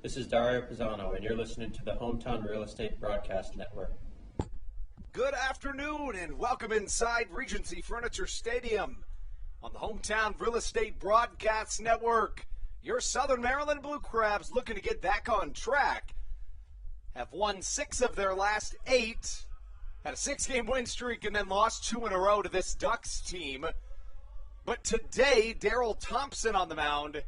This is Dario Pisano, and you're listening to the Hometown Real Estate Broadcast Network. Good afternoon, and welcome inside Regency Furniture Stadium on the Hometown Real Estate Broadcast Network. Your Southern Maryland Blue Crabs, looking to get back on track, have won 6 of their last 8, had a 6-game win streak, and then lost 2 in a row to this Ducks team. But today, Daryl Thompson on the mound,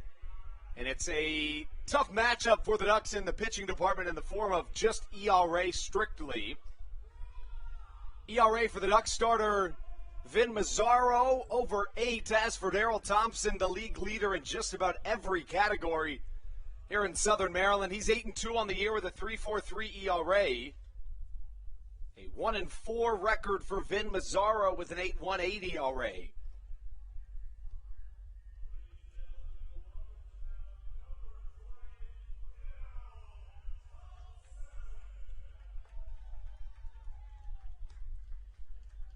and it's a tough matchup for the Ducks in the pitching department in the form of just ERA strictly. ERA for the Ducks starter, Vin Mazzaro, over 8. As for Daryl Thompson, the league leader in just about every category here in Southern Maryland. He's 8-2 on the year with a 3.43 ERA. A 1-4 record for Vin Mazzaro with an 8.18 ERA.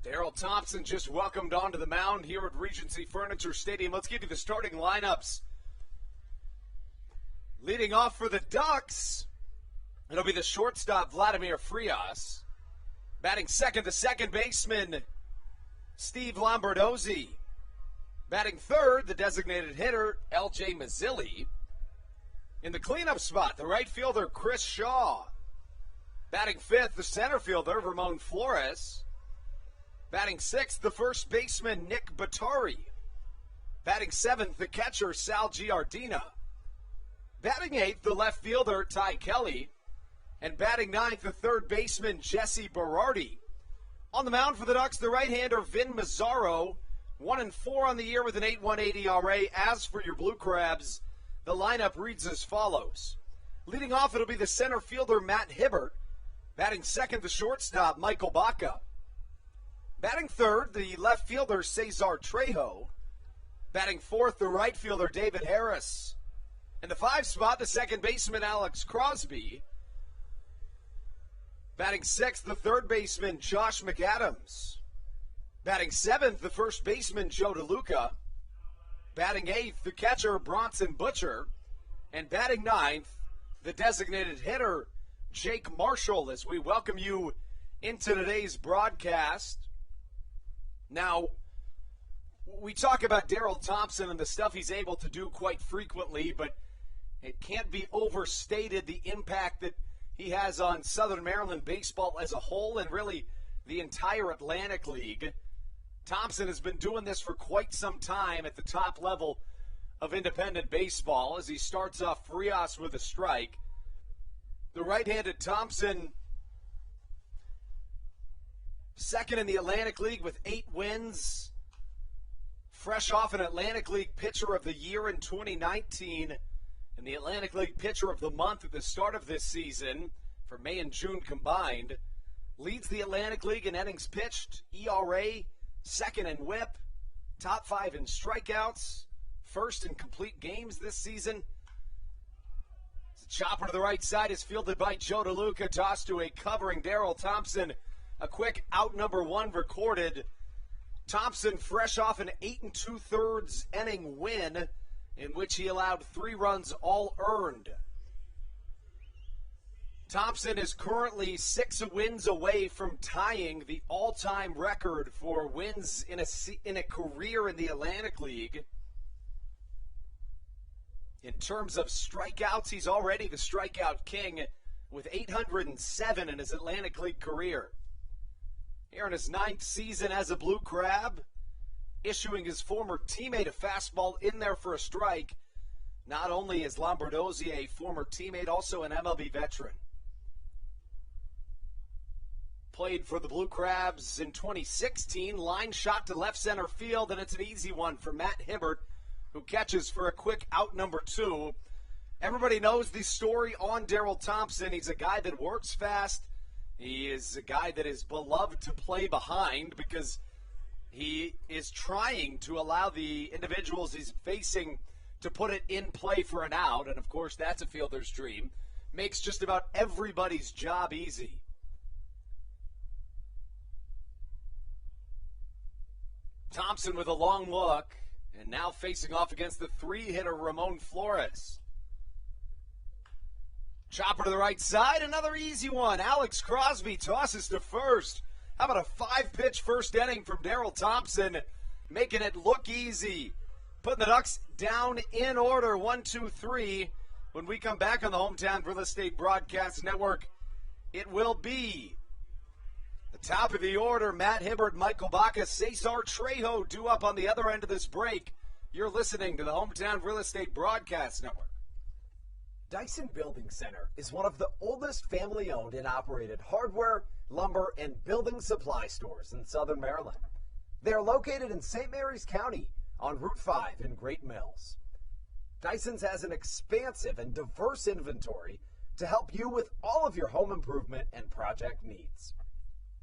Daryl Thompson just welcomed onto the mound here at Regency Furniture Stadium. Let's give you the starting lineups. Leading off for the Ducks, it'll be the shortstop, Vladimir Frias. Batting second, the second baseman, Steve Lombardozzi. Batting third, the designated hitter, L.J. Mazzilli. In the cleanup spot, the right fielder, Chris Shaw. Batting fifth, the center fielder, Ramon Flores. Batting sixth, the first baseman, Nick Batari. Batting seventh, the catcher, Sal Giardina. Batting eighth, the left fielder, Ty Kelly. And batting ninth, the third baseman, Jesse Berardi. On the mound for the Ducks, the right-hander, Vin Mazzaro, 1-4 on the year with an 8.18 ERA. As for your Blue Crabs, the lineup reads as follows. Leading off, it'll be the center fielder, Matt Hibbert. Batting second, the shortstop, Michael Baca. Batting third, the left fielder, Cesar Trejo. Batting fourth, the right fielder, David Harris. In the 5 spot, the second baseman, Alex Crosby. Batting sixth, the third baseman, Josh McAdams. Batting seventh, the first baseman, Joe DeLuca. Batting eighth, the catcher, Bronson Butcher. And batting ninth, the designated hitter, Jake Marshall, as we welcome you into today's broadcast. Now, we talk about Daryl Thompson and the stuff he's able to do quite frequently, but it can't be overstated the impact that he has on Southern Maryland baseball as a whole and really the entire Atlantic League. Thompson has been doing this for quite some time at the top level of independent baseball as he starts off Frias with a strike. The right-handed Thompson, second in the Atlantic League with 8 wins. Fresh off an Atlantic League Pitcher of the Year in 2019 and the Atlantic League Pitcher of the Month at the start of this season for May and June combined. Leads the Atlantic League in innings pitched, ERA, second in WHIP, top 5 in strikeouts, first in complete games this season. The chopper to the right side is fielded by Joe DeLuca, tossed to a covering Daryl Thompson. A quick out number 1 recorded. Thompson fresh off an 8 2/3 inning win in which he allowed 3 runs all earned. Thompson is currently 6 wins away from tying the all-time record for wins in a career in the Atlantic League. In terms of strikeouts, he's already the strikeout king with 807 in his Atlantic League career. Here in his 9th season as a Blue Crab, issuing his former teammate a fastball in there for a strike. Not only is Lombardozzi a former teammate, also an MLB veteran. Played for the Blue Crabs in 2016, line shot to left center field, and it's an easy one for Matt Hibbert, who catches for a quick out number 2. Everybody knows the story on Daryl Thompson. He's a guy that works fast. He is a guy that is beloved to play behind because he is trying to allow the individuals he's facing to put it in play for an out. And, of course, that's a fielder's dream. Makes just about everybody's job easy. Thompson with a long look, and now facing off against the 3-hitter Ramon Flores. Chopper to the right side, another easy one. Alex Crosby tosses to first. How about a 5-pitch first inning from Daryl Thompson, making it look easy. Putting the Ducks down in order, 1, 2, 3. When we come back on the Hometown Real Estate Broadcast Network, it will be the top of the order, Matt Hibbert, Michael Baca, Cesar Trejo due up on the other end of this break. You're listening to the Hometown Real Estate Broadcast Network. Dyson Building Center is one of the oldest family-owned and operated hardware, lumber, and building supply stores in Southern Maryland. They are located in St. Mary's County on Route 5 in Great Mills. Dyson's has an expansive and diverse inventory to help you with all of your home improvement and project needs.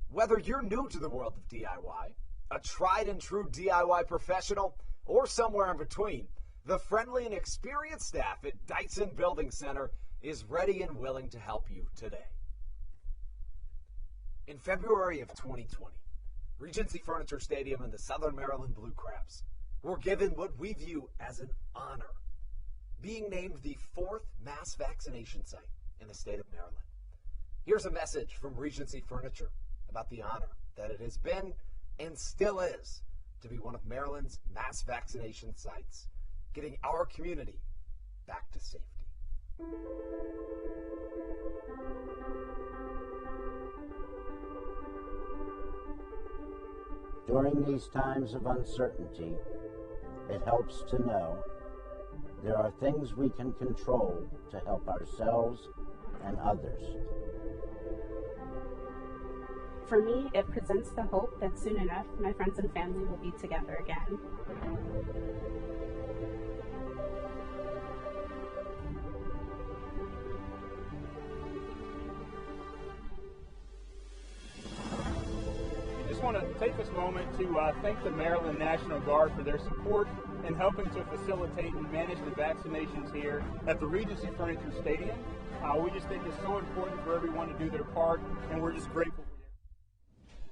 Whether you're new to the world of DIY, a tried and true DIY professional, or somewhere in between, the friendly and experienced staff at Dyson Building Center is ready and willing to help you today. In February of 2020, Regency Furniture Stadium and the Southern Maryland Blue Crabs were given what we view as an honor, being named the 4th mass vaccination site in the state of Maryland. Here's a message from Regency Furniture about the honor that it has been and still is to be one of Maryland's mass vaccination sites, getting our community back to safety. During these times of uncertainty, it helps to know there are things we can control to help ourselves and others. For me, it presents the hope that soon enough, my friends and family will be together again. I just want to take this moment to thank the Maryland National Guard for their support in helping to facilitate and manage the vaccinations here at the Regency Furniture Stadium. We just think it's so important for everyone to do their part, and we're just grateful for you.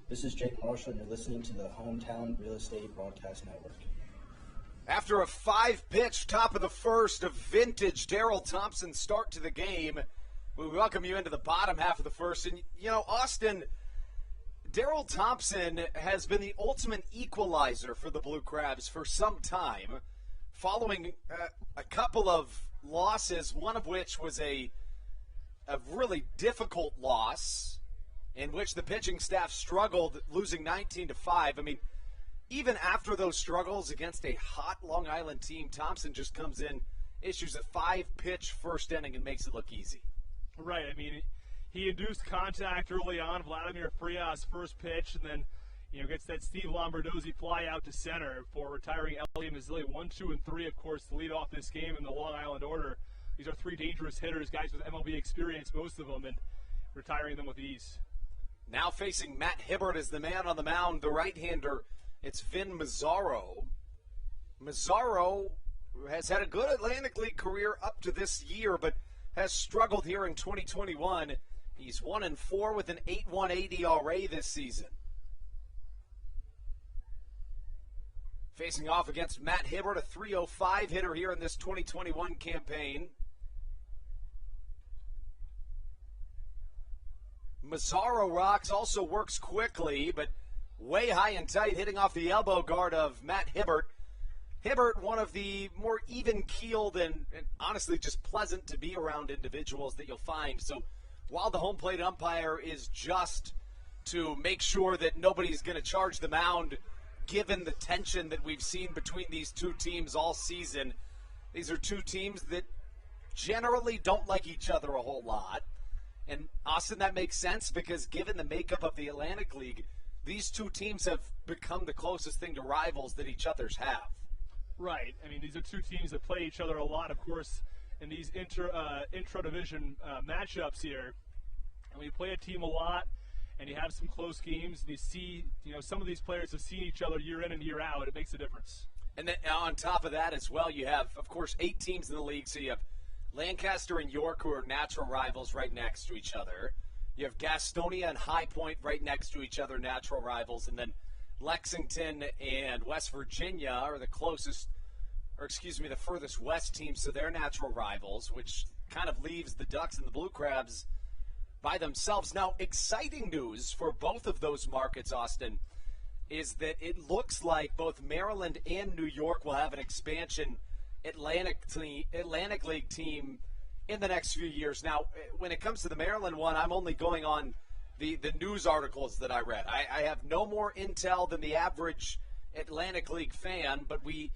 This is Jake Marshall, and you're listening to the Hometown Real Estate Broadcast Network. After a 5-pitch top of the first, a vintage Daryl Thompson start to the game, we welcome you into the bottom half of the first. And, you know, Austin, Daryl Thompson has been the ultimate equalizer for the Blue Crabs for some time, following a couple of losses, one of which was a really difficult loss in which the pitching staff struggled, losing 19-5. I mean, even after those struggles against a hot Long Island team, Thompson just comes in, issues a 5-pitch first inning, and makes it look easy. Right. I mean, he induced contact early on, Vladimir Frias' first pitch, and then, gets that Steve Lombardozzi fly out to center for retiring Elliot Mazzilli. 1, 2, and 3, of course, to lead off this game in the Long Island order. These are 3 dangerous hitters, guys with MLB experience, most of them, and retiring them with ease. Now facing Matt Hibbert as the man on the mound, the right-hander, it's Vin Mazzaro. Mazzaro has had a good Atlantic League career up to this year, but has struggled here in 2021. He's 1-4 with an 8.18 ERA this season. Facing off against Matt Hibbert, a 3.05 hitter here in this 2021 campaign. Mazzaro rocks, also works quickly, but way high and tight, hitting off the elbow guard of Matt Hibbert. Hibbert, one of the more even-keeled and honestly just pleasant to be around individuals that you'll find. So while the home plate umpire is just to make sure that nobody's going to charge the mound, given the tension that we've seen between these two teams all season, these are two teams that generally don't like each other a whole lot. And, Austin, that makes sense because given the makeup of the Atlantic League, these two teams have become the closest thing to rivals that each other's have. Right. I mean, these are two teams that play each other a lot, of course, in these intra-division matchups here. And when you play a team a lot and you have some close games and you see, some of these players have seen each other year in and year out, it makes a difference. And then on top of that as well, you have, of course, 8 teams in the league. So you have Lancaster and York, who are natural rivals, right next to each other. You have Gastonia and High Point right next to each other, natural rivals. And then Lexington and West Virginia are the furthest west teams, so they're natural rivals, which kind of leaves the Ducks and the Blue Crabs by themselves. Now, exciting news for both of those markets, Austin, is that it looks like both Maryland and New York will have an expansion Atlantic League team in the next few years. Now, when it comes to the Maryland one, I'm only going on the news articles that I read. I have no more intel than the average Atlantic League fan, but we,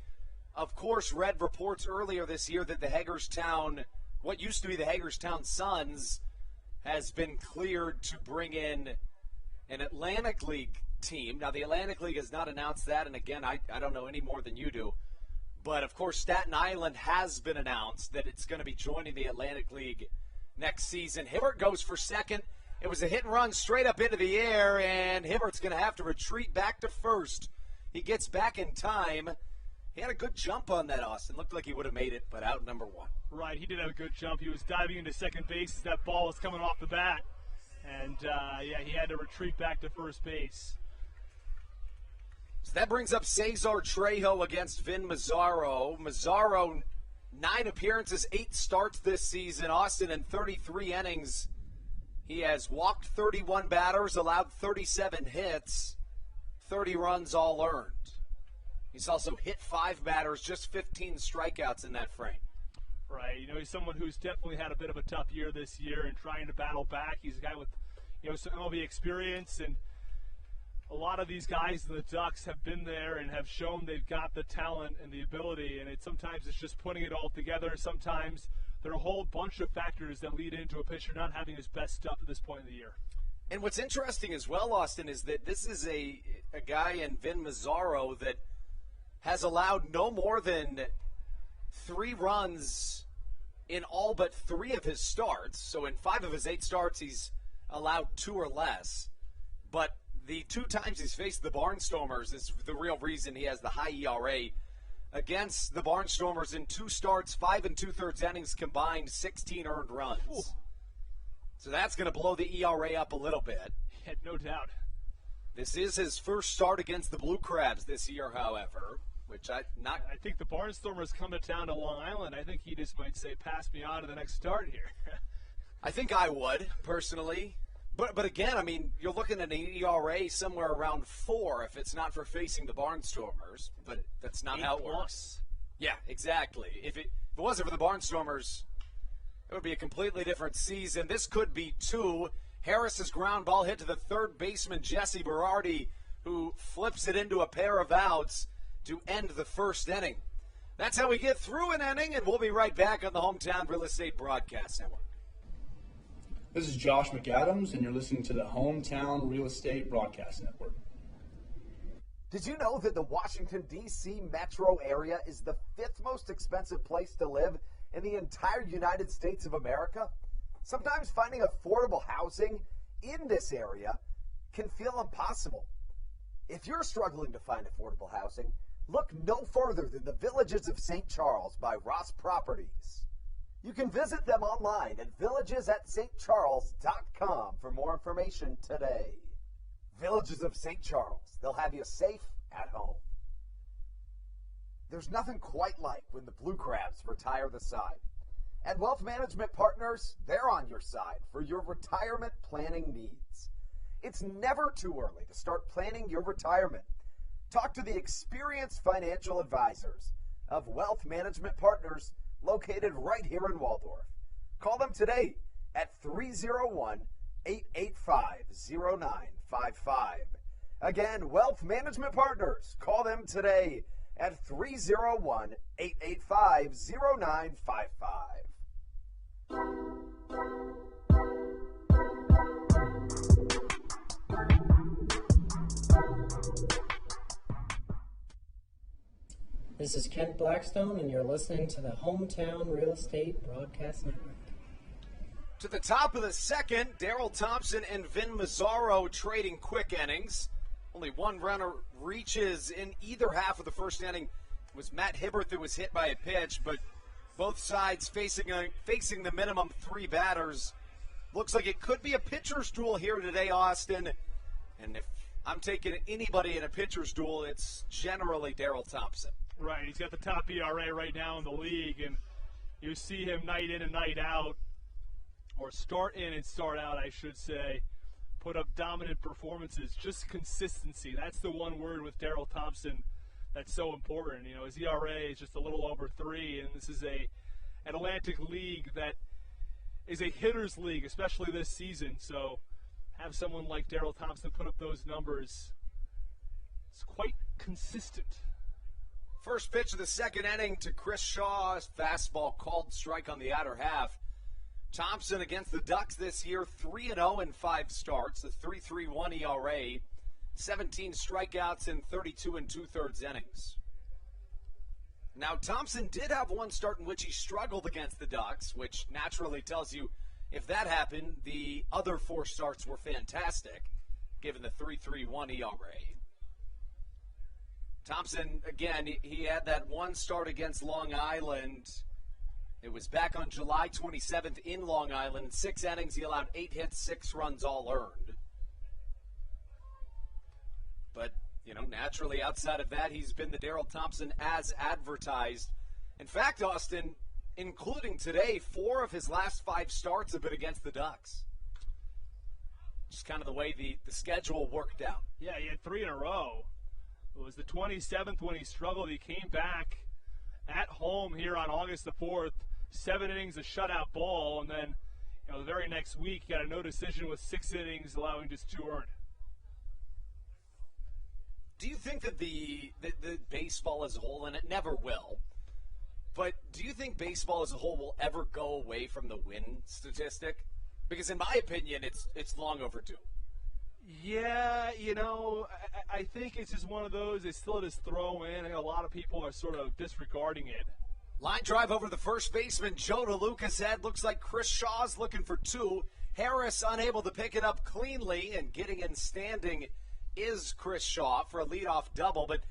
of course, read reports earlier this year that the Hagerstown, what used to be the Hagerstown Suns, has been cleared to bring in an Atlantic League team. Now, the Atlantic League has not announced that, and again, I don't know any more than you do. But, of course, Staten Island has been announced that it's going to be joining the Atlantic League next season. Hibbert goes for second. It was a hit and run straight up into the air, and Hibbert's going to have to retreat back to first. He gets back in time. He had a good jump on that, Austin. Looked like he would have made it, but out number one. Right, he did have a good jump. He was diving into second base as that ball was coming off the bat. And, he had to retreat back to first base. So that brings up Cesar Trejo against Vin Mazzaro. Mazzaro, 9 appearances, 8 starts this season. Austin, in 33 innings, he has walked 31 batters, allowed 37 hits, 30 runs all earned. He's also hit 5 batters, just 15 strikeouts in that frame. Right, he's someone who's definitely had a bit of a tough year this year and trying to battle back. He's a guy with, some MLB experience, and a lot of these guys in the Ducks have been there and have shown they've got the talent and the ability, and sometimes it's just putting it all together. Sometimes there are a whole bunch of factors that lead into a pitcher not having his best stuff at this point in the year. And what's interesting as well, Austin, is that this is a guy in Vin Mazzaro that has allowed no more than 3 runs in all but 3 of his starts. So in 5 of his 8 starts, he's allowed 2 or less. But the 2 times he's faced the Barnstormers is the real reason he has the high ERA. Against the Barnstormers in 2 starts, 5 2/3 innings combined, 16 earned runs. Ooh. So that's going to blow the ERA up a little bit. Yeah, no doubt. This is his first start against the Blue Crabs this year, however, which I think the Barnstormers come to town to Long Island. I think he just might say, pass me on to the next start here. I think I would, personally. But again, I mean, you're looking at an ERA somewhere around 4 if it's not for facing the Barnstormers. But that's not how it works. Yeah, exactly. If it wasn't for the Barnstormers, it would be a completely different season. This could be 2. Harris's ground ball hit to the third baseman, Jesse Berardi, who flips it into a pair of outs to end the first inning. That's how we get through an inning, and we'll be right back on the Hometown Real Estate Broadcast Network. This is Josh McAdams, and you're listening to the Hometown Real Estate Broadcast Network. Did you know that the Washington, D.C. metro area is the 5th most expensive place to live in the entire United States of America? Sometimes finding affordable housing in this area can feel impossible. If you're struggling to find affordable housing, look no further than the Villages of St. Charles by Ross Properties. You can visit them online at villagesatstcharles.com for more information today. Villages of St. Charles. They'll have you safe at home. There's nothing quite like when the Blue Crabs retire the side. At Wealth Management Partners, they're on your side for your retirement planning needs. It's never too early to start planning your retirement. Talk to the experienced financial advisors of Wealth Management Partners located right here in Waldorf. Call them today at 301-885-0955. Again, Wealth Management Partners. Call them today at 301-885-0955. This is Kent Blackstone, and you're listening to the Hometown Real Estate Broadcast Network. To the top of the second, Daryl Thompson and Vin Mazzaro trading quick innings. Only one runner reaches in either half of the first inning. It was Matt Hibbert that was hit by a pitch, but both sides facing the minimum 3 batters. Looks like it could be a pitcher's duel here today, Austin. And if I'm taking anybody in a pitcher's duel, it's generally Daryl Thompson. Right, he's got the top ERA right now in the league, and You see him night in and night out, or start in and start out, I should say, put up dominant performances. Just consistency. That's the one word with Daryl Thompson that's so important. You know, his ERA is just a little over 3, and this is an Atlantic League that is a hitter's league, especially this season. So have someone like Daryl Thompson put up those numbers. It's quite consistent. First pitch of the second inning to Chris Shaw's fastball called strike on the outer half. Thompson against the Ducks this year, 3-0 in 5 starts, a 3.31 ERA, 17 strikeouts in 32 2/3 innings. Now, Thompson did have one start in which he struggled against the Ducks, which naturally tells you if that happened, the other 4 starts were fantastic, given the 3.31 ERA. Thompson, again, he had that one start against Long Island. It was back on July 27th in Long Island. In 6 innings, he allowed 8 hits, 6 runs, all earned. But, you know, naturally, outside of that, he's been the Daryl Thompson as advertised. In fact, Austin, including today, 4 of his last 5 starts have been against the Ducks. Just kind of the way the schedule worked out. Yeah, he had 3 in a row. It was the 27th when he struggled. He came back at home here on August the 4th, 7 innings, a shutout ball, and then, you know, the very next week, he got a no decision with 6 innings, allowing just 2 earned. Do you think that the baseball as a whole, and it never will, but do you think baseball as a whole will ever go away from the win statistic? Because in my opinion, it's long overdue. Yeah, you know, I think it's just one of those they still just throw in. I think a lot of people are sort of disregarding it. Line drive over the first baseman, Joe DeLucas head. Looks like Chris Shaw's looking for 2. Harris unable to pick it up cleanly, and getting in standing is Chris Shaw for a leadoff double. But,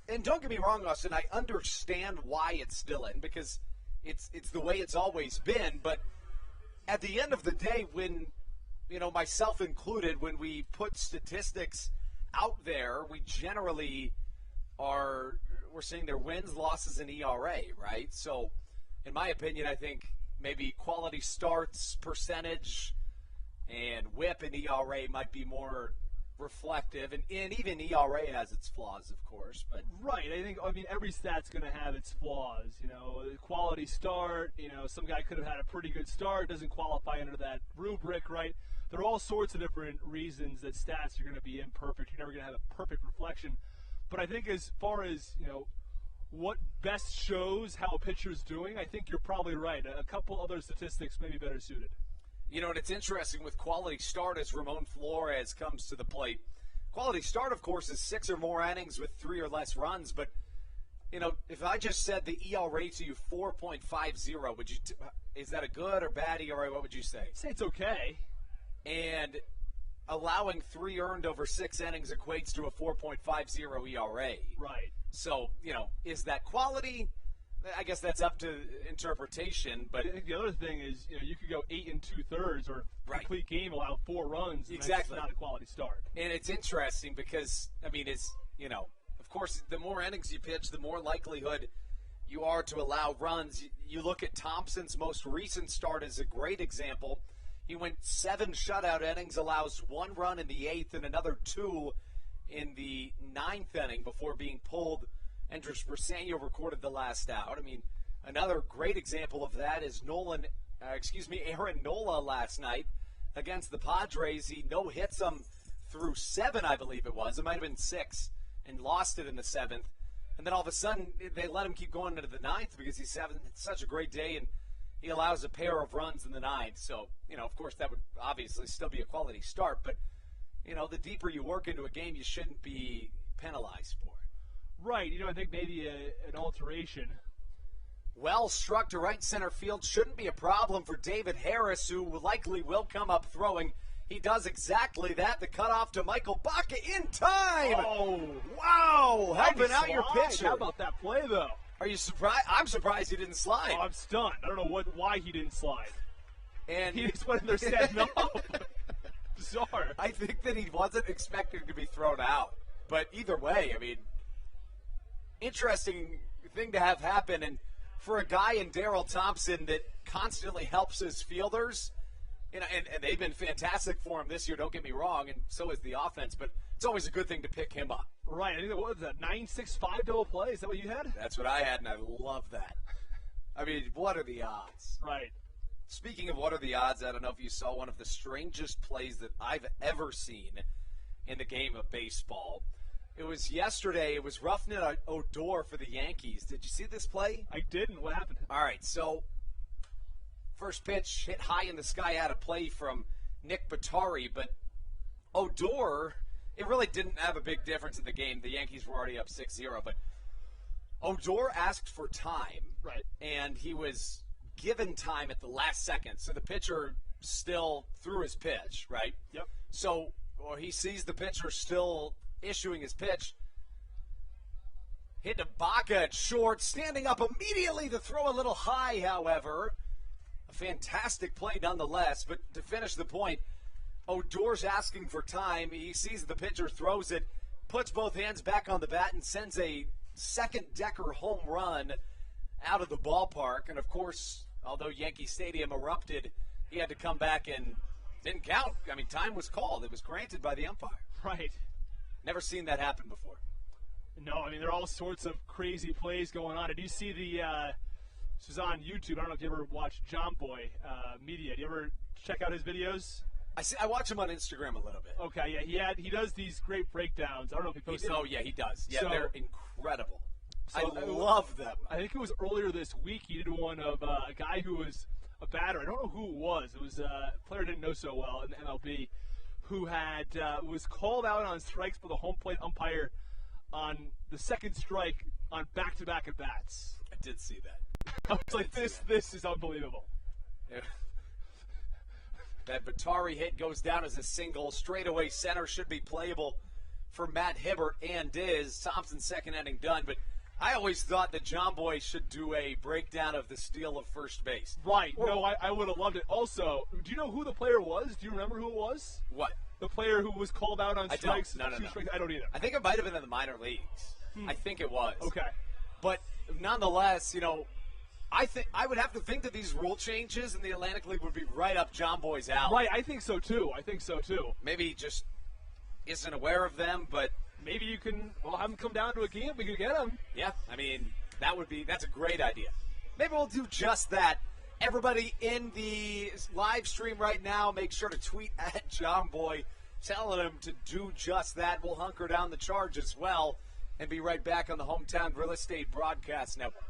and don't get me wrong, Austin, I understand why it's still in, because it's the way it's always been. But at the end of the day, when, you know, myself included, when we put statistics out there, we generally we're seeing their wins, losses, and ERA, right? So, in my opinion, I think maybe quality starts, percentage, and whip and ERA might be more reflective, and even ERA has its flaws, of course. But right, I mean, every stat's going to have its flaws. You know, quality start. You know, some guy could have had a pretty good start, doesn't qualify under that rubric, right? There are all sorts of different reasons that stats are going to be imperfect. You're never going to have a perfect reflection. But I think as far as, you know, what best shows how a pitcher's doing, I think you're probably right. A couple other statistics may be better suited. You know, and it's interesting with quality start as Ramon Flores comes to the plate. Quality start, of course, is 6 or more innings with 3 or less runs. But, you know, if I just said the ERA to you 4.50, would you? Is that a good or bad ERA? What would you say? I'd say it's okay. And allowing 3 earned over 6 innings equates to a 4.50 ERA. Right. So, you know, is that quality? I guess that's up to interpretation. But I think the other thing is, you know, you could go 8 2/3 or complete game, allow 4 runs. And exactly. That's not a quality start. And it's interesting because, I mean, it's, you know, of course, the more innings you pitch, the more likelihood you are to allow runs. You look at Thompson's most recent start as a great example. He went 7 shutout innings, allows 1 run in the 8th and another 2 in the 9th inning before being pulled. Andres Briseno recorded the last out. I mean, another great example of that is Aaron Nola last night against the Padres. He no-hits them through 7, I believe it was. It might have been 6, and lost it in the 7th. And then all of a sudden, they let him keep going into the 9th because he's having such a great day, and he allows a pair of runs in the 9th. So, you know, of course, that would obviously still be a quality start. But, you know, the deeper you work into a game, you shouldn't be penalized for it. Right. You know, I think maybe an alteration. Well struck to right center field. Shouldn't be a problem for David Harris, who likely will come up throwing. He does exactly that. The cutoff to Michael Baca in time. Oh. Wow. Helping out your pitcher. How about that play, though? Are you surprised? I'm surprised he didn't slide. Oh, I'm stunned. I don't know why he didn't slide. And he just went in there setting up. Bizarre. I think that he wasn't expecting to be thrown out. But either way, I mean, interesting thing to have happen. And for a guy in Daryl Thompson that constantly helps his fielders, and they've been fantastic for him this year, don't get me wrong, and so is the offense, but it's always a good thing to pick him up. Right. I think what was that, 9-6-5 double play? Is that what you had? That's what I had, and I love that. I mean, what are the odds? Right. Speaking of what are the odds, I don't know if you saw one of the strangest plays that I've ever seen in the game of baseball. It was yesterday. It was Roughneck Odor for the Yankees. Did you see this play? I didn't. What happened? All right, so first pitch hit high in the sky out of play from Nick Batari, but Odor, it really didn't have a big difference in the game. The Yankees were already up 6-0, but Odor asked for time, right, and he was given time at the last second, so the pitcher still threw his pitch, right? Yep. So he sees the pitcher still issuing his pitch. Hit to Baca at short, standing up immediately to throw a little high, however. A fantastic play nonetheless, but to finish the point, Odor's asking for time. He sees the pitcher, throws it, puts both hands back on the bat, and sends a second-decker home run out of the ballpark. And, of course, although Yankee Stadium erupted, he had to come back and didn't count. I mean, time was called. It was granted by the umpire. Right. Never seen that happen before. No, I mean, there are all sorts of crazy plays going on. Did you see this was on YouTube. I don't know if you ever watched John Boy Media. Do you ever check out his videos? I watch him on Instagram a little bit. Okay, yeah, he does these great breakdowns. I don't know if he posted. Oh, yeah, he does. Yeah, So- they're incredible. So I love them. I think it was earlier this week he did one of a guy who was a batter. I don't know who it was. It was a player I didn't know so well in the MLB who had was called out on strikes by the home plate umpire on the second strike on back-to-back at-bats. I did see that. I was like, this is unbelievable. Yeah. That Batari hit goes down as a single. Straightaway center should be playable for Matt Hibbert, and is. Thompson's second inning done, but I always thought that John Boy should do a breakdown of the steal of first base. Right. No, I would have loved it. Also, do you know who the player was? Do you remember who it was? What? The player who was called out on strikes? No. Strikes? I don't either. I think it might have been in the minor leagues. I think it was. Okay. But nonetheless, I would have to think that these rule changes in the Atlantic League would be right up John Boy's alley. Right, I think so too. Maybe he just isn't aware of them, but maybe you can have him come down to a game. We could get him. yeah, I mean, that's a great idea. Maybe we'll do just that. Everybody in the live stream right now, make sure to tweet at John Boy, telling him to do just that. We'll hunker down the charge as well and be right back on the Hometown Real Estate Broadcast Network.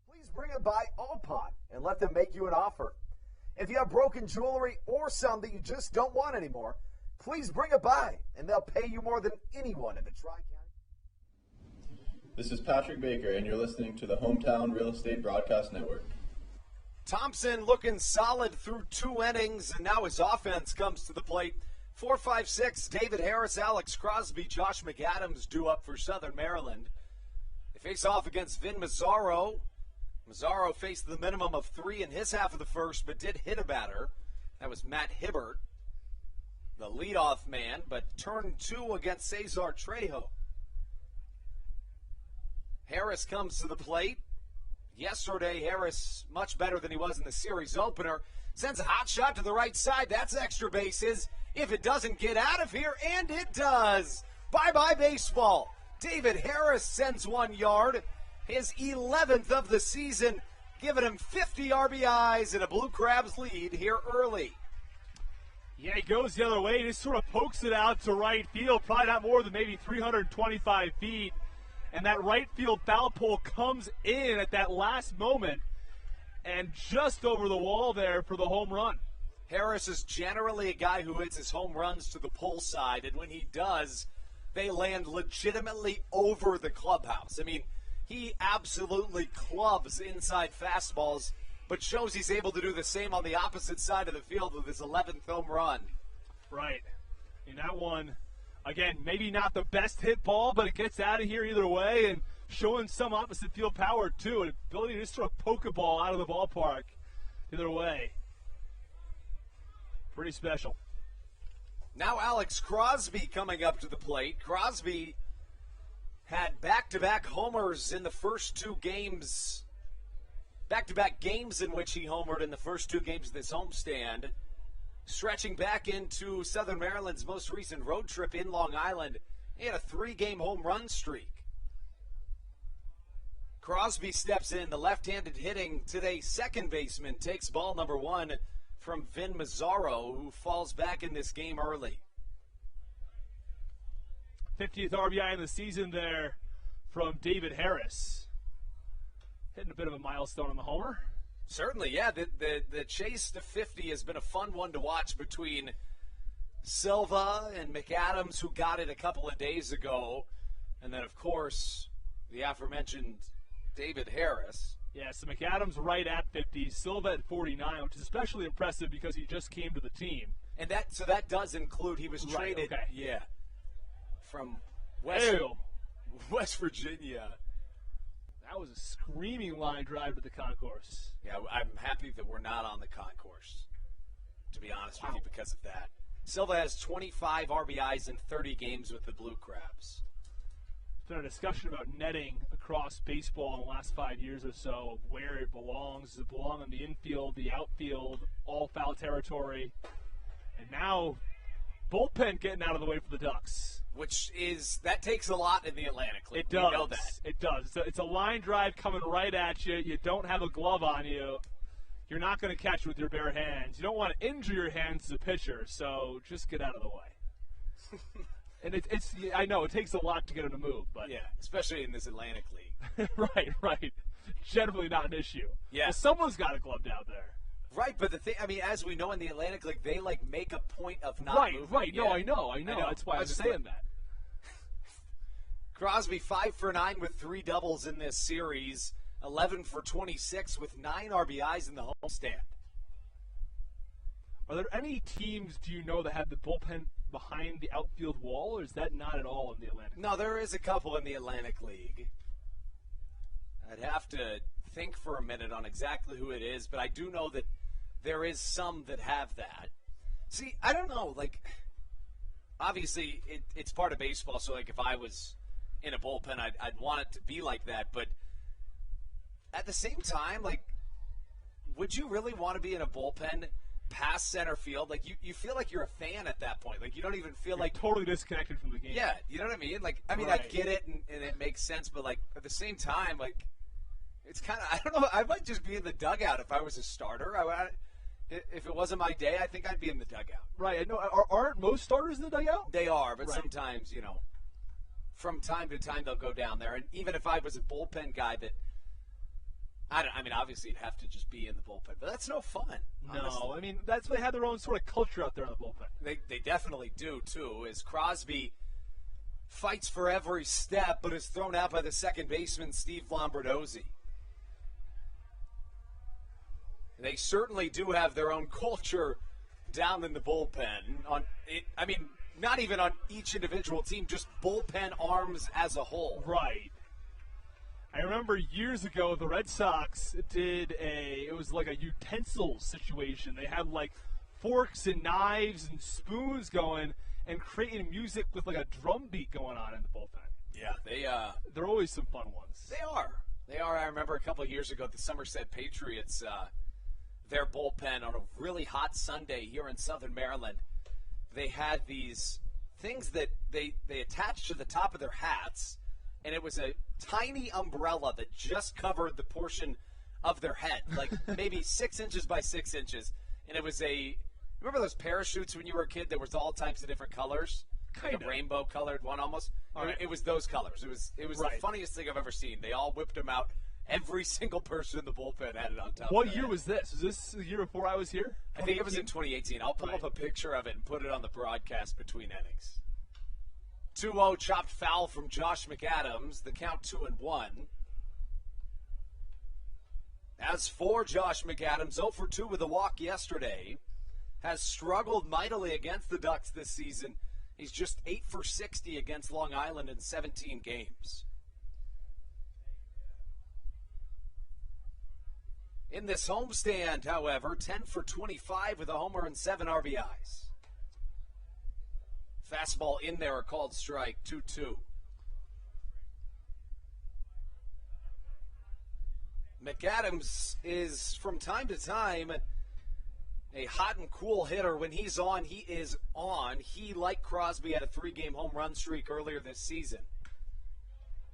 Please bring it by Allpot and let them make you an offer. If you have broken jewelry or some that you just don't want anymore, please bring it by, and they'll pay you more than anyone in the Tri-County. This is Patrick Baker, and you're listening to the Hometown Real Estate Broadcast Network. Thompson looking solid through 2 innings, and now his offense comes to the plate. 4, 5, 6, David Harris, Alex Crosby, Josh McAdams due up for Southern Maryland. They face off against Vin Mazzaro. Mazzaro faced the minimum of 3 in his half of the first, but did hit a batter. That was Matt Hibbert, the leadoff man, but turned 2 against Cesar Trejo. Harris comes to the plate. Yesterday, Harris, much better than he was in the series opener, sends a hot shot to the right side. That's extra bases. If it doesn't get out of here, and it does. Bye-bye baseball. David Harris sends 1 yard, his 11th of the season, giving him 50 RBIs and a Blue Crabs lead here early. Yeah, he goes the other way. He just sort of pokes it out to right field, probably not more than maybe 325 feet. And that right field foul pole comes in at that last moment and just over the wall there for the home run. Harris is generally a guy who hits his home runs to the pull side, and when he does, they land legitimately over the clubhouse. I mean, he absolutely clubs inside fastballs, but shows he's able to do the same on the opposite side of the field with his 11th home run. Right. And that one, again, maybe not the best hit ball, but it gets out of here either way, and showing some opposite field power, too, an ability to just sort of poke a ball out of the ballpark either way. Pretty special. Now Alex Crosby coming up to the plate. Crosby had back-to-back homers in the first 2 games. Back-to-back games in which he homered in the first 2 games of this homestand. Stretching back into Southern Maryland's most recent road trip in Long Island, he had a 3-game home run streak. Crosby steps in, the left-handed hitting today second baseman takes ball number 1 from Vin Mazzaro, who falls back in this game early. 50th RBI in the season there from David Harris. Hitting a bit of a milestone on the homer. Certainly, yeah. The chase to 50 has been a fun one to watch between Silva and McAdams, who got it a couple of days ago, and then, of course, the aforementioned David Harris. Yeah, so McAdams right at 50, Silva at 49, which is especially impressive because he just came to the team. And that does include he was traded, okay. Yeah, from West Virginia. That was a screaming line drive to the concourse. Yeah, I'm happy that we're not on the concourse, to be honest with you, because of that. Silva has 25 RBIs in 30 games with the Blue Crabs. There's been a discussion about netting across baseball in the last 5 years or so, of where it belongs. Does it belong in the infield, the outfield, all foul territory? And now, bullpen getting out of the way for the Ducks. That takes a lot in the Atlantic League. It does. We know that. It does. It's a line drive coming right at you. You don't have a glove on you. You're not going to catch it with your bare hands. You don't want to injure your hands as a pitcher, so just get out of the way. And I know it takes a lot to get him to move, but yeah, especially in this Atlantic League. right. Generally not an issue. Yeah, well, someone's got a glove down there. Right, but the thing, I mean, as we know in the Atlantic League, they make a point of not moving. Right. No, I know. That's why I'm saying that. Crosby 5 for 9 with 3 doubles in this series, 11 for 26 with 9 RBIs in the homestand. Are there any teams, do you know, that have the bullpen behind the outfield wall, or is that not at all in the Atlantic League? No, there is a couple in the Atlantic League. I'd have to think for a minute on exactly who it is, but I do know that there is some that have that. See, I don't know, obviously it's part of baseball, so if I was in a bullpen, I'd want it to be like that, but at the same time, would you really want to be in a bullpen past center field? You feel like you're a fan at that point. You don't even feel you're totally disconnected from the game. Yeah, you know what I mean? Right. I get it and it makes sense, but at the same time, it's kind of, I don't know, I might just be in the dugout if I was a starter. If it wasn't my day, I think I'd be in the dugout. Right. I know. Aren't most starters in the dugout? They are, but sometimes, from time to time they'll go down there. And even if I was a bullpen guy obviously you'd have to just be in the bullpen, but that's no fun. No, honestly. They have their own sort of culture out there in the bullpen. They definitely do, too, as Crosby fights for every step, but is thrown out by the second baseman, Steve Lombardozzi. They certainly do have their own culture down in the bullpen. Not even on each individual team, just bullpen arms as a whole. Right. I remember years ago the Red Sox did it was like a utensil situation. They had forks and knives and spoons going and creating music with a drum beat going on in the bullpen. Yeah, they're always some fun ones. they are. They are. I remember a couple of years ago, the Somerset Patriots, their bullpen on a really hot Sunday here in Southern Maryland, they had these things that they attached to the top of their hats, and it was a tiny umbrella that just covered the portion of their head, like maybe 6 inches by 6 inches. And it was remember those parachutes when you were a kid that was all types of different colors? Like a rainbow colored one almost. Right. It was those colors. It was right. The funniest thing I've ever seen. They all whipped them out. Every single person in the bullpen had it on top. What year was this? Was this the year before I was here? I think it was in 2018. I'll pull up a picture of it and put it on the broadcast between innings. 2-0 chopped foul from Josh McAdams. The count 2-1. As for Josh McAdams, 0 for 2 with a walk yesterday, has struggled mightily against the Ducks this season. He's just 8 for 60 against Long Island in 17 games. In this homestand, however, 10 for 25 with a homer and 7 RBIs. Fastball in there, a called strike, 2-2. McAdams is, from time to time, a hot and cool hitter. When he's on, he is on. He, like Crosby, had a 3-game home run streak earlier this season.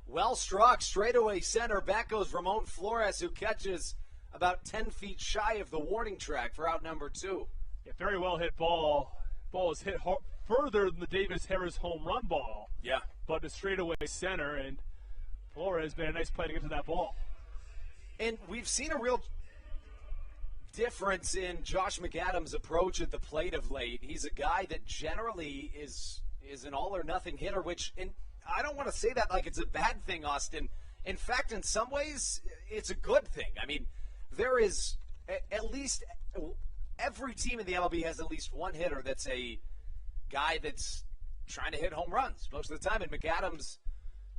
Well struck, straightaway center. Back goes Ramon Flores, who catches about 10 feet shy of the warning track for out number 2. Yeah, very well hit ball. Ball is hit further than the Davis Harris home run ball. Yeah. But to straightaway center, and Flores made a nice play to get to that ball. And we've seen a real difference in Josh McAdams' approach at the plate of late. He's a guy that generally is an all-or-nothing hitter, which, and I don't want to say that like it's a bad thing, Austin. In fact, in some ways, it's a good thing. I mean, there is at least every team in the MLB has at least one hitter that's a guy that's trying to hit home runs most of the time. And McAdams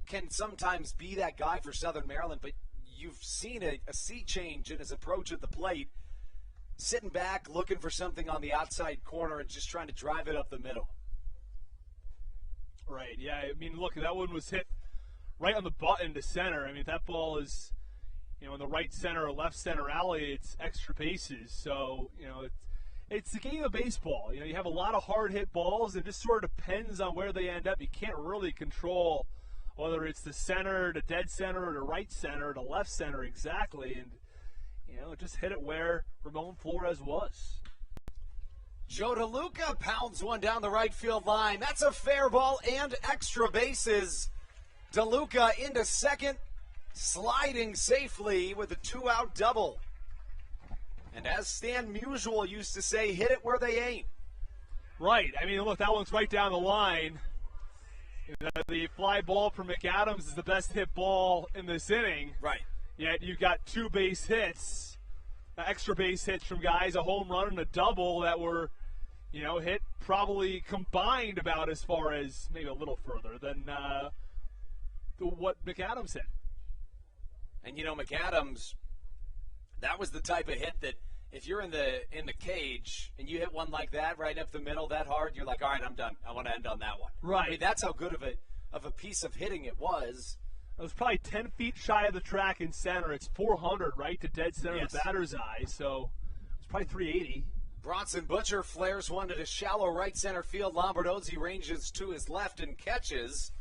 can sometimes be that guy for Southern Maryland, but you've seen a sea change in his approach at the plate, sitting back, looking for something on the outside corner and just trying to drive it up the middle. Right, yeah. I mean, look, that one was hit right on the button to center. I mean, that ball is, in the right center or left center alley, it's extra bases. So, it's the game of baseball. You have a lot of hard hit balls. It just sort of depends on where they end up. You can't really control whether it's the center, the dead center, or the right center, or the left center exactly. And, just hit it where Ramon Flores was. Joe DeLuca pounds one down the right field line. That's a fair ball and extra bases. DeLuca into second, sliding safely with a 2-out double. And as Stan Musial used to say, hit it where they aim. Right. I mean, look, that one's right down the line. The fly ball from McAdams is the best hit ball in this inning. Right. Yet you got 2 base hits, extra base hits from guys, a home run and a double that were, hit probably combined about as far as maybe a little further than what McAdams hit. And McAdams, that was the type of hit that if you're in the cage and you hit one like that right up the middle that hard, you're like, all right, I'm done. I want to end on that one. Right. I mean, that's how good of a piece of hitting it was. It was probably 10 feet shy of the track in center. It's 400, right, to dead center of the batter's eye. So it's probably 380. Bronson Butcher flares one to the shallow right center field. Lombardozzi ranges to his left and catches.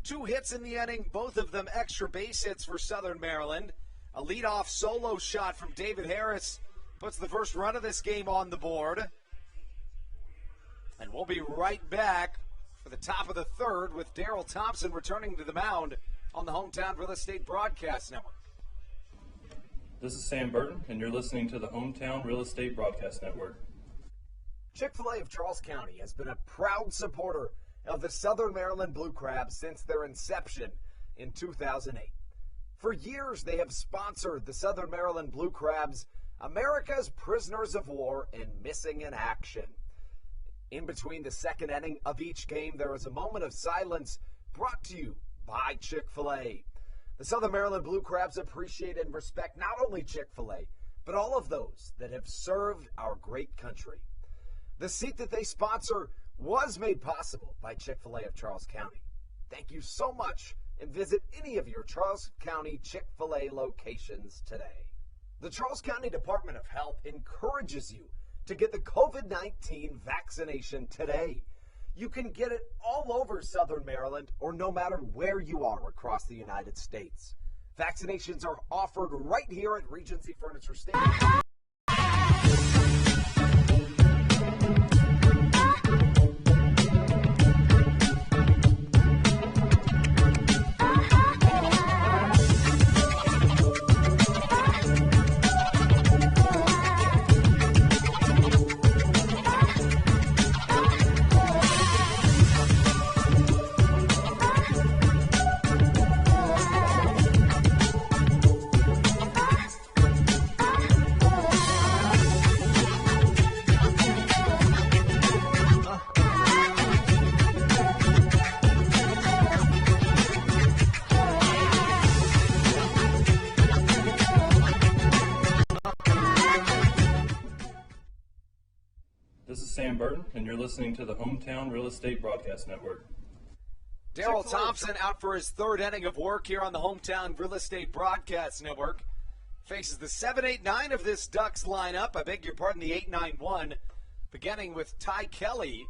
2 hits in the inning, both of them extra base hits for Southern Maryland. A leadoff solo shot from David Harris puts the first run of this game on the board. And we'll be right back for the top of the third with Daryl Thompson returning to the mound on the Hometown Real Estate Broadcast Network. This is Sam Burton, and you're listening to the Hometown Real Estate Broadcast Network. Chick-fil-A of Charles County has been a proud supporter of the Southern Maryland Blue Crabs since their inception in 2008. For years, they have sponsored the Southern Maryland Blue Crabs, America's prisoners of war and missing in action. In between the second inning of each game, there is a moment of silence brought to you by Chick-fil-A. The Southern Maryland Blue Crabs appreciate and respect not only Chick-fil-A, but all of those that have served our great country. The seat that they sponsor was made possible by Chick-fil-A of Charles County. Thank you so much, and visit any of your Charles County Chick-fil-A locations today. The Charles County Department of Health encourages you to get the COVID-19 vaccination today. You can get it all over Southern Maryland or no matter where you are across the United States. Vaccinations are offered right here at Regency Furniture Stadium. This is Sam Burton, and you're listening to the Hometown Real Estate Broadcast Network. Daryl Thompson out for his third inning of work here on the Hometown Real Estate Broadcast Network. Faces the 7-8-9 of this Ducks lineup. I beg your pardon, the 8-9-1. Beginning with Ty Kelly.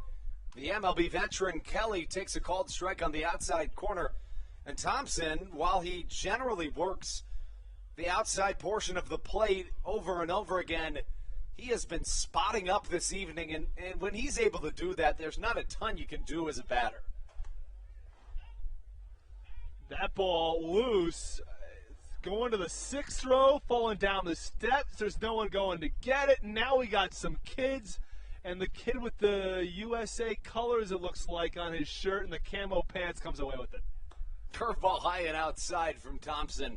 The MLB veteran Kelly takes a called strike on the outside corner. And Thompson, while he generally works the outside portion of the plate over and over again, he has been spotting up this evening, and when he's able to do that, there's not a ton you can do as a batter. That ball loose, going to the sixth row, falling down the steps. There's no one going to get it. Now we got some kids, and the kid with the USA colors, it looks like, on his shirt and the camo pants comes away with it. Curveball high and outside from Thompson.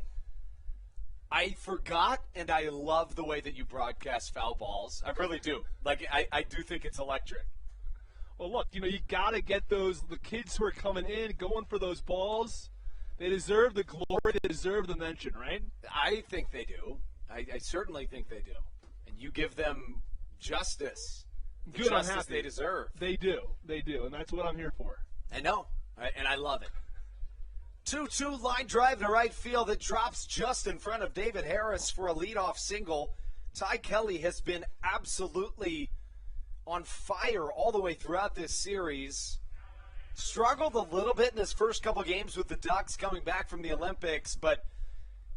I forgot, and I love the way that you broadcast foul balls. I really do. Like, I do think it's electric. Well, look, you got to get the kids who are coming in, going for those balls. They deserve the glory. They deserve the mention, right? I think they do. I certainly think they do. And you give them justice. The Good, justice I'm happy. they deserve. They do. They do, and that's what I'm here for. I know, and I love it. 2-2 line drive to right field that drops just in front of David Harris for a leadoff single. Ty Kelly has been absolutely on fire all the way throughout this series. Struggled a little bit in his first couple games with the Ducks coming back from the Olympics, but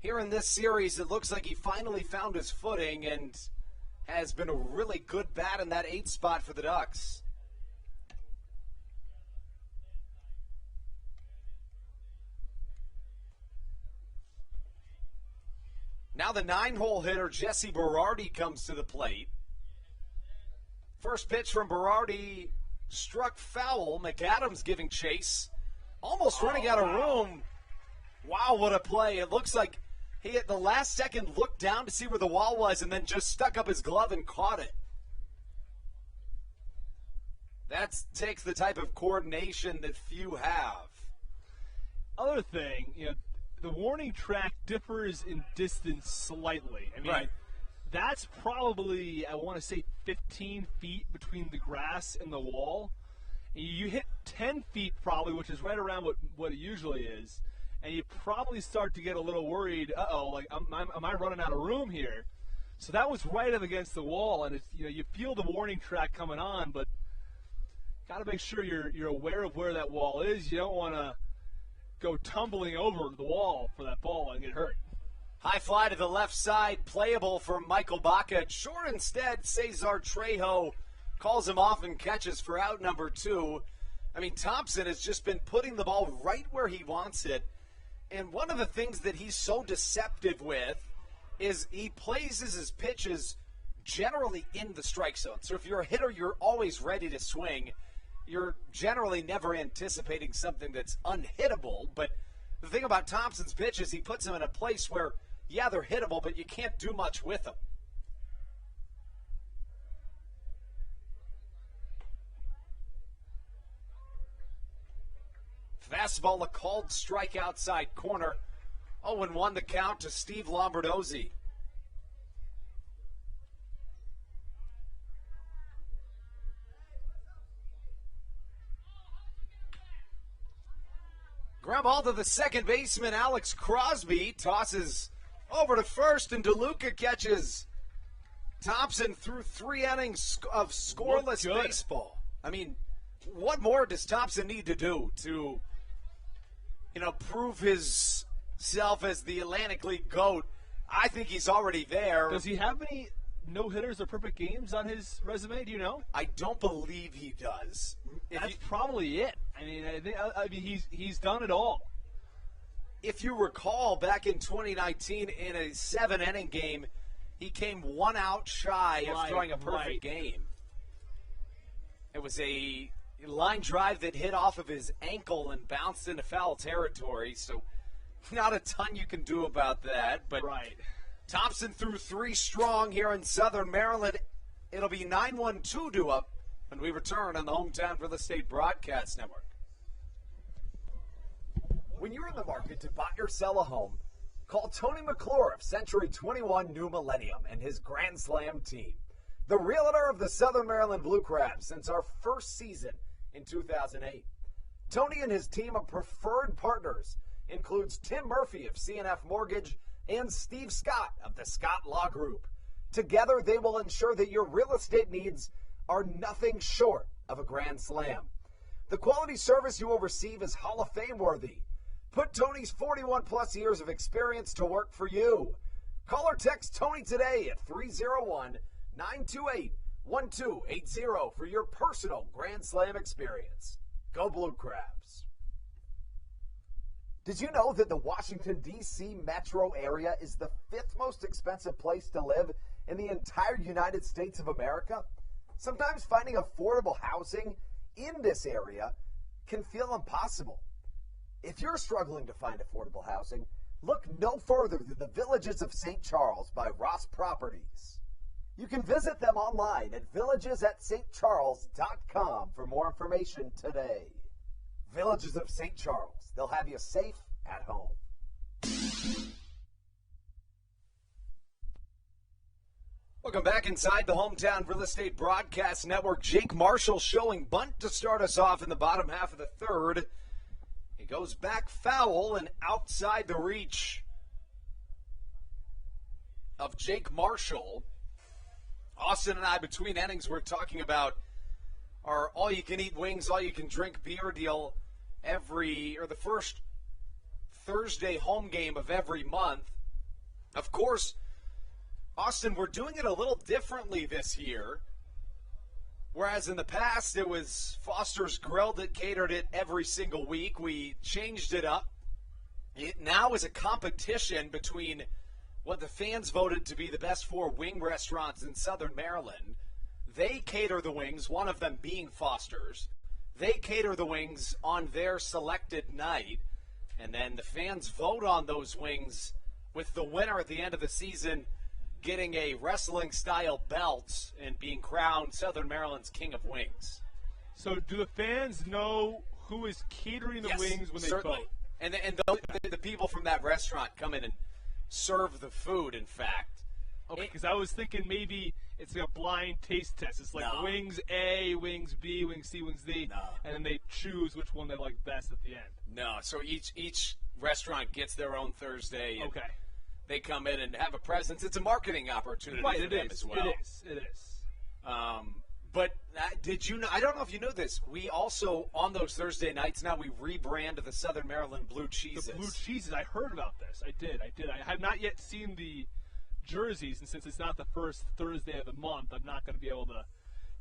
here in this series, it looks like he finally found his footing and has been a really good bat in that 8 spot for the Ducks. Now the 9-hole hitter, Jesse Berardi, comes to the plate. First pitch from Berardi struck foul. McAdams giving chase. Almost running out of room. Wow, what a play. It looks like he at the last second looked down to see where the wall was and then just stuck up his glove and caught it. That takes the type of coordination that few have. Other thing, the warning track differs in distance slightly. I mean, Right. That's probably, I want to say, 15 feet between the grass and the wall. You hit 10 feet probably, which is right around what it usually is, and you probably start to get a little worried, like, am I running out of room here? So that was right up against the wall, and it's, you feel the warning track coming on, but got to make sure you're aware of where that wall is. You don't want to go tumbling over the wall for that ball and get hurt. High fly to the left side, playable for Michael Baca. Short instead, Cesar Trejo calls him off and catches for out number 2. I mean, Thompson has just been putting the ball right where he wants it. And one of the things that he's so deceptive with is he places his pitches generally in the strike zone. So if you're a hitter, you're always ready to swing. You're generally never anticipating something that's unhittable. But the thing about Thompson's pitch is he puts them in a place where, yeah, they're hittable, but you can't do much with them. Fastball, a called strike outside corner. 0-1 the count to Steve Lombardozzi. Ground ball to the second baseman, Alex Crosby. Tosses over to first, and DeLuca catches Thompson through 3 innings of scoreless baseball. I mean, what more does Thompson need to do to, prove himself as the Atlantic League GOAT? I think he's already there. Does he have any no-hitters or perfect games on his resume? Do you know? I don't believe he does. That's probably it. I mean, he's done it all. If you recall, back in 2019, in a 7-inning game, he came 1 out shy of throwing a perfect game. It was a line drive that hit off of his ankle and bounced into foul territory, so not a ton you can do about that. But Thompson threw 3 strong here in Southern Maryland. It'll be 9-1-2 due up when we return on the Hometown Real Estate Broadcast Network. When you're in the market to buy or sell a home, call Tony McClure of Century 21 New Millennium and his Grand Slam team. The realtor of the Southern Maryland Blue Crabs since our first season in 2008. Tony and his team of preferred partners includes Tim Murphy of CNF Mortgage and Steve Scott of the Scott Law Group. Together, they will ensure that your real estate needs are nothing short of a grand slam. The quality service you will receive is Hall of Fame worthy. Put Tony's 41-plus years of experience to work for you. Call or text Tony today at 301-928-1280 for your personal Grand Slam experience. Go Blue Crabs. Did you know that the Washington, D.C. metro area is the 5th most expensive place to live in the entire United States of America? Sometimes finding affordable housing in this area can feel impossible. If you're struggling to find affordable housing, look no further than the Villages of St. Charles by Ross Properties. You can visit them online at villagesatstcharles.com for more information today. Villages of St. Charles. They'll have you safe at home. Welcome back inside the Hometown Real Estate Broadcast Network. Jake Marshall showing bunt to start us off in the bottom half of the third. He goes back foul and outside the reach of Jake Marshall. Austin and I, between innings, we're talking about our all-you-can-eat wings, all-you-can-drink beer deal the first Thursday home game of every month. Of course, Austin, we're doing it a little differently this year. Whereas in the past, it was Foster's Grill that catered it every single week. We changed it up. It now is a competition between what the fans voted to be the best 4 wing restaurants in Southern Maryland. They cater the wings, one of them being Foster's. They cater the wings on their selected night. And then the fans vote on those wings, with the winner at the end of the season getting a wrestling-style belt and being crowned Southern Maryland's King of Wings. So do the fans know who is catering the wings when they certainly vote? And the people from that restaurant come in and serve the food, in fact. Okay, because I was thinking maybe it's like a blind taste test. It's like wings A, wings B, wings C, wings D, and then they choose which one they like best at the end. No, so each restaurant gets their own Thursday. Okay. They come in and have a presence. It's a marketing opportunity for them as well. It is. But did you know? I don't know if you know this. We also, on those Thursday nights now, we rebrand the Southern Maryland Blue Cheeses. The Blue Cheeses. I heard about this. I did. I have not yet seen the jerseys, and since it's not the first Thursday of the month, I'm not going to be able to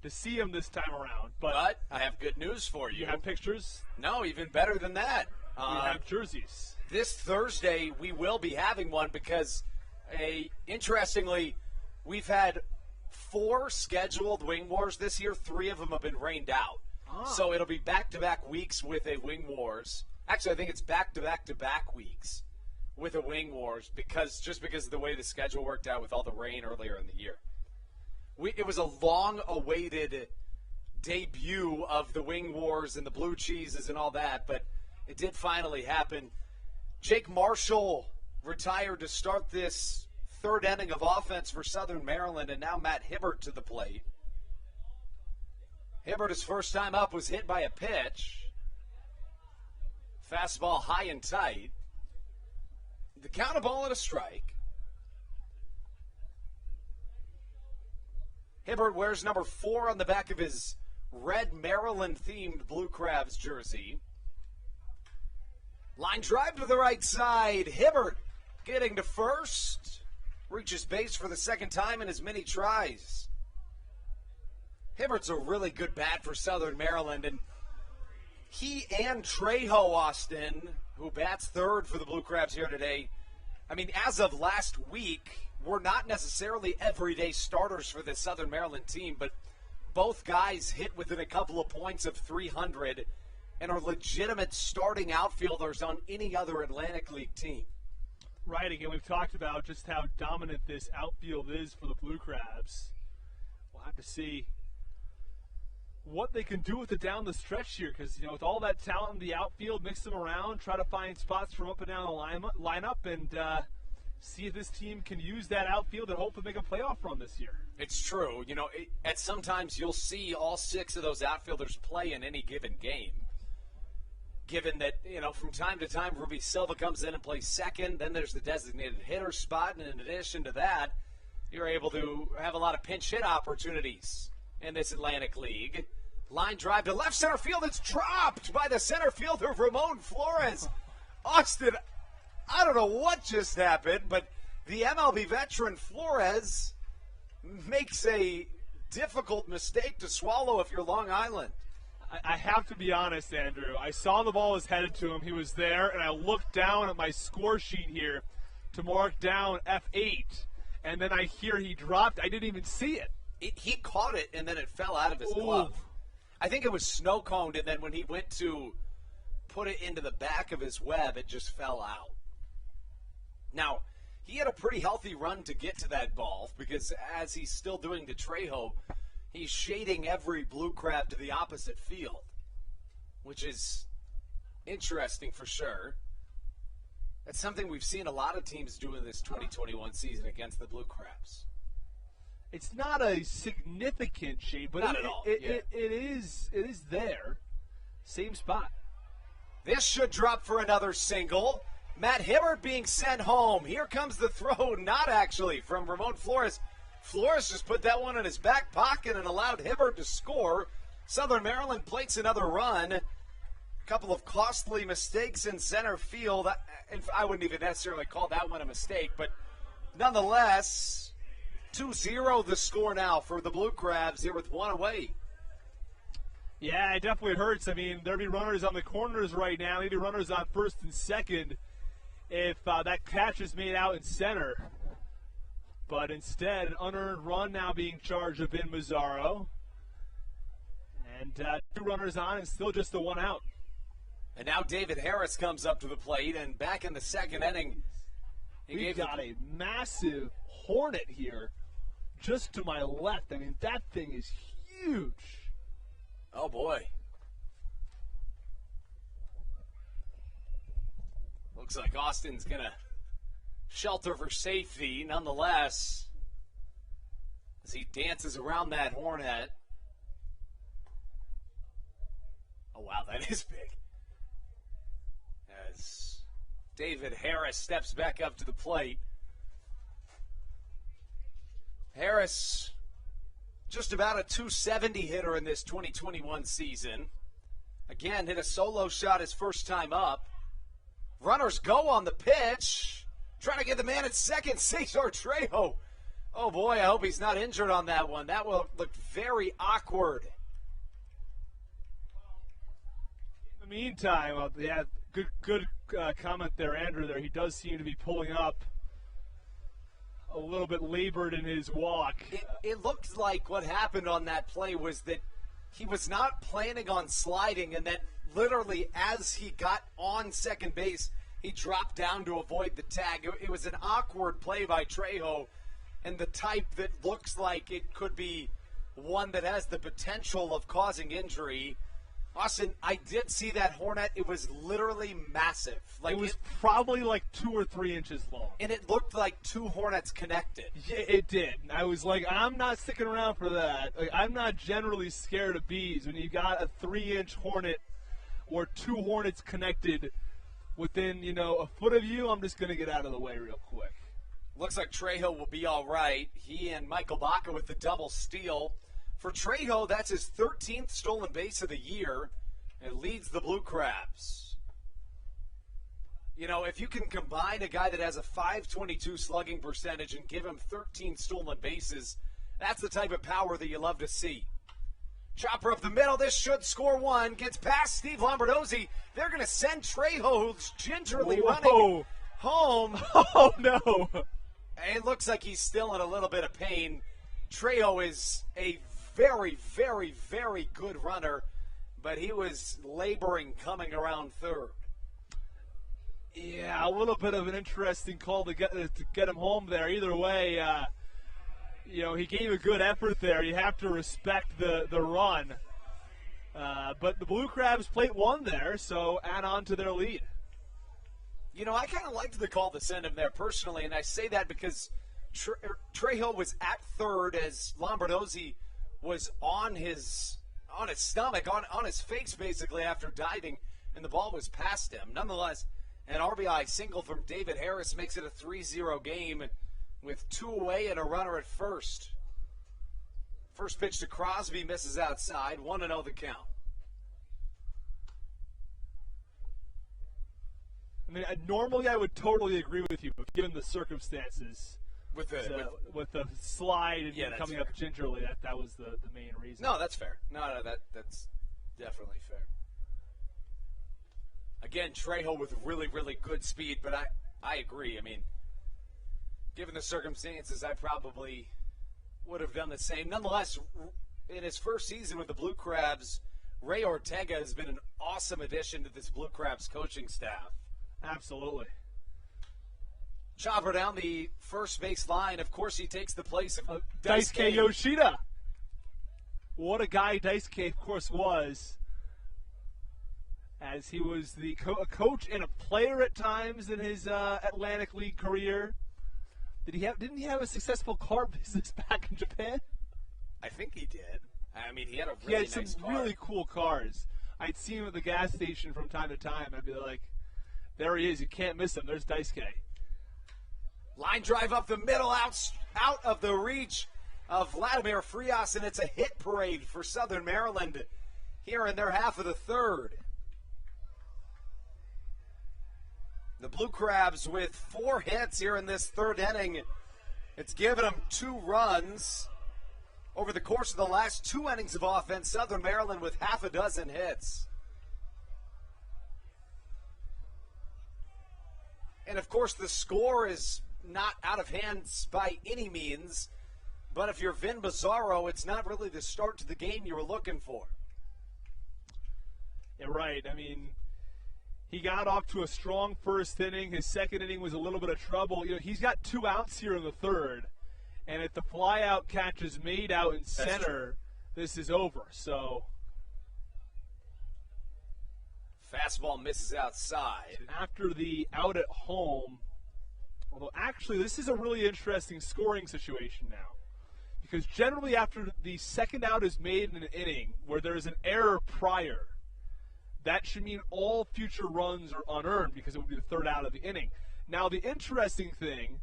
see them this time around. But I have good news for you. You have pictures? No, even better than that. We have jerseys. This Thursday, we will be having one because, interestingly, we've had 4 scheduled Wing Wars this year. 3 of them have been rained out. So it'll be back-to-back weeks with a Wing Wars. Actually, I think it's back-to-back-to-back weeks with a Wing Wars because of the way the schedule worked out with all the rain earlier in the year. It was a long-awaited debut of the Wing Wars and the Blue Cheeses and all that, but it did finally happen. Jake Marshall retired to start this third inning of offense for Southern Maryland, and now Matt Hibbert to the plate. Hibbert, his first time up, was hit by a pitch. Fastball high and tight. The count, a ball and a strike. Hibbert wears number 4 on the back of his red Maryland-themed Blue Crabs jersey. Line drive to the right side. Hibbert getting to first. Reaches base for the second time in as many tries. Hibbert's a really good bat for Southern Maryland, and he and Trejo, Austin, who bats third for the Blue Crabs here today, I mean, as of last week, were not necessarily everyday starters for this Southern Maryland team, but both guys hit within a couple of points of 300 and are legitimate starting outfielders on any other Atlantic League team. Right, again, we've talked about just how dominant this outfield is for the Blue Crabs. We'll have to see what they can do with it down the stretch here, because, you know, with all that talent in the outfield, mix them around, try to find spots from up and down the lineup, and see if this team can use that outfield and hopefully make a playoff run this year. It's true. You know, at sometimes you'll see all 6 of those outfielders play in any given game. Given that, you know, from time to time, Ruby Silva comes in and plays second, then there's the designated hitter spot, and in addition to that, you're able to have a lot of pinch hit opportunities in this Atlantic League. Line drive to left center field. It's dropped by the center fielder, Ramon Flores. Austin, I don't know what just happened, but the MLB veteran Flores makes a difficult mistake to swallow if you're Long Island. I have to be honest, Andrew. I saw the ball was headed to him. He was there, and I looked down at my score sheet here to mark down F8, and then I hear he dropped. I didn't even see it. He caught it, and then it fell out of his glove. I think it was snow-coned, and then when he went to put it into the back of his web, it just fell out. Now, he had a pretty healthy run to get to that ball, because as he's still doing to Trejo, he's shading every Blue Crab to the opposite field, which is interesting for sure. That's something we've seen a lot of teams do in this 2021 season against the Blue Crabs. It's not a significant shade, but not at all. It is there. Same spot. This should drop for another single. Matt Hibbert being sent home. Here comes the throw, not actually, from Ramon Flores. Flores just put that one in his back pocket and allowed Hibbert to score. Southern Maryland plates another run. A couple of costly mistakes in center field. I wouldn't even necessarily call that one a mistake, but nonetheless, 2-0 the score now for the Blue Crabs here with one away. Yeah, it definitely hurts. I mean, there'd be runners on the corners right now, maybe runners on first and second if that catch is made out in center. But instead, an unearned run now being charged of Ben Mazzaro. And 2 runners on and still just the 1 out. And now David Harris comes up to the plate, and back in the second inning, We've got a massive hornet here just to my left. I mean, that thing is huge. Oh, boy. Looks like Austin's going to shelter for safety, nonetheless, as he dances around that hornet. Oh, wow, that is big. As David Harris steps back up to the plate. Harris, just about a 270 hitter in this 2021 season. Again, hit a solo shot his first time up. Runners go on the pitch. Trying to get the man at second, Cesar Trejo. Oh, boy, I hope he's not injured on that one. That will look very awkward. In the meantime, yeah, good comment there, Andrew, there. He does seem to be pulling up a little bit labored in his walk. It looked like what happened on that play was that he was not planning on sliding, and that literally as he got on second base, he dropped down to avoid the tag. It was an awkward play by Trejo, and the type that looks like it could be one that has the potential of causing injury. Austin, I did see that hornet. It was literally massive. Like, it was probably like 2 or 3 inches long. And it looked like 2 hornets connected. Yeah, it did. I was like, I'm not sticking around for that. Like, I'm not generally scared of bees when you got a 3-inch hornet or two Hornets connected within, a foot of you, I'm just going to get out of the way real quick. Looks like Trejo will be all right. He and Michael Baca with the double steal. For Trejo, that's his 13th stolen base of the year and leads the Blue Crabs. If you can combine a guy that has a .522 slugging percentage and give him 13 stolen bases, that's the type of power that you love to see. Chopper up the middle. This should score one. Gets past Steve Lombardozzi. They're going to send Trejo, who's gingerly running home. Oh, no. It looks like he's still in a little bit of pain. Trejo is a very, very, very good runner, but he was laboring coming around third. Yeah, a little bit of an interesting call to get him home there. Either way, he gave a good effort there. You have to respect the run. But the Blue Crabs plate one there, so add on to their lead. I kind of liked the call to send him there personally, and I say that because Trejo was at third as Lombardozzi was on his stomach, on his face basically after diving, and the ball was past him. Nonetheless, an RBI single from David Harris makes it a 3-0 game with two away and a runner at first. First pitch to Crosby misses outside, 1-0 the count. I mean, normally I would totally agree with you, but given the circumstances, with the slide and coming up gingerly, that was the main reason. No, that's fair. No, that's definitely fair. Again, Trejo with really, really good speed, but I agree. I mean, given the circumstances, I probably would have done the same. Nonetheless, in his first season with the Blue Crabs, Ray Ortega has been an awesome addition to this Blue Crabs coaching staff. Absolutely. Chopper down the first base line. Of course, he takes the place of Daisuke Yoshida. What a guy Daisuke, of course, was. As he was a coach and a player at times in his Atlantic League career. Didn't he have a successful car business back in Japan? I think he did. I mean, he had a really nice car. He had some really cool cars. I'd see him at the gas station from time to time. I'd be like, there he is. You can't miss him. There's Daisuke. Line drive up the middle, out of the reach of Vladimir Frias, and it's a hit parade for Southern Maryland here in their half of the third. The Blue Crabs with 4 hits here in this third inning. It's given them 2 runs over the course of the last 2 innings of offense. Southern Maryland with half a dozen hits. And, of course, the score is not out of hands by any means. But if you're Vin Bizarro, it's not really the start to the game you were looking for. Yeah, right. I mean, he got off to a strong first inning. His second inning was a little bit of trouble. He's got 2 outs here in the third. And if the fly-out catch is made out in center, this is over. So fastball misses outside. After the out at home, although actually this is a really interesting scoring situation now. Because generally after the second out is made in an inning where there is an error prior, that should mean all future runs are unearned because it would be the third out of the inning. Now the interesting thing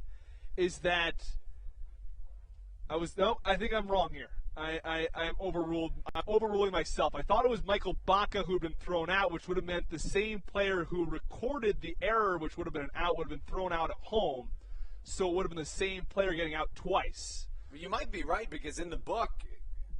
is that I think I'm wrong here. I'm overruled. I'm overruling myself. I thought it was Michael Baca who had been thrown out, which would have meant the same player who recorded the error, which would have been an out, would have been thrown out at home. So it would have been the same player getting out twice. You might be right because in the book.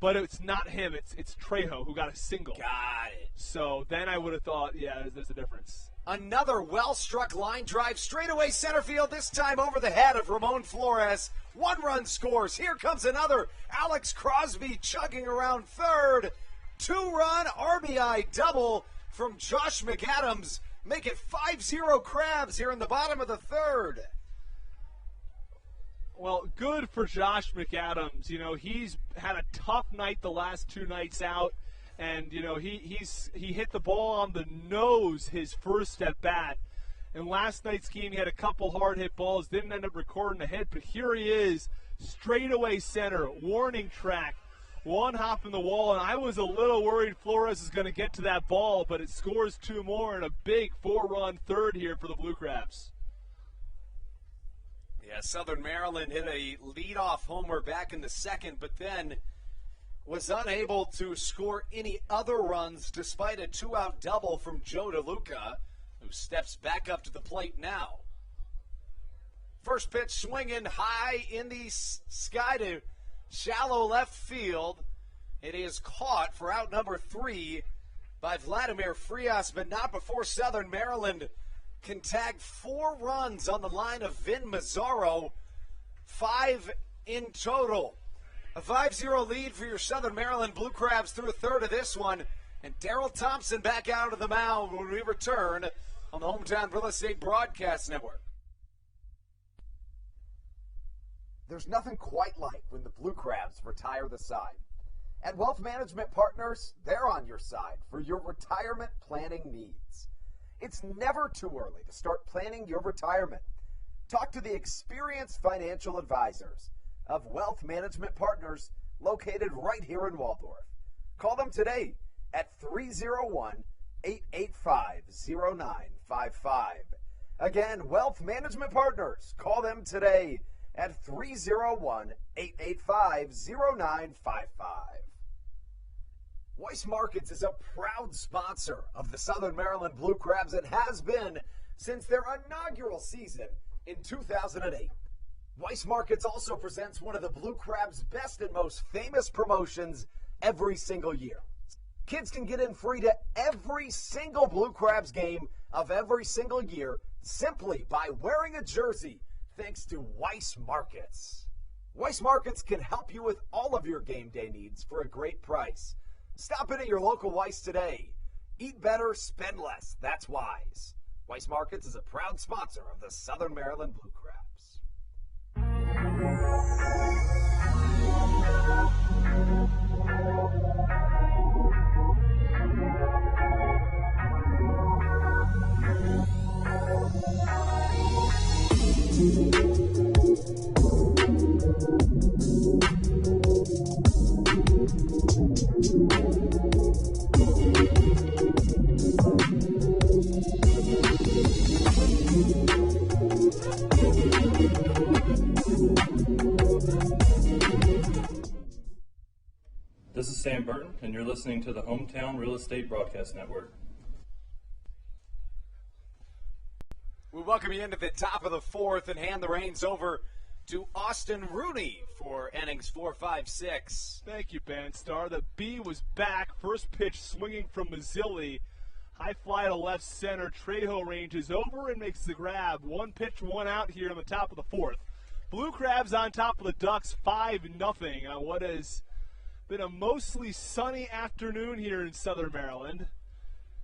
But it's not him. It's Trejo who got a single. Got it. So then I would have thought, yeah, there's a difference. Another well-struck line drive straightaway center field, this time over the head of Ramon Flores. 1 run scores. Here comes another. Alex Crosby chugging around third. 2-run RBI double from Josh McAdams. Make it 5-0 Crabs here in the bottom of the third. Well, good for Josh McAdams. He's had a tough night the last 2 nights out. And, he hit the ball on the nose his first at bat. In last night's game, he had a couple hard-hit balls, didn't end up recording a hit. But here he is, straightaway center, warning track, One hop in the wall, and I was a little worried Flores is going to get to that ball, but it scores 2 more and a big 4-run third here for the Blue Crabs. Yeah, Southern Maryland hit a leadoff homer back in the second, but then was unable to score any other runs despite a 2-out double from Joe DeLuca, who steps back up to the plate now. First pitch swinging high in the sky to shallow left field. It is caught for out number 3 by Vladimir Frias, but not before Southern Maryland can tag 4 runs on the line of Vin Mazzaro. 5 in total. A 5-0 lead for your Southern Maryland Blue Crabs through a third of this one. And Daryl Thompson back out of the mound when we return on the Hometown Real Estate Broadcast Network. There's nothing quite like when the Blue Crabs retire the side. At Wealth Management Partners, they're on your side for your retirement planning needs. It's never too early to start planning your retirement. Talk to the experienced financial advisors of Wealth Management Partners located right here in Waldorf. Call them today at 301-885-0955. Again, Wealth Management Partners. Call them today at 301-885-0955. Weiss Markets is a proud sponsor of the Southern Maryland Blue Crabs and has been since their inaugural season in 2008. Weiss Markets also presents one of the Blue Crabs' best and most famous promotions every single year. Kids can get in free to every single Blue Crabs game of every single year simply by wearing a jersey thanks to Weiss Markets. Weiss Markets can help you with all of your game day needs for a great price. Stop in at your local Weiss today. Eat better, spend less. That's wise. Weiss Markets is a proud sponsor of the Southern Maryland Blue Crabs. This is Sam Burton, and you're listening to the Hometown Real Estate Broadcast Network. We welcome you into the top of the fourth and hand the reins over to Austin Rooney for innings 4, 5, 6. Thank you, Ben Starr. The B was back. First pitch swinging from Mazzilli. High fly to left center. Trejo ranges over and makes the grab. 1 pitch, 1 out here in the top of the fourth. Blue Crabs on top of the Ducks, 5-0 on what has been a mostly sunny afternoon here in Southern Maryland.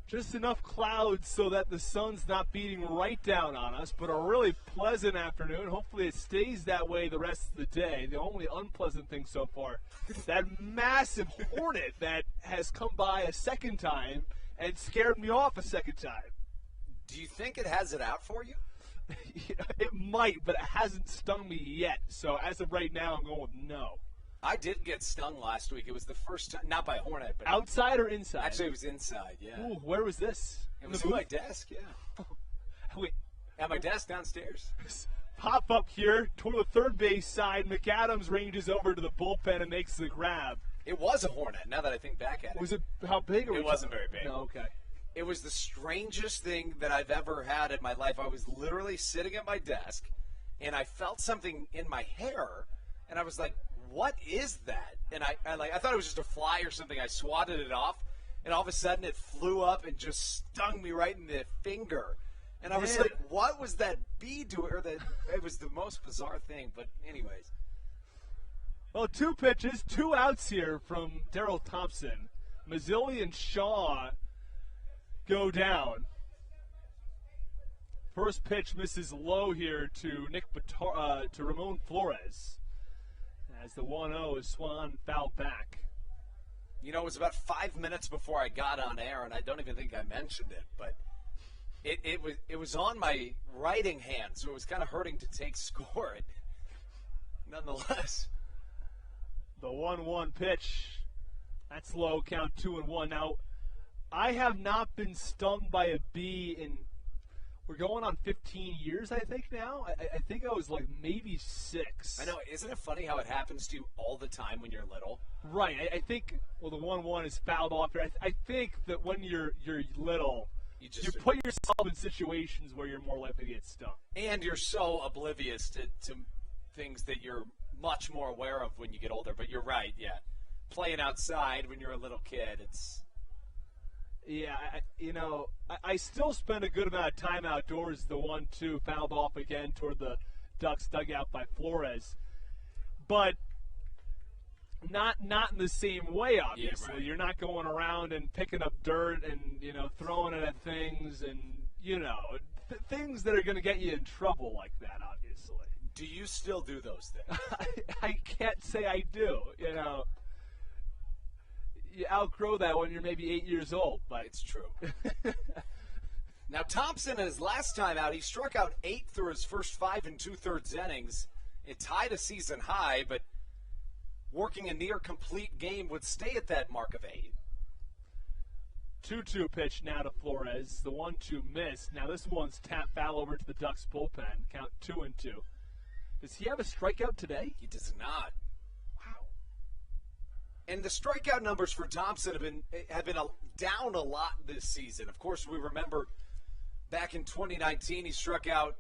Just enough clouds so that the sun's not beating right down on us, but a really pleasant afternoon. Hopefully it stays that way the rest of the day. The only unpleasant thing so far, that massive hornet that has come by a second time and scared me off a second time. Do you think it has it out for you? It might, but it hasn't stung me yet. So as of right now, I'm going with no. I did get stung last week. It was the first time, not by a hornet, but outside or inside? Actually, it was inside. Yeah. Ooh, where was this? It was at my desk. Yeah. Wait, at my desk downstairs. Pop up here toward the third base side. McAdams ranges over to the bullpen and makes the grab. It was a hornet. Now that I think back at it, was it how big? It wasn't very big. No, okay. It was the strangest thing that I've ever had in my life. I was literally sitting at my desk, and I felt something in my hair, and I was like, what is that? And I thought it was just a fly or something. I swatted it off, and all of a sudden it flew up and just stung me right in the finger. And I was like, what was that bee doing? Or that it was the most bizarre thing. But anyways. Well, 2 pitches, 2 outs here from Daryl Thompson. Mazzilli and Shaw go down. First pitch misses low here to to Ramon Flores. As the 1-0 is swung fouled back. You know, it was about 5 minutes before I got on air, and I don't even think I mentioned it, but it was on my writing hand, so it was kind of hurting to take score. Nonetheless, The 1-1 pitch. That's low, count 2-1. Now, I have not been stung by a bee in, we're going on 15 years, I think now. I think I was like maybe 6. I know. Isn't it funny how it happens to you all the time when you're little? Right. I think, well, the 1-1 is fouled off there. I think that when you're little, you put yourself in situations where you're more likely to get stung. And you're so oblivious to things that you're much more aware of when you get older. But you're right, yeah. Playing outside when you're a little kid, it's... Yeah, I still spend a good amount of time outdoors. The 1-2 fouled off again toward the Ducks dugout by Flores. But not in the same way, obviously. Yeah, right. You're not going around and picking up dirt and, throwing it at things and, things that are going to get you in trouble like that, obviously. Do you still do those things? I can't say I do, You outgrow that when you're maybe 8 years old, but it's true. Now, Thompson, his last time out, he struck out 8 through his first 5 2/3 innings. It tied a season high, but working a near-complete game would stay at that mark of 8. 2-2 pitch now to Flores. The 1-2 miss. Now this one's tap foul over to the Ducks bullpen. Count 2-2. Does he have a strikeout today? He does not. Wow. And the strikeout numbers for Thompson have been down a lot this season. Of course, we remember back in 2019 he struck out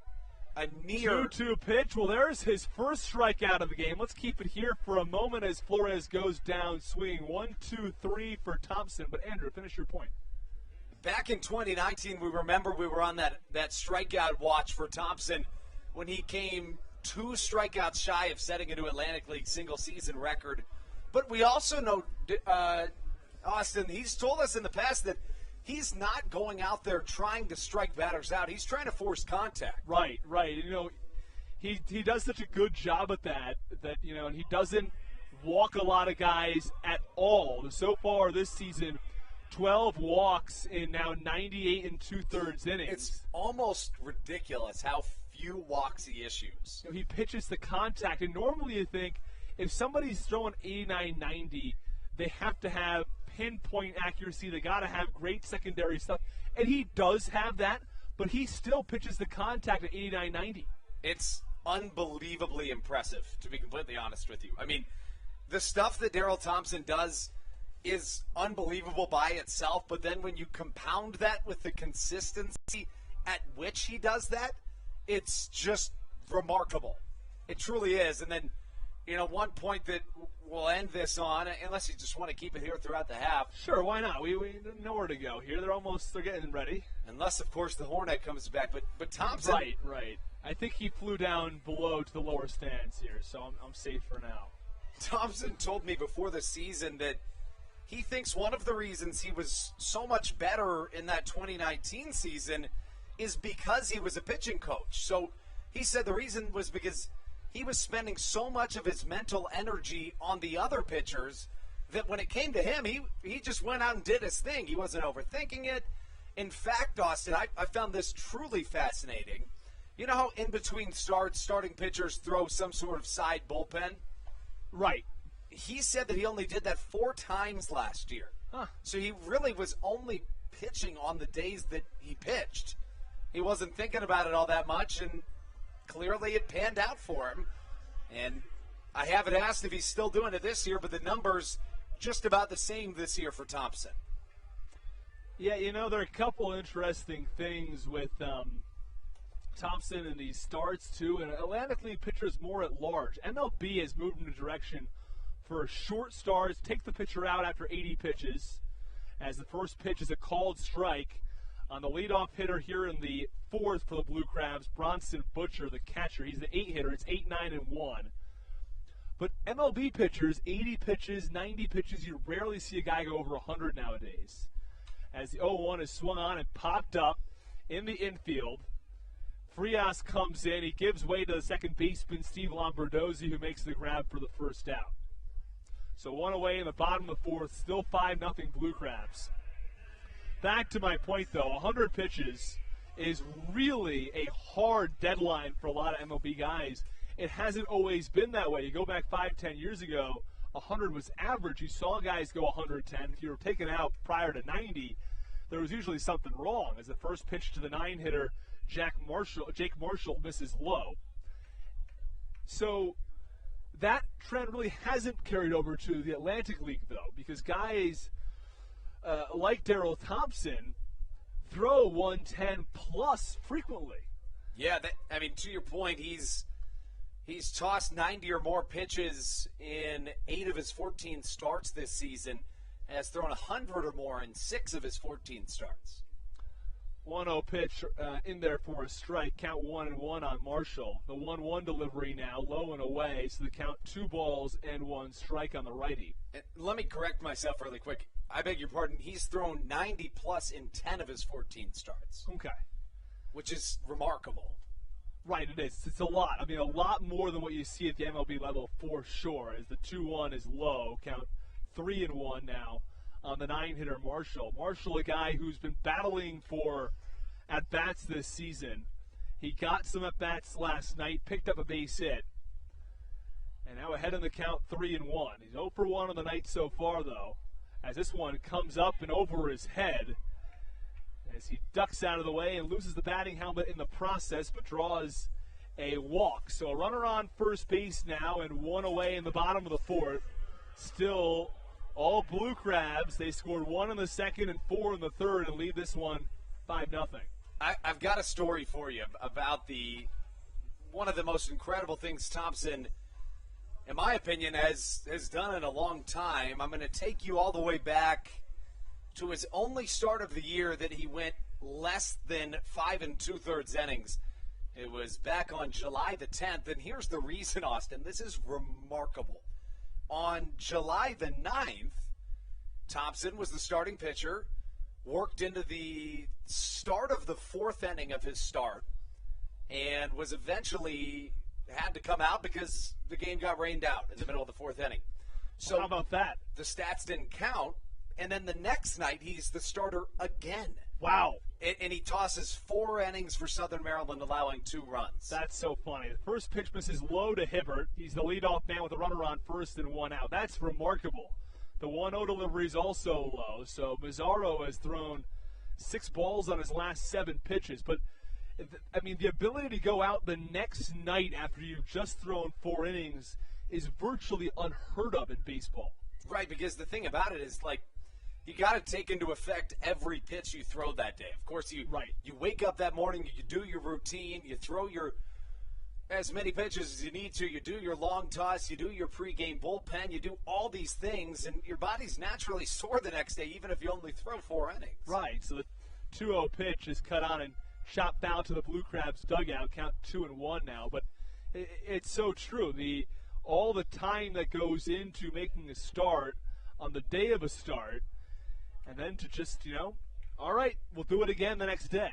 a near 2-2 pitch. Well, there's his first strikeout of the game. Let's keep it here for a moment as Flores goes down swinging 1-2-3 for Thompson. But Andrew, finish your point. Back in 2019, we remember we were on that strikeout watch for Thompson when he came 2 strikeouts shy of setting a new Atlantic League single-season record. But we also know, Austin, he's told us in the past that he's not going out there trying to strike batters out. He's trying to force contact. Right. He does such a good job at that, and he doesn't walk a lot of guys at all. So far this season, 12 walks in now 98 2/3 innings. It's almost ridiculous how few walks he issues. He pitches the contact, and normally you think if somebody's throwing 89-90, they have to have pinpoint accuracy. They got to have great secondary stuff, and he does have that, but he still pitches the contact at 89-90. It's unbelievably impressive, to be completely honest with you. I mean, the stuff that Daryl Thompson does is unbelievable by itself, but then when you compound that with the consistency at which he does that, it's just remarkable. It truly is. And then, one point that we'll end this on, unless you just want to keep it here throughout the half. Sure, why not? We know where to go here. They're getting ready. Unless, of course, the Hornet comes back. But Thompson. Right. I think he flew down below to the lower stands here, so I'm safe for now. Thompson told me before the season that he thinks one of the reasons he was so much better in that 2019 season is because he was a pitching coach. So he said the reason was because he was spending so much of his mental energy on the other pitchers that when it came to him, he just went out and did his thing. He wasn't overthinking it. In fact, Austin, I found this truly fascinating. You know how in between starts, starting pitchers throw some sort of side bullpen? Right. He said that he only did that 4 times last year. Huh. So he really was only pitching on the days that he pitched. He wasn't thinking about it all that much, and clearly it panned out for him. And I haven't asked if he's still doing it this year, but the numbers just about the same this year for Thompson. Yeah, there are a couple interesting things with Thompson and these starts, too. And Atlantic League pitchers more at large. MLB has moved in a direction for short starts, take the pitcher out after 80 pitches, as the first pitch is a called strike. On the leadoff hitter here in the 4th for the Blue Crabs, Bronson Butcher, the catcher. He's the 8 hitter. It's 8-9-1. But MLB pitchers, 80 pitches, 90 pitches, you rarely see a guy go over 100 nowadays. As the 0-1 is swung on and popped up in the infield, Frias comes in. He gives way to the second baseman, Steve Lombardozzi, who makes the grab for the first out. So 1 away in the bottom of the 4th, still 5-0 Blue Crabs. Back to my point, though, 100 pitches is really a hard deadline for a lot of MLB guys. It hasn't always been that way. You go back 5-10 years ago, 100 was average. You saw guys go 110. If you were taken out prior to 90, there was usually something wrong. As the first pitch to the 9-hitter, Jake Marshall misses low. So that trend really hasn't carried over to the Atlantic League, though, because guys like Daryl Thompson throw 110 plus frequently. Yeah, to your point, he's tossed 90 or more pitches in 8 of his 14 starts this season, has thrown 100 or more in 6 of his 14 starts. 1-0 pitch in there for a strike. Count 1-1 on Marshall. The 1-1 delivery now, low and away, so the count 2 balls and 1 strike on the righty. And let me correct myself really quick. I beg your pardon. He's thrown 90 plus in 10 of his 14 starts. Okay. Which is remarkable. Right, it is. It's a lot. I mean, a lot more than what you see at the MLB level for sure. As the 2-1 is low, count 3-1 now on the 9-hitter Marshall. Marshall, a guy who's been battling for at-bats this season. He got some at-bats last night, picked up a base hit, and now ahead in the count 3-1. He's 0 for 1 on the night so far, though, as this one comes up and over his head as he ducks out of the way and loses the batting helmet in the process, but draws a walk. So a runner on first base now and 1 away in the bottom of the 4th. Still all Blue Crabs. They scored 1 in the 2nd and 4 in the 3rd and lead this one 5-0. I've got a story for you about one of the most incredible things Thompson, in my opinion, has done in a long time. I'm going to take you all the way back to his only start of the year that he went less than 5 2/3 innings. It was back on July the 10th, and here's the reason, Austin. This is remarkable. On July the 9th, Thompson was the starting pitcher, worked into the start of the 4th inning of his start, and was eventually had to come out because the game got rained out in the middle of the 4th inning. So how about that? The stats didn't count, and then the next night he's the starter again. Wow. And he tosses 4 innings for Southern Maryland, allowing 2 runs. That's so funny. The first pitch misses low to Hibbert. He's the leadoff man with a runner on first and 1 out. That's remarkable. The 1-0 delivery is also low. So Mazzaro has thrown 6 balls on his last 7 pitches. But, I mean, the ability to go out the next night after you've just thrown 4 innings is virtually unheard of in baseball. Right, because the thing about it is, like, you got to take into effect every pitch you throw that day. Of course, you wake up that morning, you do your routine, you throw as many pitches as you need to, you do your long toss, you do your pregame bullpen, you do all these things, and your body's naturally sore the next day, even if you only throw 4 innings. Right, so the 2-0 pitch is cut on and shot down to the Blue Crabs dugout, count 2-1 now. But it's so true. All the time that goes into making a start on the day of a start, and then to just, all right, we'll do it again the next day.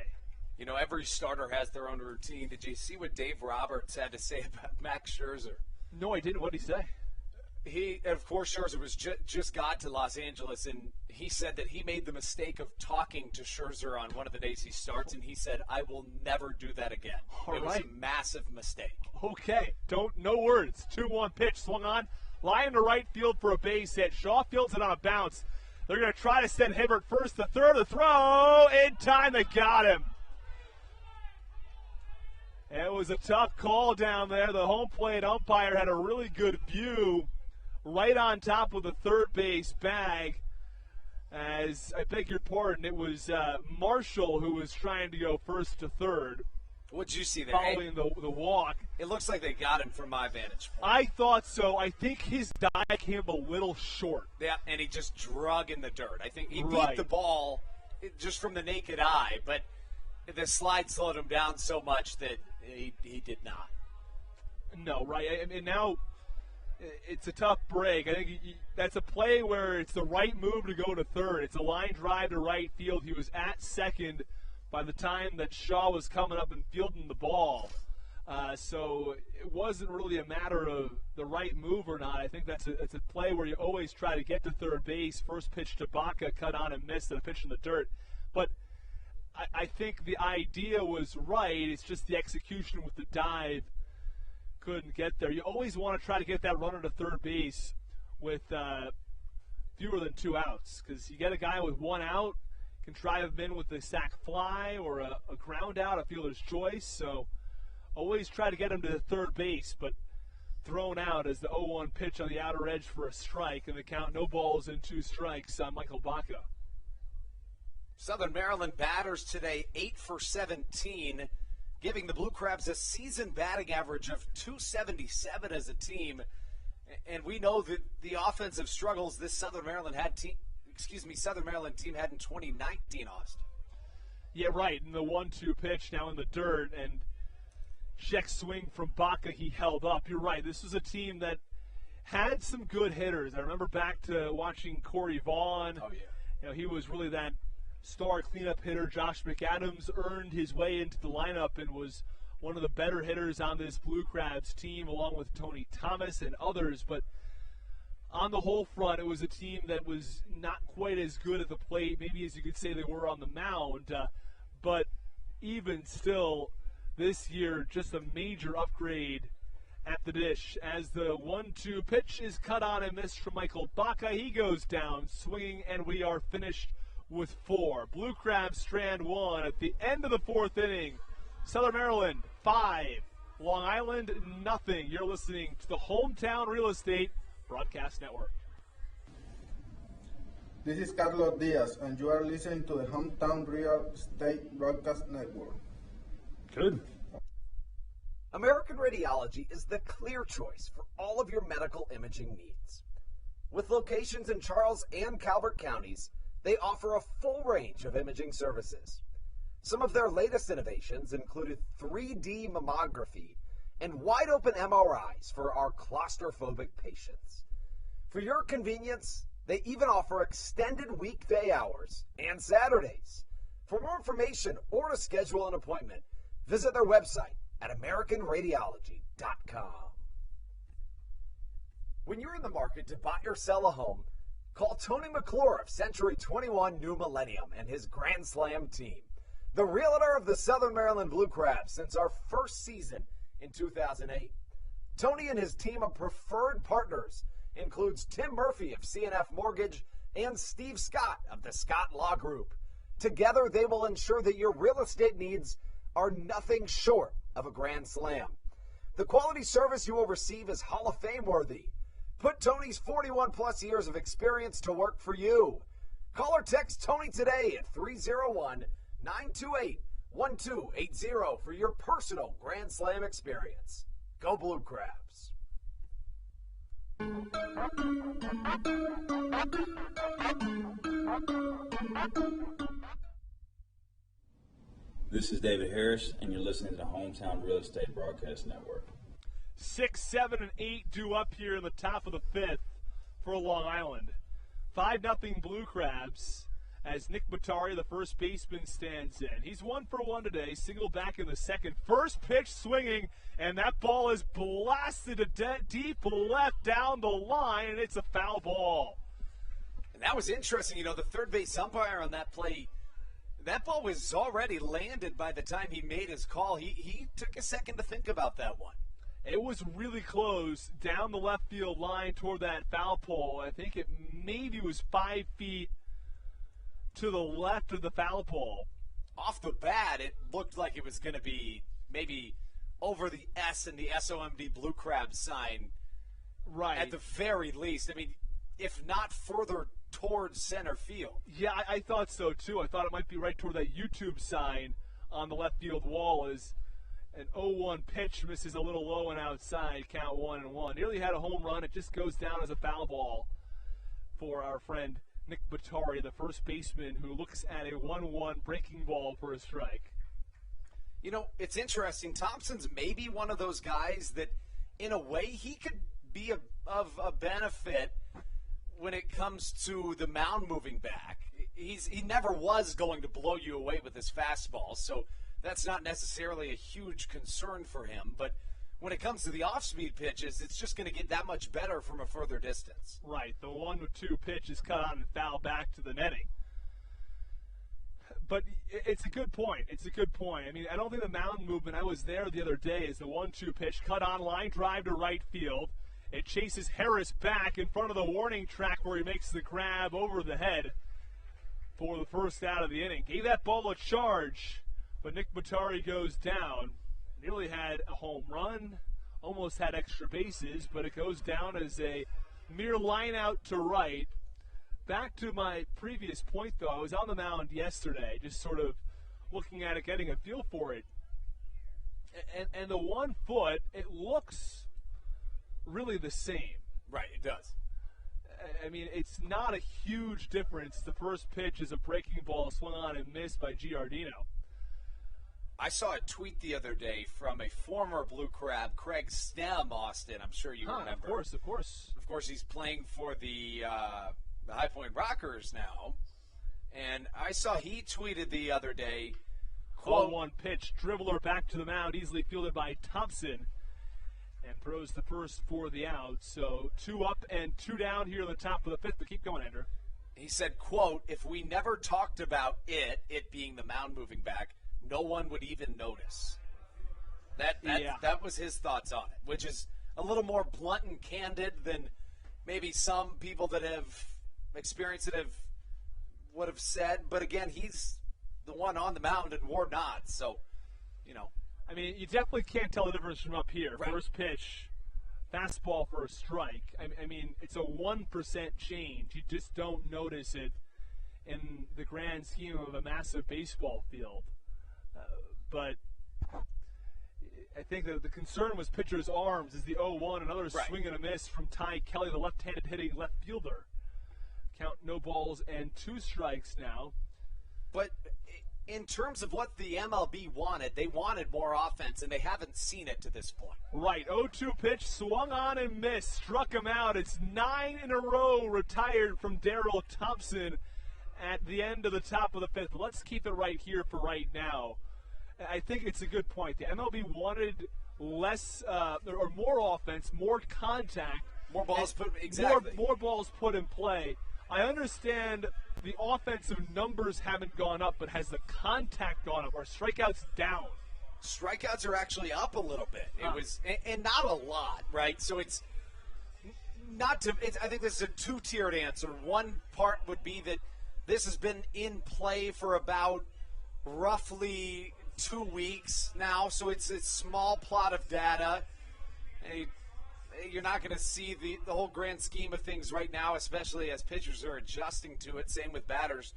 Every starter has their own routine. Did you see what Dave Roberts had to say about Max Scherzer? No, I didn't. What did he say? Of course, Scherzer was just got to Los Angeles, and he said that he made the mistake of talking to Scherzer on one of the days he starts, and he said, "I will never do that again." It was a massive mistake. Okay, no words. 2-1 pitch swung on, line to right field for a base hit. Shaw fields it on a bounce. They're going to try to send Hibbert first to third. The throw in time. They got him. It was a tough call down there. The home plate umpire had a really good view right on top of the third base bag. As I beg your pardon, it was Marshall who was trying to go first to third. What'd you see there? Following the walk. It looks like they got him from my vantage point. I thought so. I think his dive came a little short. Yeah, and he just drug in the dirt. I think he beat the ball just from the naked eye, but the slide slowed him down so much that he did not. No, right. And now it's a tough break. I think that's a play where it's the right move to go to third. It's a line drive to right field. He was at second by the time that Shaw was coming up and fielding the ball. So it wasn't really a matter of the right move or not. I think it's a play where you always try to get to third base. First pitch to Baca, cut on and missed, and a pitch in the dirt. But I think the idea was right. It's just the execution with the dive couldn't get there. You always want to try to get that runner to third base with fewer than 2 outs, because you get a guy with 1 out, can drive him in with a sac fly or a ground out, a fielder's choice. So always try to get him to third base, but thrown out as the 0-1 pitch on the outer edge for a strike, and the count no balls and 2 strikes on Michael Baca. Southern Maryland batters today 8 for 17, giving the Blue Crabs a season batting average of .277 as a team. And we know that the offensive struggles this Southern Maryland team had in 2019, Austin. Yeah, right. And the 1-2 pitch now in the dirt, and check swing from Baca, he held up. You're right. This was a team that had some good hitters. I remember back to watching Corey Vaughn. Oh, yeah. You know, he was really that star cleanup hitter. Josh McAdams earned his way into the lineup and was one of the better hitters on this Blue Crabs team, along with Tony Thomas and others. But on the whole front, it was a team that was not quite as good at the plate, maybe as you could say they were on the mound. But even still, this year, just a major upgrade at the dish as the 1-2 pitch is cut on and missed from Michael Baca. He goes down swinging, and we are finished with 4. Blue Crabs strand 1 at the end of the 4th inning. Southern Maryland 5, Long Island nothing. You're listening to the Hometown Real Estate Broadcast Network. This is Carlos Diaz, and you are listening to the Hometown Real Estate Broadcast Network. Good. American Radiology is the clear choice for all of your medical imaging needs. With locations in Charles and Calvert counties, they offer a full range of imaging services. Some of their latest innovations included 3D mammography and wide-open MRIs for our claustrophobic patients. For your convenience, they even offer extended weekday hours and Saturdays. For more information or to schedule an appointment, visit their website at AmericanRadiology.com. When you're in the market to buy or sell a home, call Tony McClure of Century 21 New Millennium and his Grand Slam team, the realtor of the Southern Maryland Blue Crabs since our first season in 2008. Tony and his team of preferred partners includes Tim Murphy of CNF Mortgage and Steve Scott of the Scott Law Group. Together, they will ensure that your real estate needs are nothing short of a grand slam. The quality service you will receive is Hall of Fame worthy. Put Tony's 41-plus years of experience to work for you. Call or text Tony today at 301-928-1280 for your personal Grand Slam experience. Go Blue Crabs. This is David Harris, and you're listening to the Hometown Real Estate Broadcast Network. 6, 7, and 8 due up here in the top of the 5th for Long Island. 5-0 Blue Crabs as Nick Batari, the first baseman, stands in. He's 1 for 1 today, single back in the second. First pitch swinging, and that ball is blasted to deep left down the line, and it's a foul ball. And that was interesting. You know, the third base umpire on that play, that ball was already landed by the time he made his call. He took a second to think about that one. It was really close down the left field line toward that foul pole. I think it maybe was 5 feet to the left of the foul pole. Off the bat, it looked like it was going to be maybe over the S and the SOMD Blue Crab sign. Right. At the very least. I mean, if not further towards center field. Yeah, I thought so too. I thought it might be right toward that YouTube sign on the left field wall as an 0-1 pitch misses a little low and outside, count 1-1. Nearly had a home run. It just goes down as a foul ball for our friend Nick Batari, the first baseman, who looks at a 1-1 breaking ball for a strike. You know, it's interesting. Thompson's maybe one of those guys that, in a way, he could be of a benefit when it comes to the mound moving back. He never was going to blow you away with his fastball, so that's not necessarily a huge concern for him. But when it comes to the off-speed pitches, it's just going to get that much better from a further distance. Right. The 1-2 pitch is cut on and foul back to the netting. But it's a good point. It's a good point. I mean, I don't think the mound movement, I was there the other day, is the 1-2 pitch cut on, line drive to right field. It chases Harris back in front of the warning track where he makes the grab over the head for the first out of the inning. Gave that ball a charge, but Nick Batari goes down. Nearly had a home run, almost had extra bases, but it goes down as a mere line out to right. Back to my previous point, though, I was on the mound yesterday, just sort of looking at it, getting a feel for it. And the 1 foot, it looks really the same. Right, it does. I mean, it's not a huge difference. The first pitch is a breaking ball swung on and missed by Giardino. I saw a tweet the other day from a former Blue Crab, Craig Stem, Austin. I'm sure you remember. Of course. Of course, he's playing for the High Point Rockers now. And I saw he tweeted the other day, quote, 0-1 pitch, dribbler back to the mound, easily fielded by Thompson, and throws the first for the out. So 2 up and 2 down here in the top of the 5th, but keep going, Andrew. He said, quote, if we never talked about it being the mound moving back, no one would even notice. That was his thoughts on it, which is a little more blunt and candid than maybe some people that have experienced it would have said. But again, he's the one on the mound and we're not. So, you know. I mean, you definitely can't tell the difference from up here. Right. First pitch, fastball for a strike. I mean, it's a 1% change. You just don't notice it in the grand scheme of a massive baseball field. But I think that the concern was pitcher's arms as the 0-1, another swing and a miss from Ty Kelly, the left-handed hitting left fielder. Count no balls and 2 strikes now. But in terms of what the MLB wanted, they wanted more offense, and they haven't seen it to this point. Right, 0-2 pitch, swung on and missed, struck him out. It's 9 in a row retired from Daryl Thompson at the end of the top of the 5th. Let's keep it right here for right now. I think it's a good point. The MLB wanted less or more offense, more contact. More balls put, exactly. More balls put in play. I understand the offensive numbers haven't gone up, but has the contact gone up? Are strikeouts down? Strikeouts are actually up a little bit. It was, and not a lot, right? So it's not to. I think this is a 2-tiered answer. One part would be that this has been in play for about roughly 2 weeks now, so it's a small plot of data. You're not going to see the whole grand scheme of things right now, especially as pitchers are adjusting to it. Same with batters.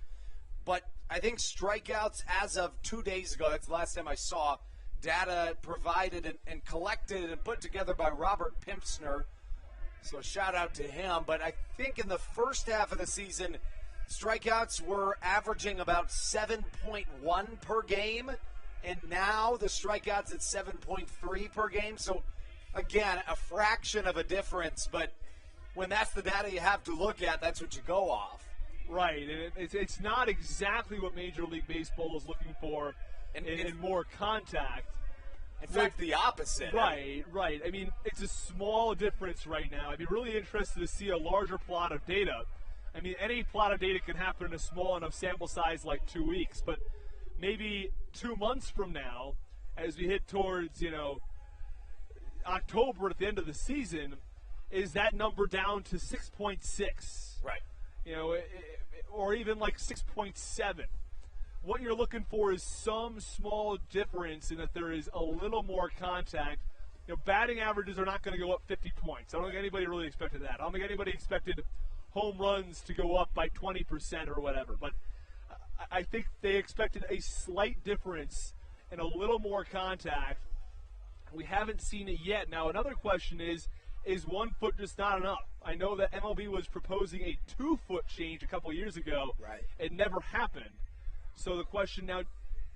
But I think strikeouts as of 2 days ago, that's the last time I saw data provided and collected and put together by Robert Pimpsner. So shout out to him. But I think in the first half of the season, strikeouts were averaging about 7.1 per game. And now the strikeouts at 7.3 per game. So, again, a fraction of a difference. But when that's the data you have to look at, that's what you go off. Right. And it's not exactly what Major League Baseball is looking for in more contact. In fact, the opposite. Right. I mean, it's a small difference right now. I'd be really interested to see a larger plot of data. I mean, any plot of data can happen in a small enough sample size like 2 weeks. But maybe 2 months from now, as we hit towards, October at the end of the season, is that number down to 6.6? Right. Or even like 6.7. What you're looking for is some small difference in that there is a little more contact. Batting averages are not going to go up 50 points. I don't think anybody really expected that. I don't think anybody expected home runs to go up by 20% or whatever. But I think they expected a slight difference and a little more contact. We haven't seen it yet. Now, another question is 1 foot just not enough? I know that MLB was proposing a 2-foot change a couple years ago. Right. It never happened. So the question now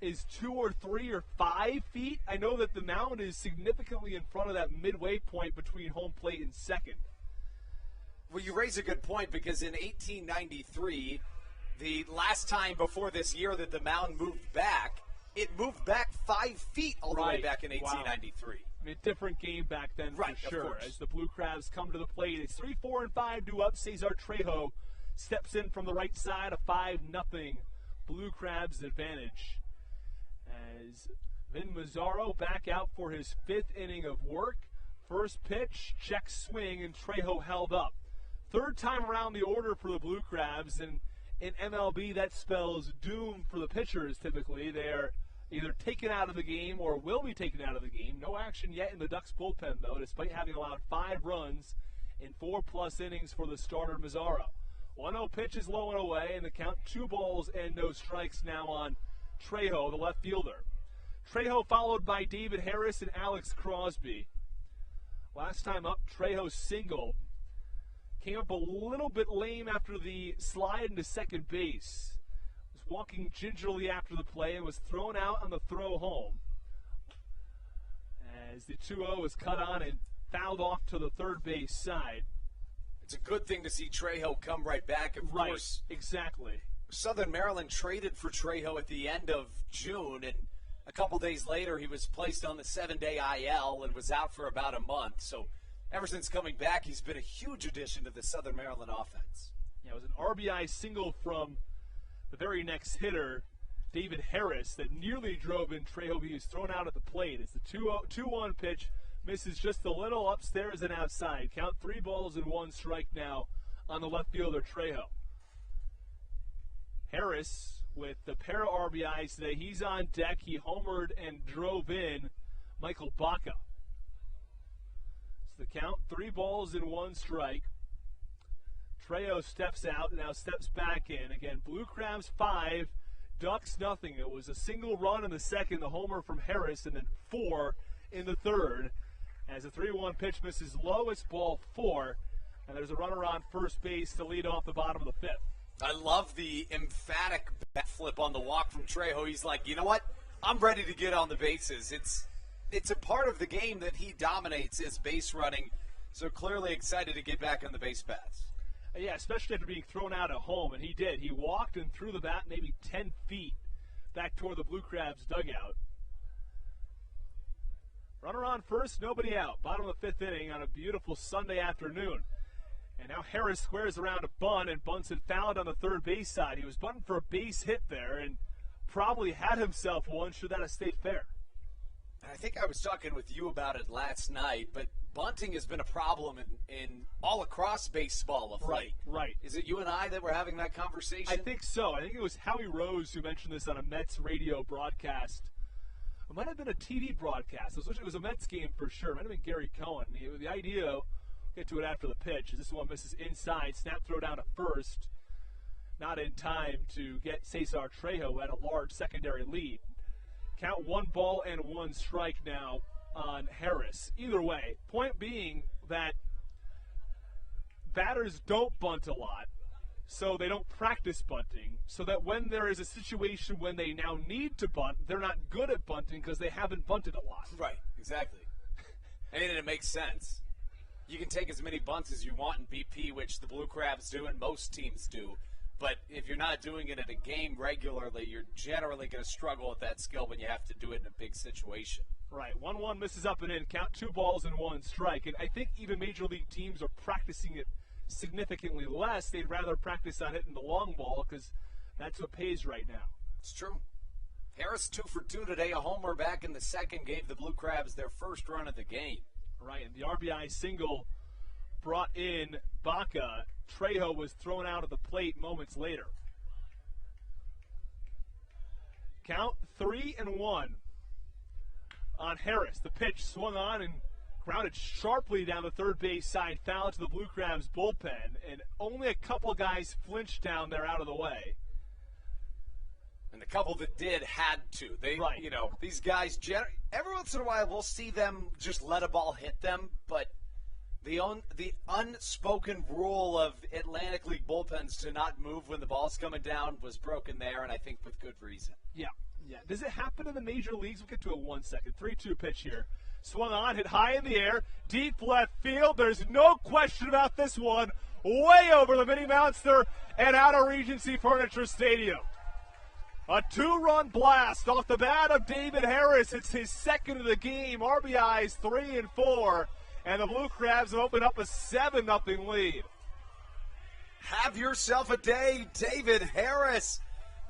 is 2 or 3 or 5 feet? I know that the mound is significantly in front of that midway point between home plate and second. Well, you raise a good point because in 1893, the last time before this year that the mound moved back, it moved back 5 feet all the way back in 1893. Wow. I mean, different game back then for sure. As the Blue Crabs come to the plate, it's 3, 4, and 5 due up. Cesar Trejo steps in from the right side, a 5-0 Blue Crabs advantage. As Vin Mazzaro back out for his 5th inning of work, First pitch, check swing, and Trejo held up. Third time around the order for the Blue Crabs, and in MLB that spells doom for the pitchers typically. They're either taken out of the game or will be taken out of the game. No action yet in the Ducks bullpen, though, despite having allowed 5 runs in 4+ innings for the starter Mazzaro. 1-0 pitch is low and away, and the count 2 balls and no strikes now on Trejo, the left fielder. Trejo followed by David Harris and Alex Crosby. Last time up, Trejo's single came up a little bit lame after the slide into second base. Was walking gingerly after the play and was thrown out on the throw home. As the 2-0 was cut on and fouled off to the third base side. It's a good thing to see Trejo come right back, of course. Exactly. Southern Maryland traded for Trejo at the end of June, and a couple days later he was placed on the 7-day IL and was out for about a month. So ever since coming back, he's been a huge addition to the Southern Maryland offense. Yeah, it was an RBI single from the very next hitter, David Harris, that nearly drove in Trejo. He was thrown out at the plate. It's the 2-1 pitch. Misses just a little upstairs and outside. Count 3 balls and 1 strike now on the left fielder, Trejo. Harris with the pair of RBIs today. He's on deck. He homered and drove in Michael Baca. So the count, 3 balls and 1 strike. Trejo steps out and now steps back in. Again, Blue Crabs 5, Ducks nothing. It was a single run in the second, the homer from Harris, and then 4 in the third. As the 3-1 pitch misses low, it's ball 4, and there's a runner on first base to lead off the bottom of the 5th. I love the emphatic bat flip on the walk from Trejo. He's like, you know what? I'm ready to get on the bases. It's a part of the game that he dominates, is base running, so clearly excited to get back on the base paths. Yeah, especially after being thrown out at home, and he did. He walked and threw the bat maybe 10 feet back toward the Blue Crabs dugout. Runner on first, nobody out. Bottom of the 5th inning on a beautiful Sunday afternoon. And now Harris squares around a bunt, and bunts it fouled on the third base side. He was bunting for a base hit there and probably had himself one should that have stayed fair. I think I was talking with you about it last night, but bunting has been a problem in all across baseball of late. Right. Is it you and I that were having that conversation? I think so. I think it was Howie Rose who mentioned this on a Mets radio broadcast. It might have been a TV broadcast. It was a Mets game for sure. It might have been Gary Cohen. The idea, we'll get to it after the pitch, is this one misses inside, snap throw down to first. Not in time to get Cesar Trejo, who had a large secondary lead. Count 1 ball and 1 strike now on Harris. Either way, point being that batters don't bunt a lot, so they don't practice bunting, so that when there is a situation when they now need to bunt, they're not good at bunting because they haven't bunted a lot. Right, exactly. And it makes sense. You can take as many bunts as you want in BP, which the Blue Crabs do and most teams do. But if you're not doing it in a game regularly, you're generally going to struggle with that skill when you have to do it in a big situation. Right. 1-1 misses up and in. Count 2 balls and 1 strike. And I think even Major League teams are practicing it significantly less. They'd rather practice on hitting the long ball because that's what pays right now. It's true. Harris 2 for 2 today. A homer back in the second gave the Blue Crabs their first run of the game. Right. And the RBI single brought in Baca. Trejo was thrown out of the plate moments later. Count 3-1 on Harris. The pitch swung on and grounded sharply down the third base side, foul to the Blue Crabs bullpen, and only a couple guys flinched down there out of the way. And the couple that did had to. Right. These guys, every once in a while we'll see them just let a ball hit them, but the unspoken rule of Atlantic League bullpens to not move when the ball's coming down was broken there, and I think with good reason. Yeah. Does it happen in the major leagues? We'll get to it 1 second. 3-2 pitch here. Swung on, hit high in the air, deep left field. There's no question about this one. Way over the Minnie Mounster and out of Regency Furniture Stadium. A 2-run blast off the bat of David Harris. It's his second of the game. RBIs 3 and 4. And the Blue Crabs have opened up a 7-0 lead. Have yourself a day, David Harris.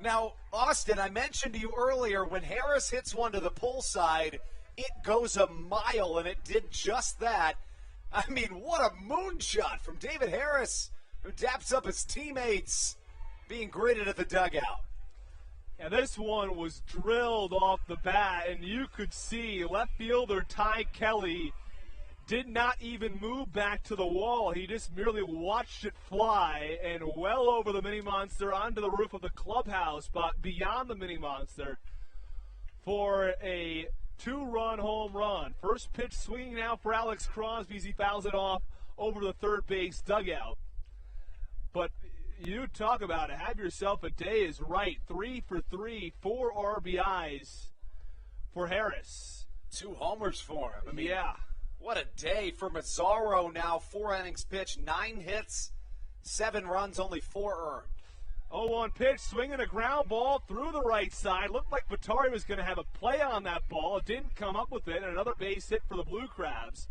Now, Austin, I mentioned to you earlier, when Harris hits one to the pull side, it goes a mile, and it did just that. I mean, what a moonshot from David Harris, who daps up his teammates, being greeted at the dugout. Yeah, this one was drilled off the bat, and you could see left fielder Ty Kelly did not even move back to the wall. He just merely watched it fly and well over the Mini Monster onto the roof of the clubhouse, but beyond the Mini Monster for a 2-run home run. First pitch swinging now for Alex Crosby as he fouls it off over the third base dugout. But you talk about it. Have yourself a day is right. 3 for 3, 4 RBIs for Harris. 2 homers for him. I mean, yeah. What a day for Mazzaro now. 4 innings pitched, 9 hits, 7 runs, only 4 earned. 0-1 pitch, swinging a ground ball through the right side. Looked like Batari was going to have a play on that ball. It didn't come up with it. Another base hit for the Blue Crabs.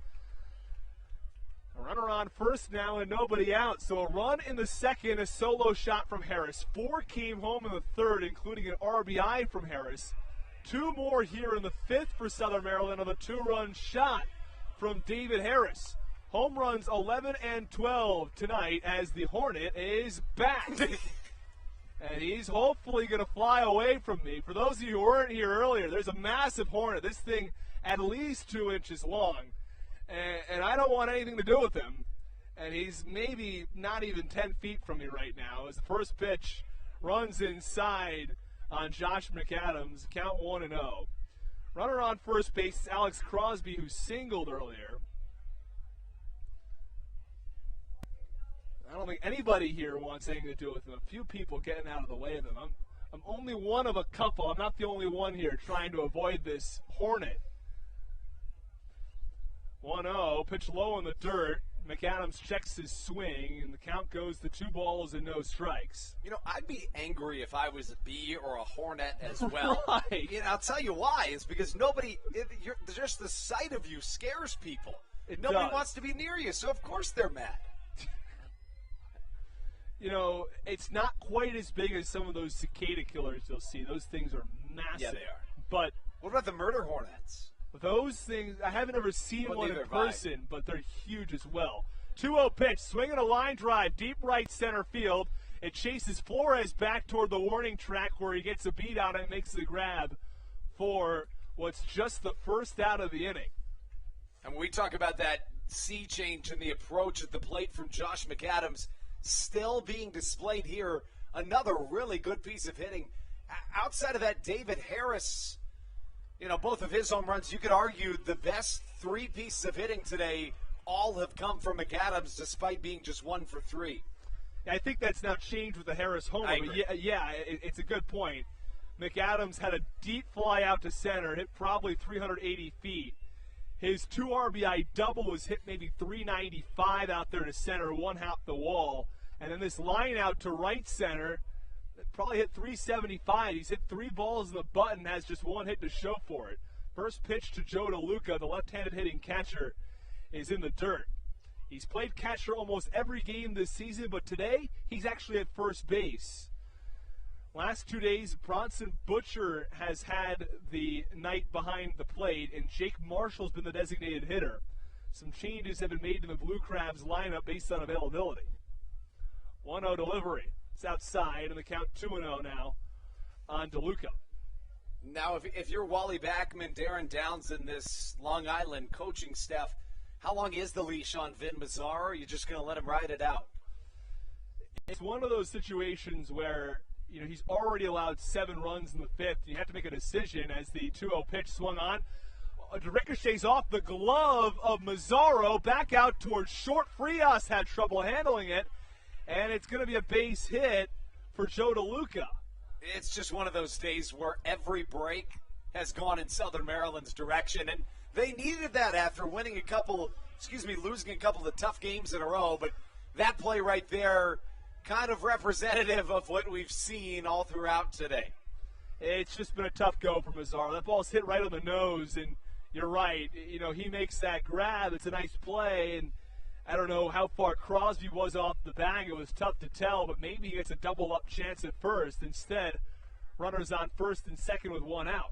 A runner on first now and nobody out. So a run in the second, a solo shot from Harris. 4 came home in the third, including an RBI from Harris. 2 more here in the fifth for Southern Maryland on a 2-run shot from David Harris. Home runs 11 and 12 tonight as the Hornet is back. And he's hopefully going to fly away from me. For those of you who weren't here earlier, there's a massive Hornet. This thing at least 2 inches long. And I don't want anything to do with him. And he's maybe not even 10 feet from me right now as the first pitch runs inside on Josh McAdams. Count 1-0. Runner on first base is Alex Crosby, who singled earlier. I don't think anybody here wants anything to do with him. A few people getting out of the way of him. I'm only one of a couple. I'm not the only one here trying to avoid this Hornet. 1-0, pitch low in the dirt. McAdams checks his swing, and the count goes to 2 balls and no strikes. You know, I'd be angry if I was a bee or a hornet as well. Right. You know, I'll tell you why. It's because just the sight of you scares people. Nobody wants to be near you, so of course they're mad. You know, it's not quite as big as some of those cicada killers you'll see. Those things are massive. Yeah, they are. But what about the murder hornets? Those things, I haven't ever seen one in person, but they're huge as well. 2-0 pitch, swinging a line drive, deep right center field. It chases Flores back toward the warning track where he gets a beat on it and makes the grab for what's just the first out of the inning. And when we talk about that sea change in the approach at the plate from Josh McAdams, still being displayed here, another really good piece of hitting. Outside of that, David Harris, you know, both of his home runs, you could argue the best 3 pieces of hitting today all have come from McAdams despite being just 1 for 3. I think that's now changed with the Harris homer. It's a good point. McAdams had a deep fly out to center, hit probably 380 feet. His 2 RBI double was hit maybe 395 out there to center, 1 half the wall. And then this line out to right center, probably hit 375. He's hit 3 balls in the butt and has just 1 hit to show for it. First pitch to Joe DeLuca, the left-handed hitting catcher, is in the dirt. He's played catcher almost every game this season, but today he's actually at first base. Last 2 days, Bronson Butcher has had the night behind the plate, and Jake Marshall's been the designated hitter. Some changes have been made to the Blue Crabs lineup based on availability. 1-0 delivery. It's outside, and the count 2-0 now on DeLuca. Now, if you're Wally Backman, Darren Downs, and this Long Island coaching staff, how long is the leash on Vin Mazzaro? Are you just going to let him ride it out? It's one of those situations where, you know, he's already allowed 7 runs in the fifth. You have to make a decision as the 2-0 pitch swung on. Ricochets off the glove of Mazzaro, back out towards short. Frias had trouble handling it, and it's going to be a base hit for Joe DeLuca. It's just one of those days where every break has gone in Southern Maryland's direction, and they needed that after losing a couple of the tough games in a row. But that play right there, kind of representative of what we've seen all throughout today. It's just been a tough go for Mazzaro. That ball's hit right on the nose, and you're right. You know, he makes that grab. It's a nice play, and I don't know how far Crosby was off the bag. It was tough to tell, but maybe he gets a double-up chance at first. Instead, runners on first and second with 1 out.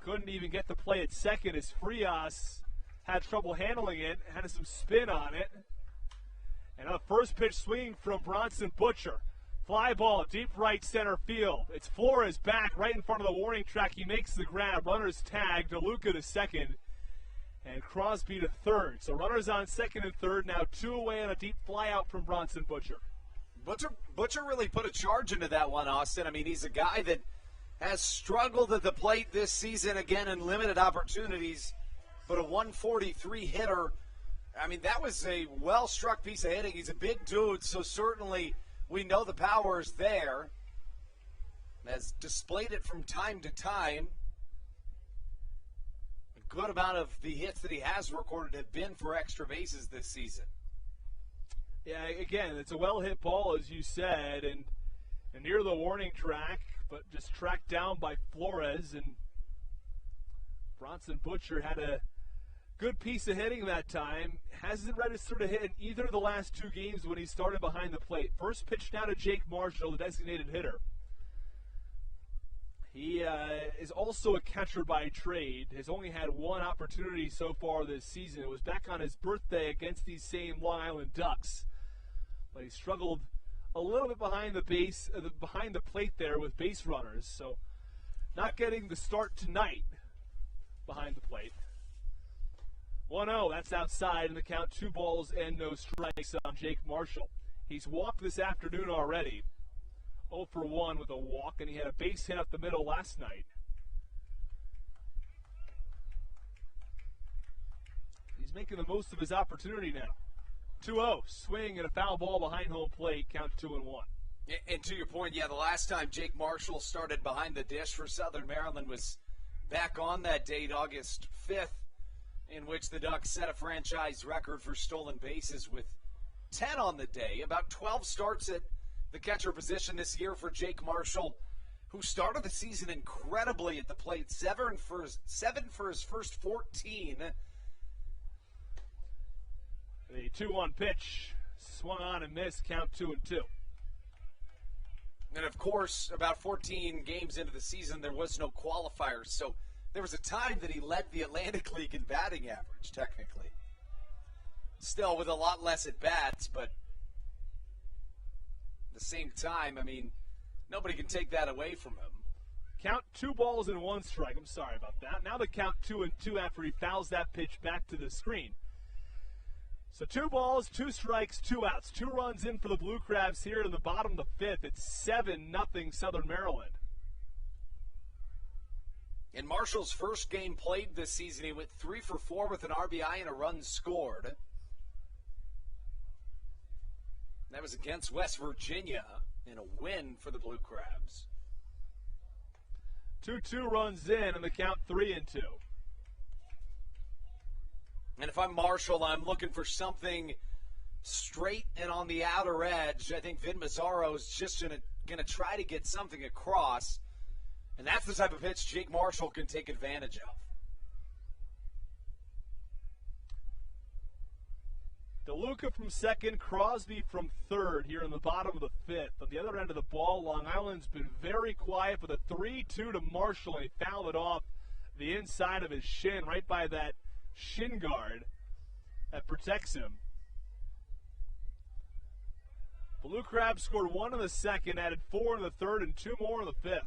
couldn't even get the play at second as Frias had trouble handling it, had some spin on it. And a first pitch swinging from Bronson Butcher. Fly ball, deep right center field. It's Flores back right in front of the warning track. He makes the grab. Runners tag. DeLuca to second. And Crosby to third. So runners on second and third. Now 2 away on a deep fly out from Bronson Butcher. Butcher really put a charge into that one, Austin. I mean, he's a guy that has struggled at the plate this season, again, in limited opportunities. But a 143 hitter, I mean, that was a well-struck piece of hitting. He's a big dude, so certainly we know the power is there. Has displayed it from time to time. A good amount of the hits that he has recorded have been for extra bases this season. Yeah, again, it's a well-hit ball, as you said, and near the warning track, but just tracked down by Flores. And Bronson Butcher had a good piece of hitting that time. Hasn't registered a hit in either of the last 2 games when he started behind the plate. First pitch now to Jake Marshall, the designated hitter. He is also a catcher by trade. Has only had 1 opportunity so far this season. It was back on his birthday against these same Long Island Ducks. But he struggled a little bit behind the plate there with base runners. So not getting the start tonight behind the plate. 1-0, that's outside, and the count 2 balls and no strikes on Jake Marshall. He's walked this afternoon already. 0 for 1 with a walk, and he had a base hit up the middle last night. He's making the most of his opportunity now. 2-0, swing and a foul ball behind home plate, count 2-1. And to your point, yeah, the last time Jake Marshall started behind the dish for Southern Maryland was back on that date, August 5th, in which the Ducks set a franchise record for stolen bases with 10 on the day. About 12 starts at the catcher position this year for Jake Marshall, who started the season incredibly at the plate. 7 for his first 14. The 2-1 pitch swung on and missed, count 2-2. And of course, about 14 games into the season, there was no qualifiers, so there was a time that he led the Atlantic League in batting average, technically. Still with a lot less at bats, but at the same time, I mean, nobody can take that away from him. Count 2 balls and 1 strike. I'm sorry about that. Now the count 2-2 after he fouls that pitch back to the screen. So 2 balls, 2 strikes, 2 outs. 2 runs in for the Blue Crabs here in the bottom of the 5th. It's 7-0 Southern Maryland. In Marshall's first game played this season, he went 3 for 4 with an RBI and a run scored. That was against West Virginia in a win for the Blue Crabs. 2-2 runs in, and the count 3-2. And if I'm Marshall, I'm looking for something straight and on the outer edge. I think Vin Mazzaro is just going to try to get something across. And that's the type of pitch Jake Marshall can take advantage of. DeLuca from second, Crosby from third here in the bottom of the 5th. On the other end of the ball, Long Island's been very quiet with a 3-2 to Marshall, and he fouled it off the inside of his shin, right by that shin guard that protects him. Blue Crabs scored 1 in the second, added 4 in the third, and 2 more in the 5th.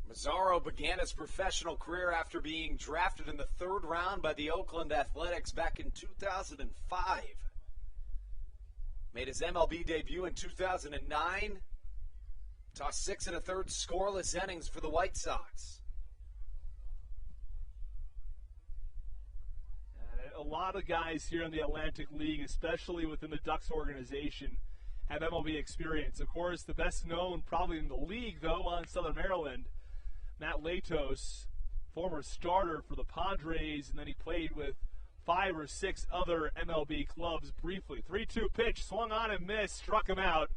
Mazzaro began his professional career after being drafted in the 3rd round by the Oakland Athletics back in 2005. Made his MLB debut in 2009. Tossed 6 1/3 scoreless innings for the White Sox. A lot of guys here in the Atlantic League, especially within the Ducks organization, have MLB experience. Of course, the best known probably in the league, though, on Southern Maryland, Matt Latos, former starter for the Padres, and then he played with 5 or 6 other MLB clubs briefly. 3-2 pitch, swung on and missed, struck him out.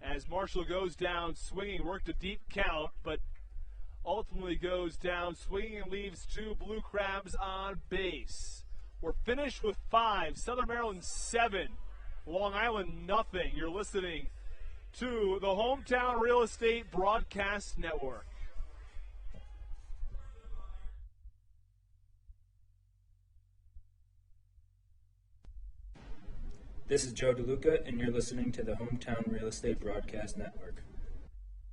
As Marshall goes down swinging, worked a deep count, but ultimately goes down swinging and leaves 2 Blue Crabs on base. We're finished with 5, Southern Maryland 7, Long Island nothing. You're listening to the Hometown Real Estate Broadcast Network. This is Joe DeLuca, and you're listening to the Hometown Real Estate Broadcast Network.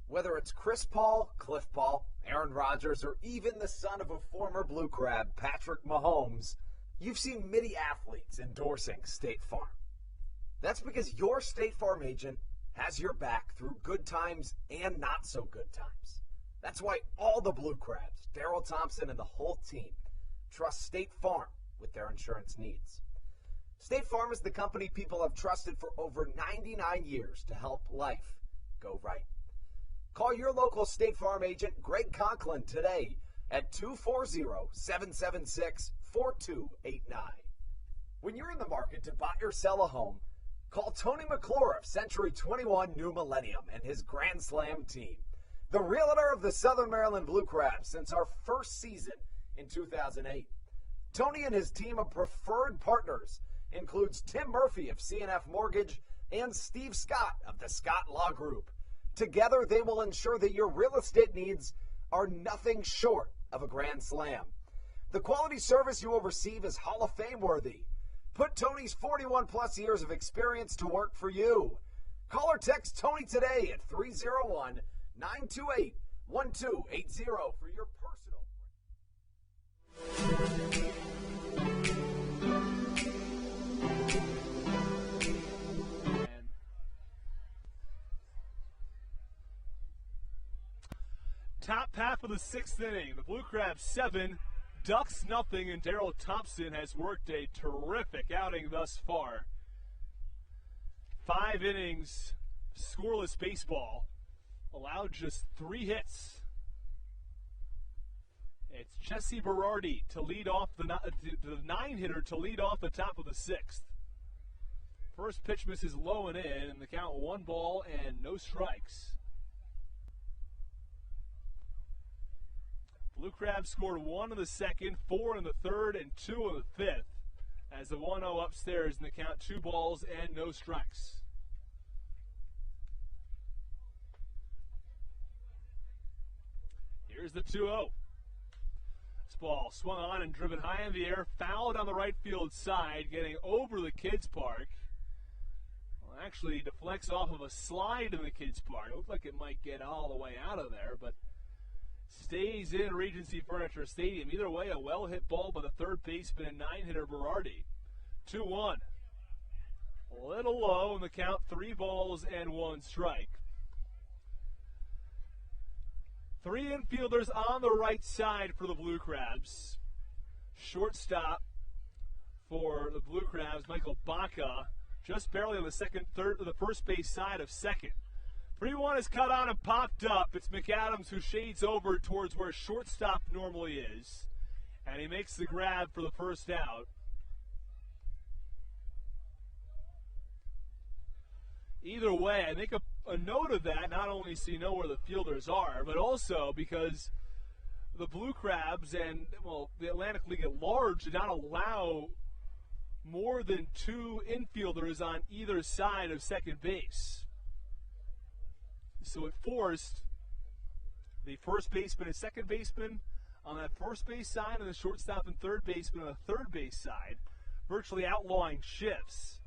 Whether it's Chris Paul, Cliff Paul, Aaron Rodgers, or even the son of a former Blue Crab, Patrick Mahomes, you've seen many athletes endorsing State Farm. That's because your State Farm agent has your back through good times and not so good times. That's why all the Blue Crabs, Daryl Thompson and the whole team, trust State Farm with their insurance needs. State Farm is the company people have trusted for over 99 years to help life go right. Call your local State Farm agent, Greg Conklin, today at 240-776-4289. When you're in the market to buy or sell a home, call Tony McClure of Century 21 New Millennium and his Grand Slam team, the realtor of the Southern Maryland Blue Crabs since our first season in 2008. Tony and his team of preferred partners includes Tim Murphy of CNF Mortgage and Steve Scott of the Scott Law Group. Together, they will ensure that your real estate needs are nothing short of a grand slam. The quality service you will receive is Hall of Fame worthy. Put Tony's 41-plus years of experience to work for you. Call or text Tony today at 301-928-1280 for your personal. Top half of the sixth inning, the Blue Crabs 7, Ducks nothing, and Daryl Thompson has worked a terrific outing thus far. 5 innings, scoreless baseball, allowed just 3 hits. It's Jesse Berardi to lead off the 9-hitter to lead off the top of the 6th. First pitch misses low and in, and the count 1 ball and no strikes. Blue Crabs scored 1 in the second, 4 in the third, and 2 in the fifth. As the 1-0 upstairs in the count, 2 balls and no strikes. Here's the 2-0. This ball swung on and driven high in the air, fouled on the right field side, getting over the kids' park. Well, actually deflects off of a slide in the kids' park. It looked like it might get all the way out of there, but stays in Regency Furniture Stadium. Either way, a well-hit ball by the third baseman and 9-hitter Berardi. 2-1. A little low in the count, 3 balls and 1 strike. 3 infielders on the right side for the Blue Crabs. Shortstop for the Blue Crabs, Michael Baca, just barely on the first base side of second. 3-1 is cut on and popped up. It's McAdams who shades over towards where shortstop normally is. And he makes the grab for the first out. Either way, I think a note of that, not only so you know where the fielders are, but also because the Blue Crabs and, well, the Atlantic League at large did not allow more than 2 infielders on either side of second base. So it forced the first baseman and second baseman on that first base side and the shortstop and third baseman on the third base side, virtually outlawing shifts.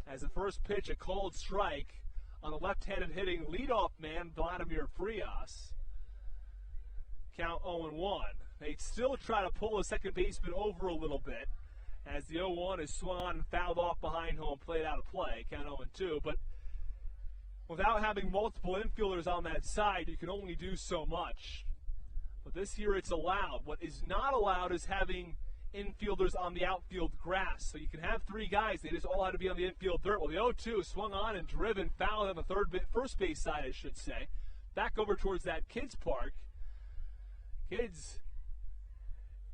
As the first pitch, a called strike on the left-handed hitting leadoff man, Vladimir Frias. Count 0-1. They still try to pull the second baseman over a little bit as the 0-1 is swung on and fouled off behind home, played out of play, count 0-2. But without having multiple infielders on that side, you can only do so much. But this year it's allowed. What is not allowed is having infielders on the outfield grass. So you can have 3 guys. They just all have to be on the infield dirt. Well, the 0-2 swung on and driven, fouled on the first base side, I should say. Back over towards that kids' park. Kids,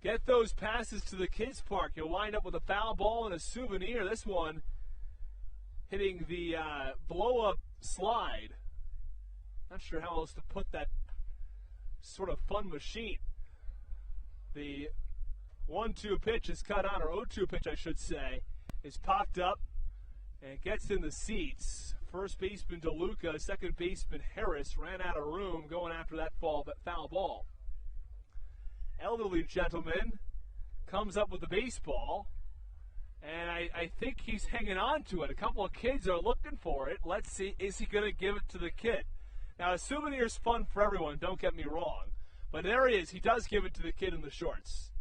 get those passes to the kids' park. You'll wind up with a foul ball and a souvenir. This one hitting the blow-up slide. Not sure how else to put that sort of fun machine. The 1-2 pitch is cut on, or 0-2 pitch I should say, is popped up and gets in the seats. First baseman DeLuca, second baseman Harris ran out of room going after that foul ball. Elderly gentleman comes up with the baseball And I think he's hanging on to it. A couple of kids are looking for it. Let's see, is he going to give it to the kid? Now, a souvenir's fun for everyone, don't get me wrong. But there he is. He does give it to the kid in the shorts.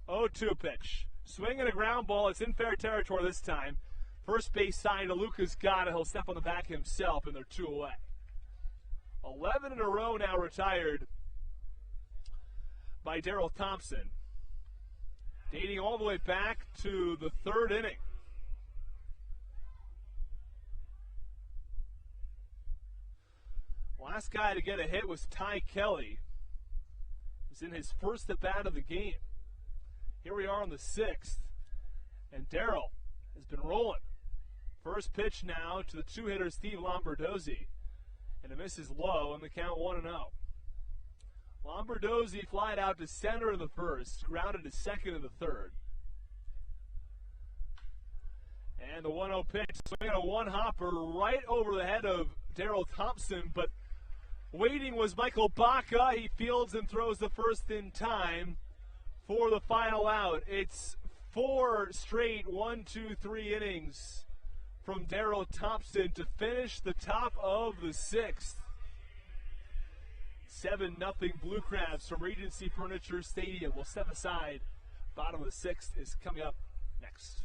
0-2 pitch. Swinging a ground ball. It's in fair territory this time. First base side to Lucas got it. He'll step on the back himself, and they're 2 away. 11 in a row now retired by Daryl Thompson. Dating all the way back to the 3rd inning. Last guy to get a hit was Ty Kelly. He was in his first at-bat of the game. Here we are on the 6th, and Daryl has been rolling. First pitch now to the 2-hitter Steve Lombardozzi, and a miss is low, and the count 1-0. Lombardozzi flied out to center in the first, grounded to second in the 3rd. And the 1-0 pitch, swinging a one-hopper right over the head of Daryl Thompson, but waiting was Michael Baca. He fields and throws the first in time for the final out. It's 4 straight 1-2-3 innings from Daryl Thompson to finish the top of the 6th. 7-0 Blue Crabs from Regency Furniture Stadium. We'll step aside. Bottom of the 6th is coming up next.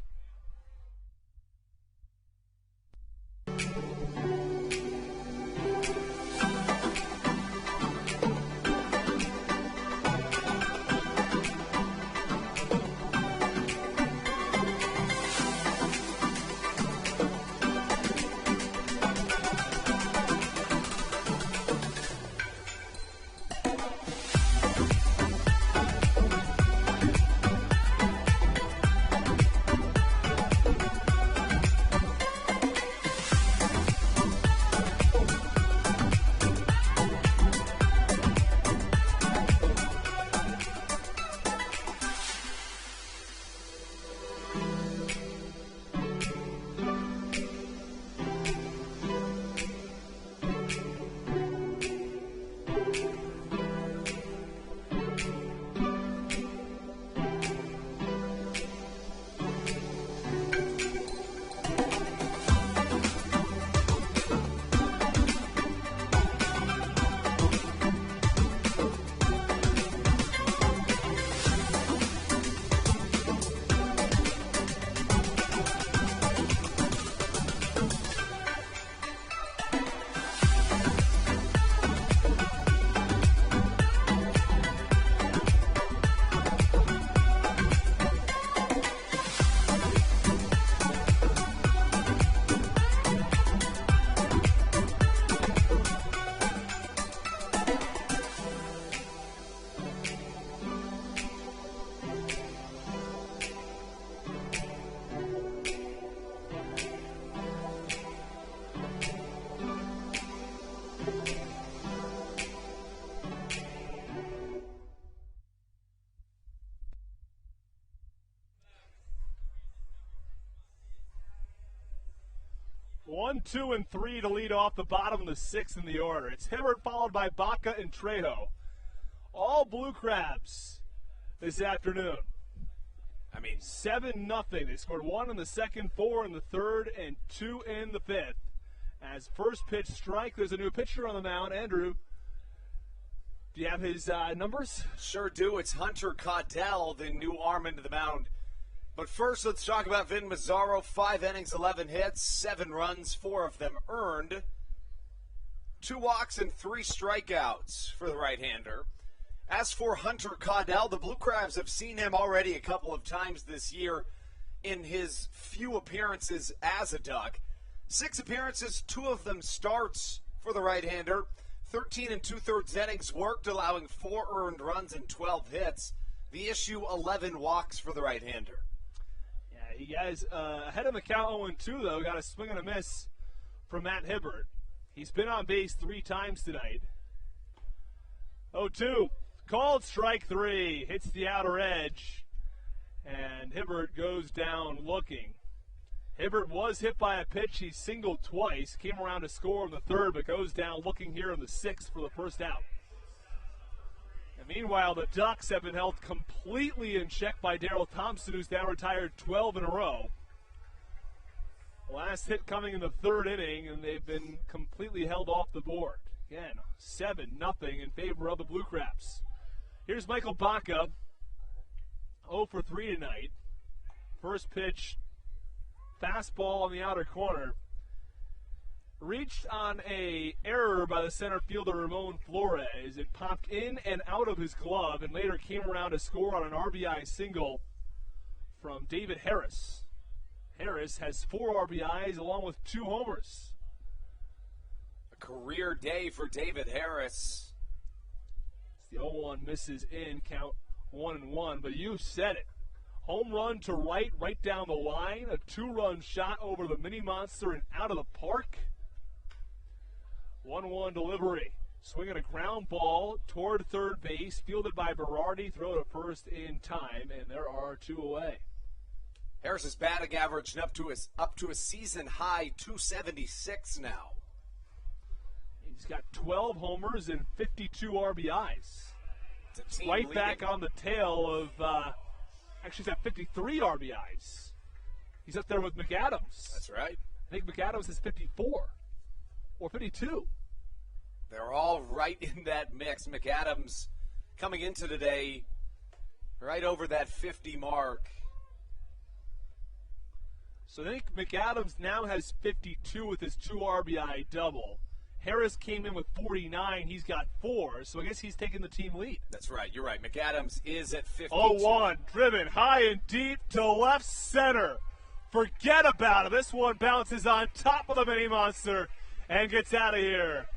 One, two, and 3 to lead off the bottom of the 6th in the order. It's Hibbert followed by Baca and Trejo. All Blue Crabs this afternoon. I mean, 7-0. They scored 1 in the 2nd, 4 in the 3rd, and 2 in the 5th. As first pitch strike, there's a new pitcher on the mound. Andrew, do you have his numbers? Sure do. It's Hunter Caudell, the new arm into the mound. But first, let's talk about Vin Mazzaro. 5 innings, 11 hits, 7 runs, 4 of them earned. 2 walks and 3 strikeouts for the right-hander. As for Hunter Caudell, the Blue Crabs have seen him already a couple of times this year in his few appearances as a Duck. 6 appearances, 2 of them starts for the right-hander. 13 2/3 innings worked, allowing 4 earned runs and 12 hits. The issue, 11 walks for the right-hander. You guys, ahead of the count 0-2, though, got a swing and a miss from Matt Hibbert. He's been on base 3 times tonight. 0-2, called strike 3, hits the outer edge, and Hibbert goes down looking. Hibbert was hit by a pitch. He singled twice, came around to score in the 3rd, but goes down looking here in the 6th for the first out. And meanwhile, the Ducks have been held completely in check by Daryl Thompson, who's now retired 12 in a row. Last hit coming in the third inning, and they've been completely held off the board. Again, 7-0 in favor of the Blue Crabs. Here's Michael Baca, 0 for 3 tonight. First pitch, fastball on the outer corner. Reached on a error by the center fielder Ramon Flores. It popped in and out of his glove and later came around to score on an RBI single from David Harris. Harris has 4 RBIs along with 2 homers. A career day for David Harris. The 0-1 misses in, count 1-1, but you said it. Home run to right down the line, a 2-run shot over the mini monster and out of the park. 1-1 delivery. Swinging a ground ball toward third base, fielded by Berardi, throw to first in time, and there are 2 away. Harris's batting average up to a season high 276 now. He's got 12 homers and 52 RBIs. Right leading. back on the tail of, actually he's got 53 RBIs. He's up there with McAdams. That's right. I think McAdams is 54 or 52. They're all right in that mix. McAdams coming into today right over that 50 mark. So I think McAdams now has 52 with his 2 RBI double. Harris came in with 49. He's got 4, so I guess he's taking the team lead. That's right. You're right. McAdams is at 52. 0-1, driven high and deep to left center. Forget about it. This one bounces on top of the mini monster and gets out of here.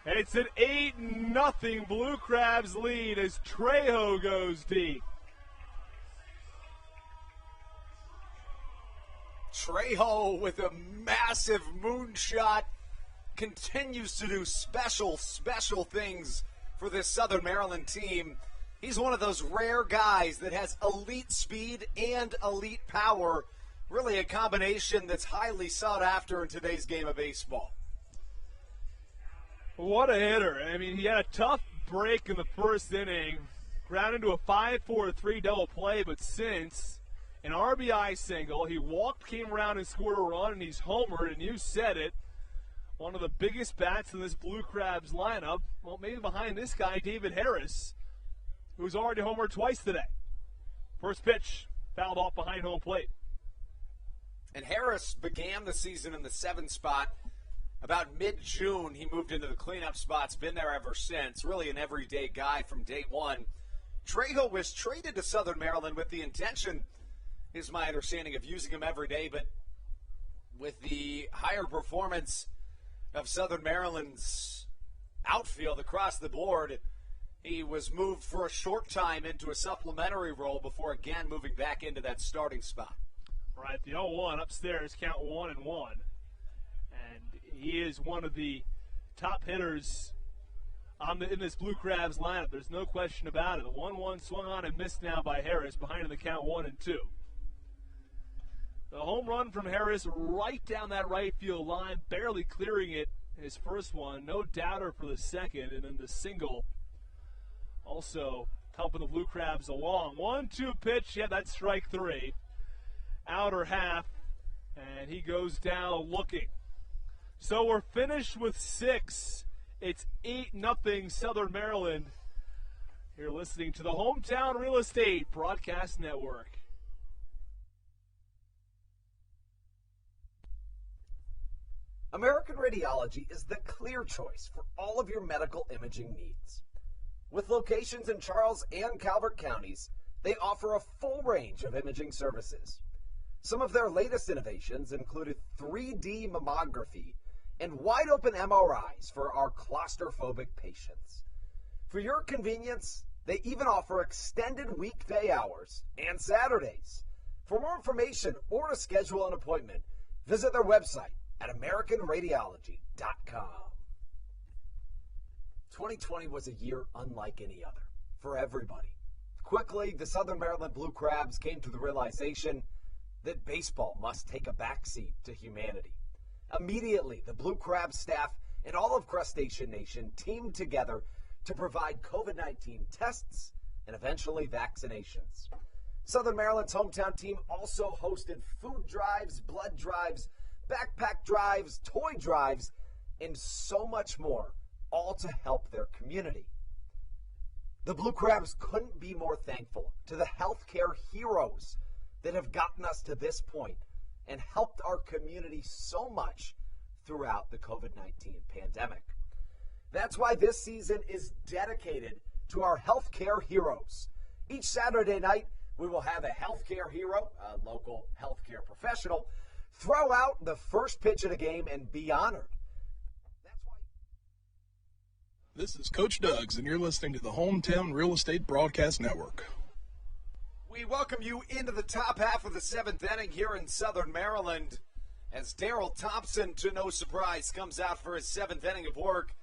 It's an 8-0 Blue Crabs lead as Trejo goes deep. Trejo with a massive moonshot continues to do special things for this Southern Maryland team. He's one of those rare guys that has elite speed and elite power. Really a combination that's highly sought after in today's game of baseball. What a hitter. I mean, he had a tough break in the first inning, ground into a 5-4-3 double play, but since an RBI single, he walked, came around and scored a run, and he's homered, and you said it. One of the biggest bats in this Blue Crabs lineup, well, maybe behind this guy, David Harris, who's already homered twice today. First pitch, fouled off behind home plate. And Harris began the season in the 7th spot. About mid-June, he moved into the cleanup spots, been there ever since. Really an everyday guy from day one. Trejo was traded to Southern Maryland with the intention, is my understanding, of using him every day, but with the higher performance of Southern Maryland's outfield across the board, he was moved for a short time into a supplementary role before again moving back into that starting spot. Right, the 0-1 upstairs, count 1-1. And he is one of the top hitters in this Blue Crabs lineup. There's no question about it. The 1-1 swung on and missed now by Harris, behind in the count 1-2. The home run from Harris right down that right field line, barely clearing it in his first one. No doubter for the second, and then the single also helping the Blue Crabs along. 1-2 pitch, yeah, that's strike 3. Outer half, and he goes down looking. So we're finished with 6. It's 8-0 Southern Maryland. You're listening to the Hometown Real Estate Broadcast Network. American Radiology is the clear choice for all of your medical imaging needs. With locations in Charles and Calvert counties, they offer a full range of imaging services. Some of their latest innovations included 3D mammography and wide-open MRIs for our claustrophobic patients. For your convenience, they even offer extended weekday hours and Saturdays. For more information or to schedule an appointment, visit their website at AmericanRadiology.com. 2020 was a year unlike any other for everybody. Quickly, the Southern Maryland Blue Crabs came to the realization that baseball must take a backseat to humanity. Immediately, the Blue Crabs staff and all of Crustacean Nation teamed together to provide COVID-19 tests and eventually vaccinations. Southern Maryland's hometown team also hosted food drives, blood drives, backpack drives, toy drives, and so much more, all to help their community. The Blue Crabs couldn't be more thankful to the healthcare heroes that have gotten us to this point and helped our community so much throughout the COVID-19 pandemic. That's why this season is dedicated to our healthcare heroes. Each Saturday night, we will have a healthcare hero, a local healthcare professional, throw out the first pitch of the game and be honored. This is Coach Doug's, and you're listening to the Hometown Real Estate Broadcast Network. We welcome you into the top half of the seventh inning here in Southern Maryland as Daryl Thompson, to no surprise, comes out for his seventh inning of work.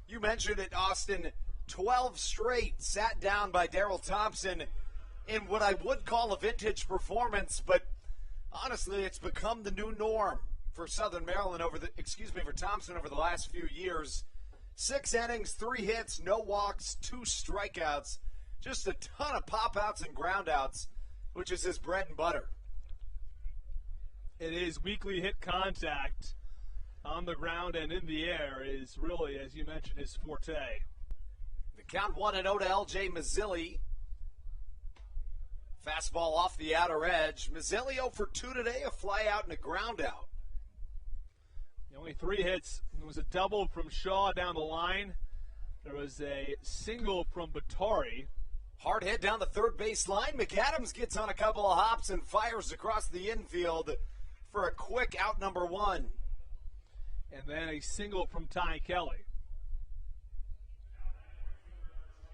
You mentioned it, Austin. 12 straight sat down by Daryl Thompson in what I would call a vintage performance, but honestly, it's become the new norm for Southern Maryland for Thompson over the last few years. 6 innings, 3 hits, no walks, 2 strikeouts, just a ton of pop-outs and ground-outs, which is his bread and butter. It is weekly hit contact on the ground and in the air is really, as you mentioned, his forte. The count 1-0 to LJ Mazzilli. Fastball off the outer edge. Mazzilli 0 for 2 today, a fly out and a ground out. The only 3 hits. There was a double from Shaw down the line. There was a single from Batari. Hard hit down the third base line. McAdams gets on a couple of hops and fires across the infield for a quick out number 1. And then a single from Ty Kelly.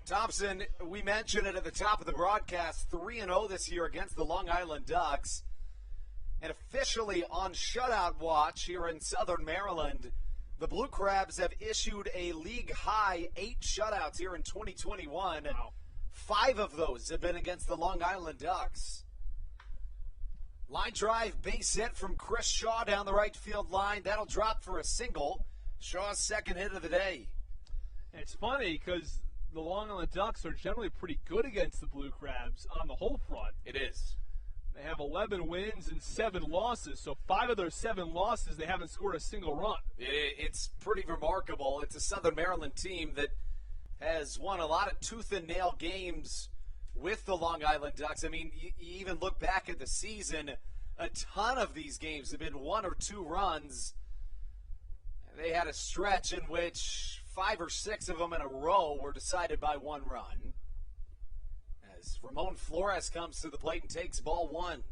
Thompson, we mentioned it at the top of the broadcast, 3-0 this year against the Long Island Ducks. And officially on shutout watch here in Southern Maryland, the Blue Crabs have issued a league-high 8 shutouts here in 2021. Wow. 5 of those have been against the Long Island Ducks. Line drive, base hit from Chris Shaw down the right field line. That'll drop for a single. Shaw's second hit of the day. It's funny because the Long Island Ducks are generally pretty good against the Blue Crabs on the whole front. It is. They have 11 wins and 7 losses, so 5 of those 7 losses, they haven't scored a single run. It's pretty remarkable. It's a Southern Maryland team that has won a lot of tooth-and-nail games with the Long Island Ducks. I mean, you even look back at the season, a ton of these games have been 1 or 2 runs. They had a stretch in which 5 or 6 of them in a row were decided by 1 run. As Ramon Flores comes to the plate and takes ball 1.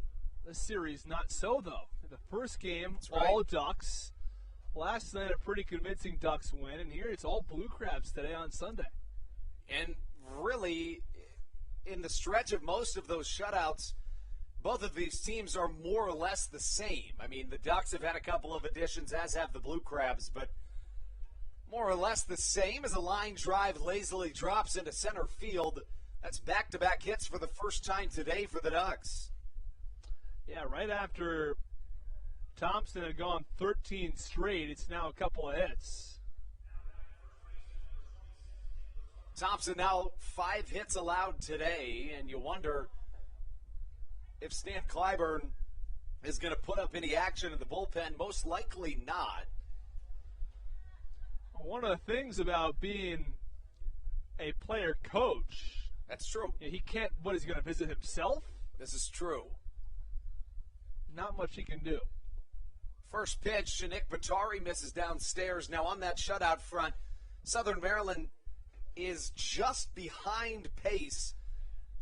This series not so, though. The first game, right. All Ducks. Last night, a pretty convincing Ducks win, and here it's all Blue Crabs today on Sunday. And really, in the stretch of most of those shutouts, both of these teams are more or less the same. I mean, the Ducks have had a couple of additions, as have the Blue Crabs, but more or less the same as a line drive lazily drops into center field. That's back-to-back hits for the first time today for the Ducks. Yeah, right after Thompson had gone 13 straight, it's now a couple of hits. Thompson now 5 hits allowed today, and you wonder if Stan Clyburn is going to put up any action in the bullpen. Most likely not. One of the things about being a player coach, that's true. He can't, what, is he going to visit himself? This is true. Not much he can do. First pitch, Nick Batari misses downstairs. Now on that shutout front, Southern Maryland is just behind pace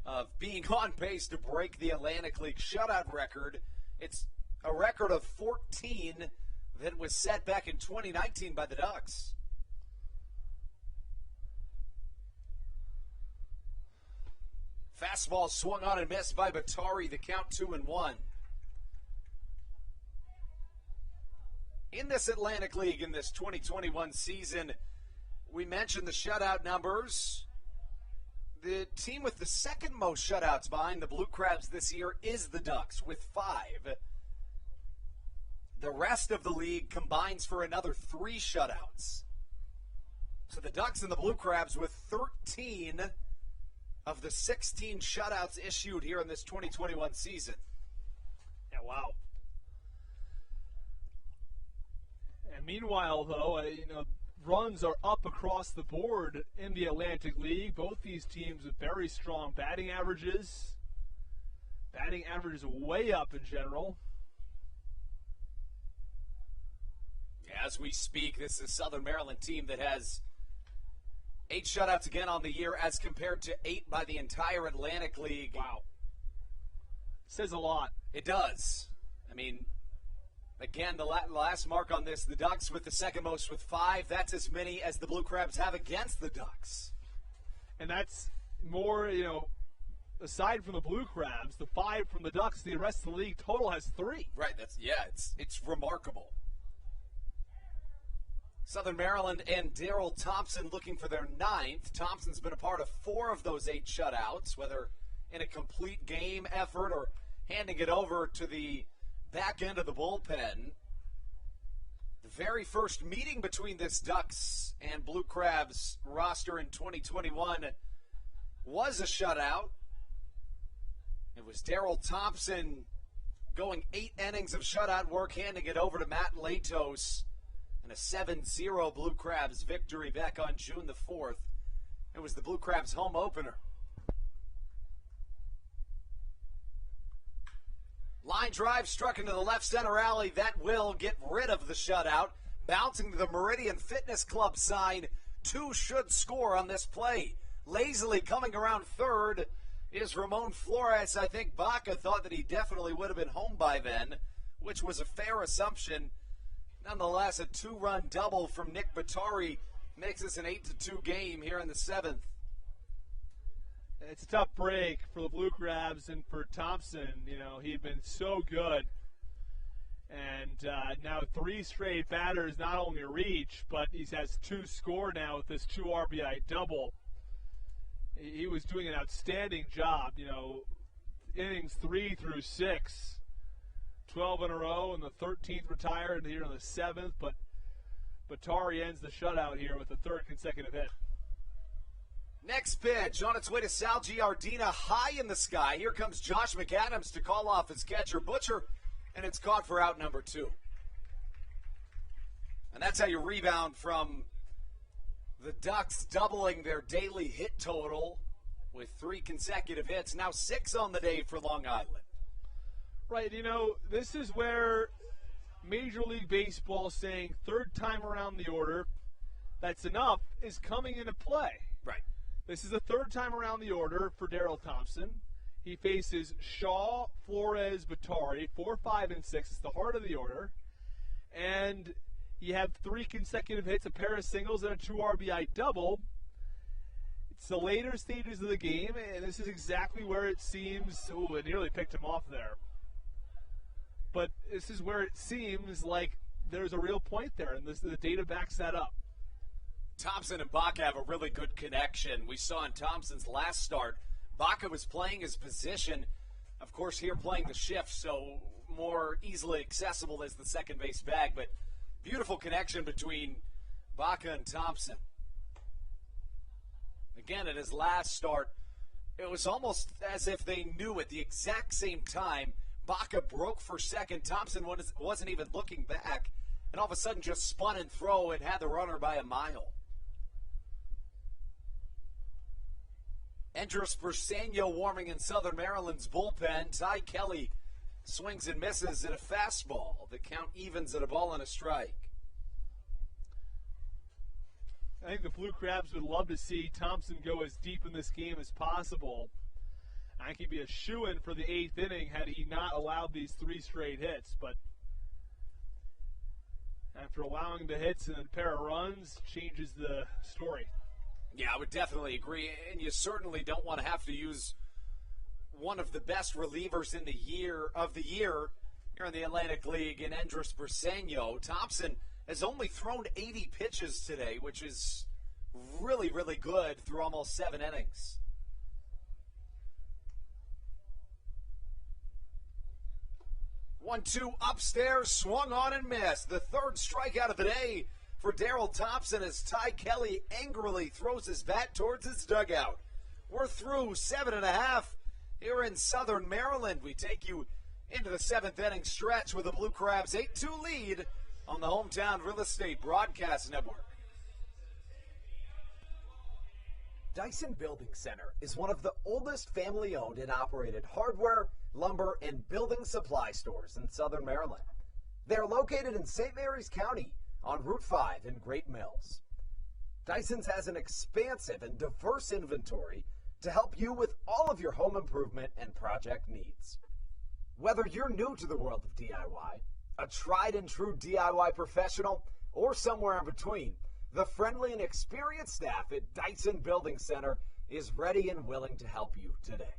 of being on pace to break the Atlantic League shutout record. It's a record of 14 that was set back in 2019 by the Ducks. Fastball swung on and missed by Batari. The count 2-1. In this Atlantic League, in this 2021 season, we mentioned the shutout numbers. The team with the second most shutouts behind the Blue Crabs this year is the Ducks with 5. The rest of the league combines for another 3 shutouts. So the Ducks and the Blue Crabs with 13 of the 16 shutouts issued here in this 2021 season. Yeah, wow. And meanwhile, though, runs are up across the board in the Atlantic League. Both these teams with very strong batting averages. Batting averages way up in general. As we speak, this is a Southern Maryland team that has 8 shutouts again on the year as compared to 8 by the entire Atlantic League. Wow. Says a lot. It does. I mean, again, the last mark on this, the Ducks with the second most with 5. That's as many as the Blue Crabs have against the Ducks. And that's more, aside from the Blue Crabs, the 5 from the Ducks, the rest of the league total has 3. Right, it's remarkable. Southern Maryland and Daryl Thompson looking for their 9th. Thompson's been a part of 4 of those 8 shutouts, whether in a complete game effort or handing it over to the back end of the bullpen. The very first meeting between this Ducks and Blue Crabs roster in 2021 was a shutout. It was Daryl Thompson going 8 innings of shutout work, handing it over to Matt Latos. And a 7-0 Blue Crabs victory back on June the 4th. It was the Blue Crabs home opener. Line drive struck into the left center alley. That will get rid of the shutout. Bouncing to the Meridian Fitness Club sign. 2 should score on this play. Lazily coming around third is Ramon Flores. I think Baca thought that he definitely would have been home by then, which was a fair assumption. Nonetheless, a 2-run double from Nick Batari makes this an 8-2 game here in the 7th. It's a tough break for the Blue Crabs and for Thompson. He'd been so good. And now 3 straight batters not only reach, but he has 2 score now with this 2 RBI double. He was doing an outstanding job, innings 3 through 6. 12 in a row, and the 13th retired here in the 7th, but Batari ends the shutout here with the 3rd consecutive hit. Next pitch on its way to Sal Giardina, high in the sky. Here comes Josh McAdams to call off his catcher Butcher, and it's caught for out number 2. And that's how you rebound from the Ducks doubling their daily hit total with 3 consecutive hits. Now 6 on the day for Long Island. Right, this is where Major League Baseball saying 3rd time around the order, that's enough, is coming into play. Right. This is the 3rd time around the order for Daryl Thompson. He faces Shaw, Flores, Batari, 4, 5, and 6. It's the heart of the order. And you have 3 consecutive hits, a pair of singles, and a 2 RBI double. It's the later stages of the game, and this is exactly where it seems, it nearly picked him off there. But this is where it seems like there's a real point there, and the data backs that up. Thompson and Baca have a really good connection. We saw in Thompson's last start, Baca was playing his position, of course here playing the shift, so more easily accessible as the second base bag, but beautiful connection between Baca and Thompson. Again, at his last start, it was almost as if they knew at the exact same time. Baca broke for second. Thompson wasn't even looking back, and all of a sudden just spun and throw and had the runner by a mile. Andres Briseño warming in Southern Maryland's bullpen. Ty Kelly swings and misses at a fastball. The count evens at a ball and a strike. I think the Blue Crabs would love to see Thompson go as deep in this game as possible. I think he'd be a shoo-in for the 8th inning had he not allowed these 3 straight hits. But after allowing the hits and a pair of runs, changes the story. Yeah, I would definitely agree. And you certainly don't want to have to use one of the best relievers in the year here in the Atlantic League in Andres Briseño. Thompson has only thrown 80 pitches today, which is really, really good through almost 7 innings. 1-2 upstairs, swung on and missed. The 3rd strikeout of the day for Daryl Thompson as Ty Kelly angrily throws his bat towards his dugout. We're through 7.5 here in Southern Maryland. We take you into the 7th inning stretch with the Blue Crabs 8-2 lead on the Hometown Real Estate Broadcast Network. Dyson Building Center is one of the oldest family-owned and operated hardware, lumber, and building supply stores in Southern Maryland. They are located in St. Mary's County on Route 5 in Great Mills. Dyson's has an expansive and diverse inventory to help you with all of your home improvement and project needs. Whether you're new to the world of DIY, a tried and true DIY professional, or somewhere in between, the friendly and experienced staff at Dyson Building Center is ready and willing to help you today.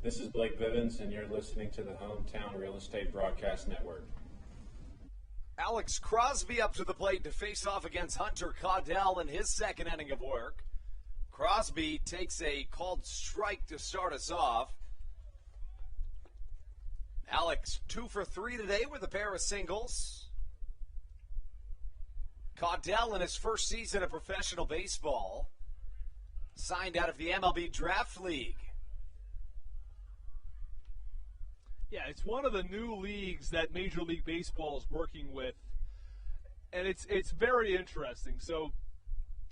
This is Blake Vivens, and you're listening to the Hometown Real Estate Broadcast Network. Alex Crosby up to the plate to face off against Hunter Caudell in his second inning of work. Crosby takes a called strike to start us off. Alex 2 for 3 today with a pair of singles. Caudell in his first season of professional baseball, signed out of the MLB Draft League. Yeah, it's one of the new leagues that Major League Baseball is working with, and it's very interesting. So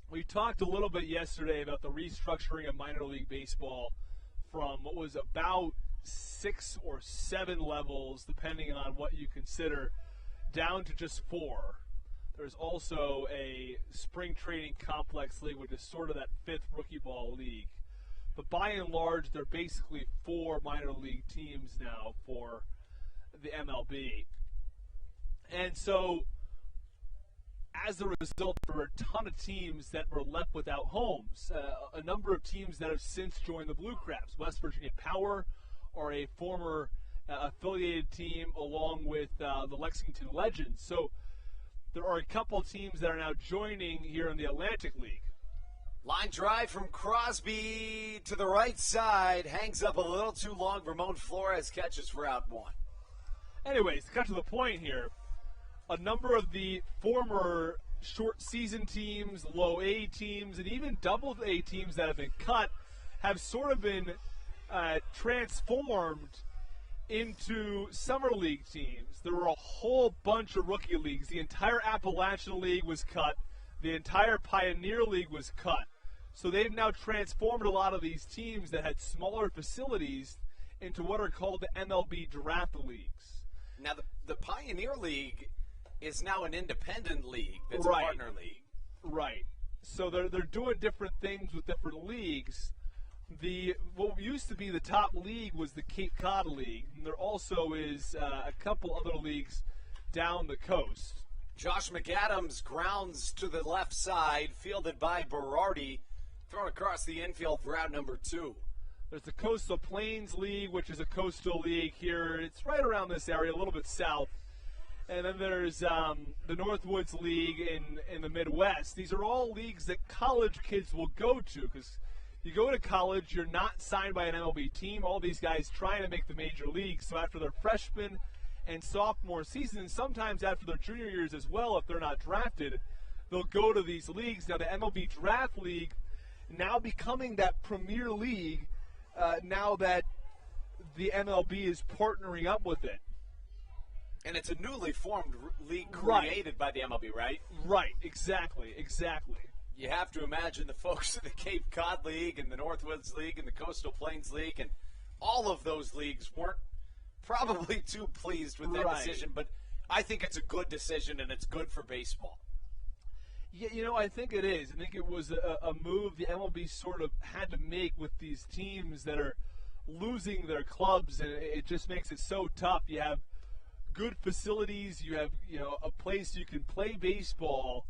we talked a little bit yesterday about the restructuring of minor league baseball from what was about 6 or 7 levels, depending on what you consider, down to just 4. There's also a spring training complex league, which is sort of that 5th rookie ball league. But by and large, they're basically 4 minor league teams now for the MLB. And so, as a result, there were a ton of teams that were left without homes. A number of teams that have since joined the Blue Crabs. West Virginia Power, or a former affiliated team, along with the Lexington Legends. So, there are a couple teams that are now joining here in the Atlantic League. Line drive from Crosby to the right side. Hangs up a little too long. Ramon Flores catches for out 1. Anyways, to cut to the point here, a number of the former short season teams, low A teams, and even double A teams that have been cut have sort of been transformed into summer league teams. There were a whole bunch of rookie leagues. The entire Appalachian League was cut. The entire Pioneer League was cut. So they've now transformed a lot of these teams that had smaller facilities into what are called the MLB Draft Leagues. Now, the Pioneer League is now an independent league that's Right. a partner league. Right. So they're doing different things with different leagues. What used to be the top league was the Cape Cod League. And there also is a couple other leagues down the coast. Josh McAdams grounds to the left side, fielded by Berardi, thrown across the infield for out number 2. There's the Coastal Plains League, which is a coastal league here. It's right around this area, a little bit south. And then there's the Northwoods League in the Midwest. These are all leagues that college kids will go to because you go to college, you're not signed by an MLB team. All these guys trying to make the major leagues. So after their freshman and sophomore season, sometimes after their junior years as well, if they're not drafted, they'll go to these leagues. Now the MLB Draft League now becoming that premier league now that the MLB is partnering up with it. And it's a newly formed league created by the MLB, right? Right, exactly. You have to imagine the folks in the Cape Cod League and the Northwoods League and the Coastal Plains League and all of those leagues weren't probably too pleased with that decision, but I think it's a good decision and it's good for baseball. Yeah, I think it is. I think it was a move the MLB sort of had to make with these teams that are losing their clubs, and it just makes it so tough. You have good facilities, you have a place you can play baseball,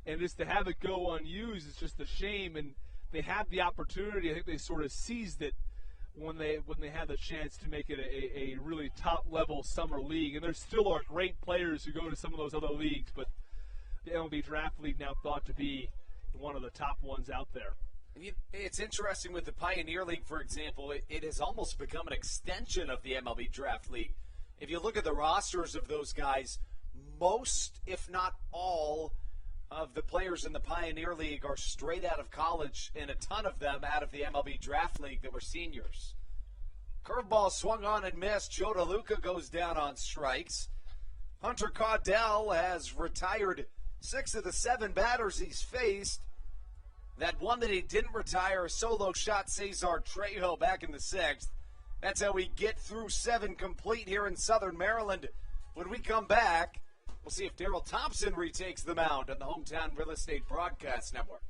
and just to have it go unused is just a shame. And they had the opportunity. I think they sort of seized it when they had the chance to make it a really top level summer league. And there still are great players who go to some of those other leagues, but the MLB Draft League now thought to be one of the top ones out there. It's interesting with the Pioneer League, for example, it has almost become an extension of the MLB Draft League. If you look at the rosters of those guys, most, if not all, of the players in the Pioneer League are straight out of college, and a ton of them out of the MLB Draft League that were seniors. Curveball swung on and missed. Joe DeLuca goes down on strikes. Hunter Caudell has retired 6 of the 7 batters he's faced. That one that he didn't retire, a solo shot, Cesar Trejo back in the 6th. That's how we get through 7 complete here in Southern Maryland. When we come back, we'll see if Daryl Thompson retakes the mound on the Hometown Real Estate Broadcast Network.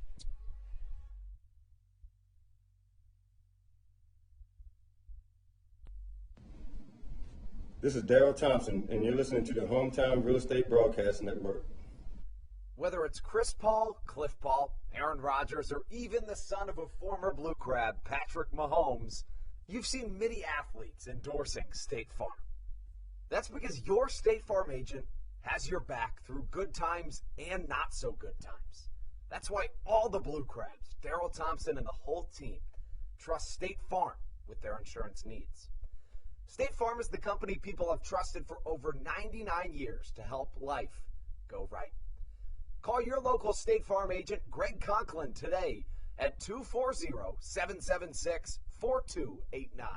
This is Daryl Thompson, and you're listening to the Hometown Real Estate Broadcast Network. Whether it's Chris Paul, Cliff Paul, Aaron Rodgers, or even the son of a former Blue Crab, Patrick Mahomes, you've seen many athletes endorsing State Farm. That's because your State Farm agent has your back through good times and not so good times. That's why all the Blue Crabs, Daryl Thompson and the whole team, trust State Farm with their insurance needs. State Farm is the company people have trusted for over 99 years to help life go right. Call your local State Farm agent, Greg Conklin, today at 240-776-4289.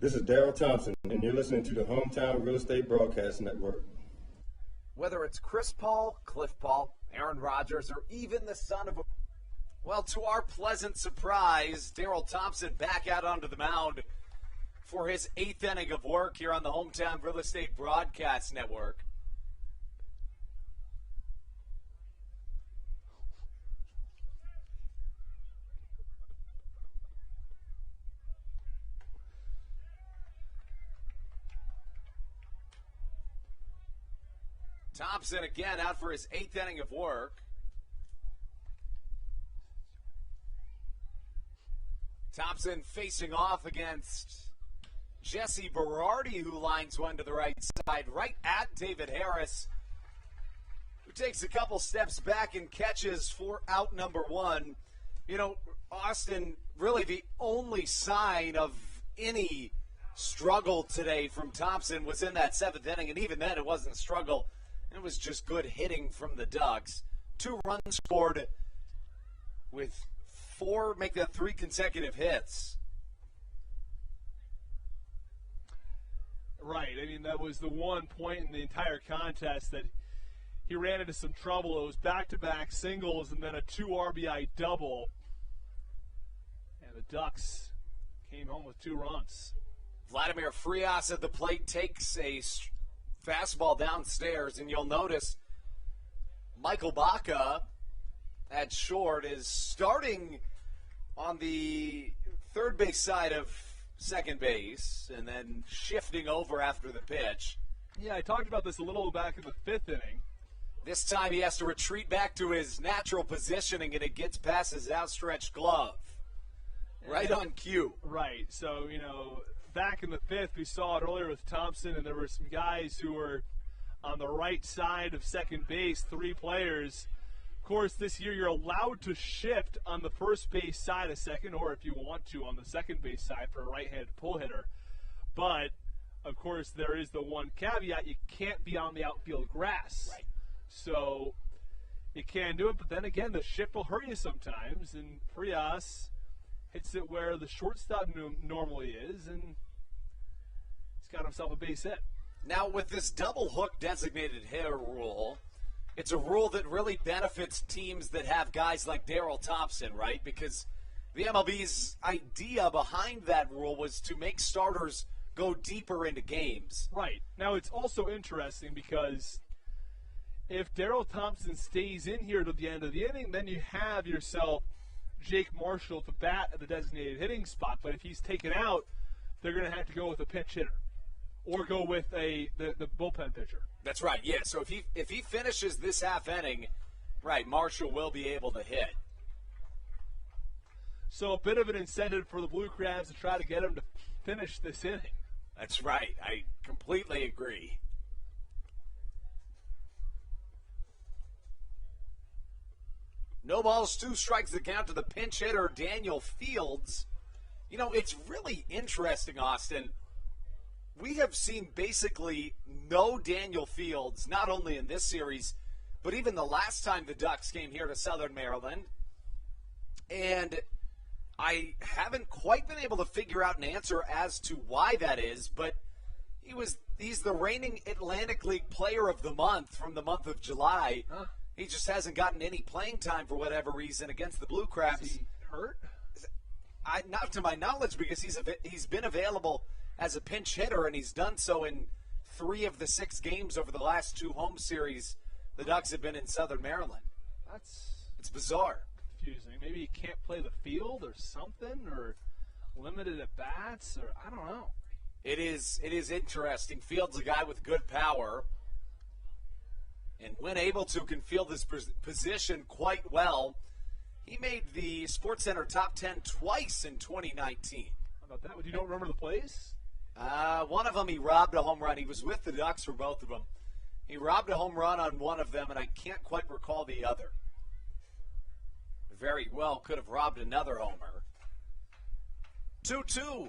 This is Daryl Thompson, and you're listening to the Hometown Real Estate Broadcast Network. Whether it's Chris Paul, Cliff Paul, Aaron Rodgers, or even the son of a... Well, to our pleasant surprise, Daryl Thompson back out onto the mound for his 8th inning of work here on the Hometown Real Estate Broadcast Network. Thompson again out for his 8th inning of work. Thompson facing off against Jesse Berardi, who lines one to the right side, right at David Harris, who who takes a couple steps back and catches for out number one. You know, Austin, really the only sign of any struggle today from Thompson was in that 7th inning, and even then it wasn't a struggle. It was just good hitting from the Ducks. 2 runs scored with 3 consecutive hits. Right. I mean, that was the one point in the entire contest that he ran into some trouble. It was back-to-back singles and then a 2 RBI double. And the Ducks came home with 2 runs. Vladimir Frias at the plate takes a fastball downstairs, and you'll notice Michael Baca at short is starting on the third base side of second base and then shifting over after the pitch. Yeah, I talked about this a little back in the 5th inning. This time he has to retreat back to his natural positioning, and it gets past his outstretched glove. Right on cue. Right. So, you know, back in the 5th, we saw it earlier with Thompson, and there were some guys who were on the right side of second base, 3 players. Of course, this year you're allowed to shift on the first base side of second, or if you want to, on the second base side for a right-handed pull hitter. But, of course, there is the one caveat: you can't be on the outfield grass. Right. So you can do it, but then again, the shift will hurt you sometimes, and Frias hits it where the shortstop normally is, and he's got himself a base hit. Now, with this double hook designated hitter rule, it's a rule that really benefits teams that have guys like Daryl Thompson, right? Because the MLB's idea behind that rule was to make starters go deeper into games. Right. Now, it's also interesting because if Daryl Thompson stays in here to the end of the inning, then you have yourself Jake Marshall to bat at the designated hitting spot. But if he's taken out, they're going to have to go with a pinch hitter or go with the bullpen pitcher. That's right, yeah. So if he finishes this half inning, right, Marshall will be able to hit. So a bit of an incentive for the Blue Crabs to try to get him to finish this inning. That's right. I completely agree. No balls, 2 strikes, the count to the pinch hitter, Daniel Fields. You know, it's really interesting, Austin. We have seen basically no Daniel Fields, not only in this series, but even the last time the Ducks came here to Southern Maryland. And I haven't quite been able to figure out an answer as to why that is, but he's the reigning Atlantic League Player of the Month from the month of July. Huh. He just hasn't gotten any playing time for whatever reason against the Blue Crabs. Is he hurt? Not to my knowledge, because he's been available as a pinch hitter, and he's done so in 3 of the 6 games over the last 2 home series the Ducks have been in Southern Maryland. It's bizarre. Confusing. Maybe he can't play the field or something, or limited at bats, or I don't know. It is interesting. Fields a guy with good power, and when able to, can field this position quite well. He made the SportsCenter top 10 twice in 2019. How about that? You don't remember the plays? One of them, he robbed a home run. He was with the Ducks for both of them. He robbed a home run on one of them, and I can't quite recall the other. Very well could have robbed another homer. 2-2.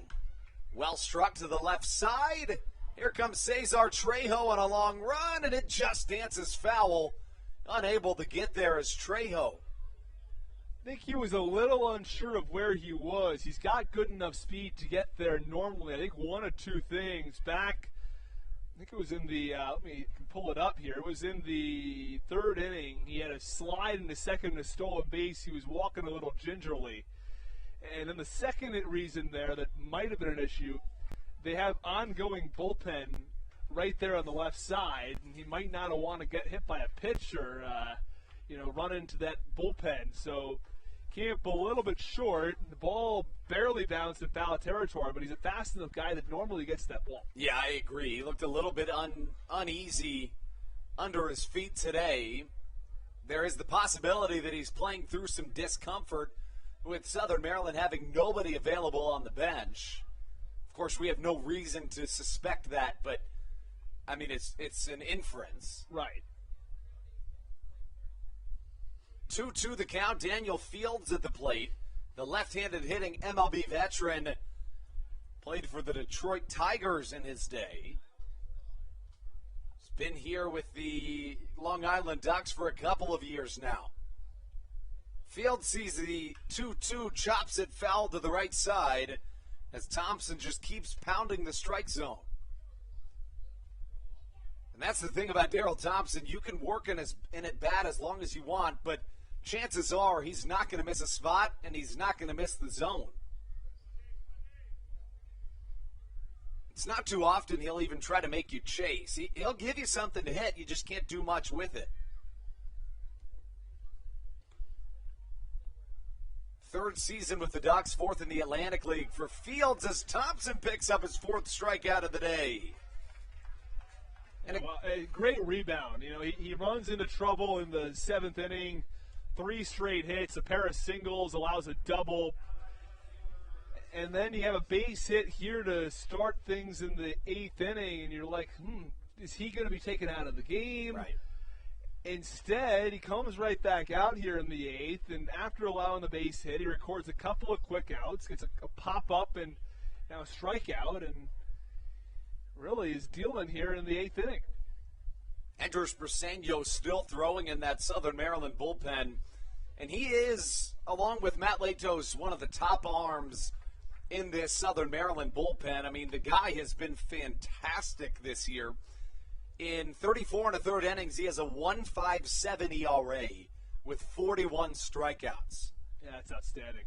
Well struck to the left side. Here comes Cesar Trejo on a long run, and it just dances foul. Unable to get there is Trejo. I think he was a little unsure of where he was. He's got good enough speed to get there normally. I think 1 or 2 things back. I think it was in the, let me pull it up here. It was in the 3rd inning. He had a slide into second and a stolen base. He was walking a little gingerly. And then the second reason there that might have been an issue, they have ongoing bullpen right there on the left side, and he might not want to get hit by a pitch or, run into that bullpen. So came up a little bit short. The ball barely bounced in foul territory, but he's a fast enough guy that normally gets that ball. Yeah, I agree. He looked a little bit uneasy under his feet today. There is the possibility that he's playing through some discomfort with Southern Maryland having nobody available on the bench. Of course, we have no reason to suspect that, but, I mean, it's an inference. Right. 2-2 the count. Daniel Fields at the plate. The left-handed hitting MLB veteran played for the Detroit Tigers in his day. He's been here with the Long Island Ducks for a couple of years now. Fields sees the 2-2, chops it foul to the right side as Thompson just keeps pounding the strike zone. And that's the thing about Daryl Thompson. You can work in it bad as long as you want, but chances are he's not going to miss a spot and he's not going to miss the zone. It's not too often he'll even try to make you chase. He'll give you something to hit. You just can't do much with it. Third season with the Ducks, fourth in the Atlantic League for Fields as Thompson picks up his fourth strikeout of the day. And a great rebound. You know, he runs into trouble in the seventh inning. 3 straight hits, a pair of singles, allows a double. And then you have a base hit here to start things in the 8th inning, and you're like, is he going to be taken out of the game? Right. Instead, he comes right back out here in the 8th, and after allowing the base hit, he records a couple of quick outs, gets a pop-up and now a strikeout, and really is dealing here in the 8th inning. Andres Briseño still throwing in that Southern Maryland bullpen, and he is, along with Matt Latos, one of the top arms in this Southern Maryland bullpen. I mean, the guy has been fantastic this year. In 34 1/3 innings, he has a 1.57 ERA with 41 strikeouts. Yeah, that's outstanding.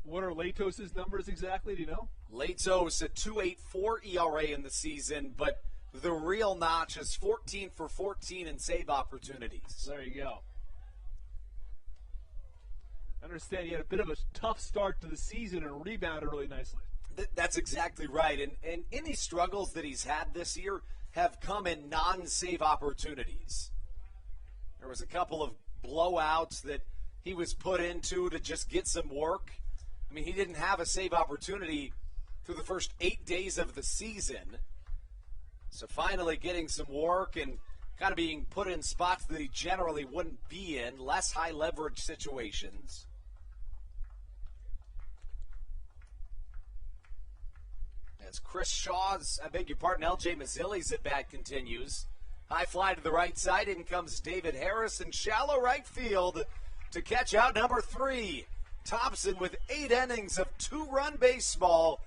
What are Latos' numbers exactly? Do you know? Latos a 2.84 ERA in the season, but the real notch is 14 for 14 in save opportunities. There you go. I understand he had a bit of a tough start to the season and rebounded really nicely. That's exactly right. And any struggles that he's had this year have come in non-save opportunities. There was a couple of blowouts that he was put into to just get some work. I mean, he didn't have a save opportunity through the first 8 days of the season. So finally getting some work and kind of being put in spots that he generally wouldn't be in, less high leverage situations. As Chris Shaw's, LJ Mazzilli's at bat continues. High fly to the right side. In comes David Harris in shallow right field to catch out number 3. Thompson with 8 innings of 2-run baseball.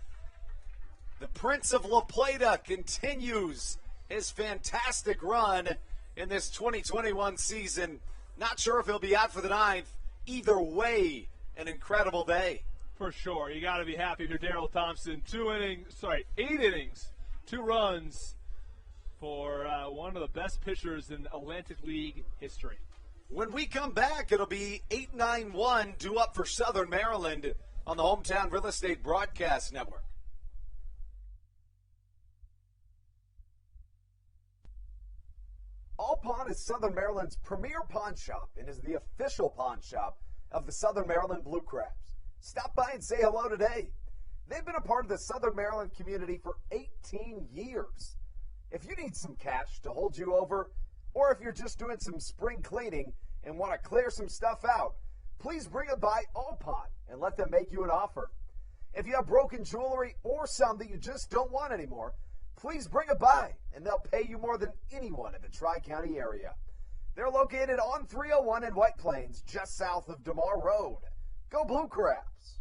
The Prince of La Plata continues his fantastic run in this 2021 season. Not sure if he'll be out for the 9th. Either way, an incredible day. For sure. You got to be happy if you're Daryl Thompson. 8 innings, 2 runs for one of the best pitchers in Atlantic League history. When we come back, it'll be 8-9-1 due up for Southern Maryland on the Hometown Real Estate Broadcast Network. All Pawn is Southern Maryland's premier pawn shop and is the official pawn shop of the Southern Maryland Blue Crabs. Stop by and say hello today. They've been a part of the Southern Maryland community for 18 years. If you need some cash to hold you over, or if you're just doing some spring cleaning and want to clear some stuff out, please bring it by All Pawn and let them make you an offer. If you have broken jewelry or some that you just don't want anymore, please bring it by and they'll pay you more than anyone in the Tri-County area. They're located on 301 in White Plains, just south of DeMar Road. Go Blue Crabs!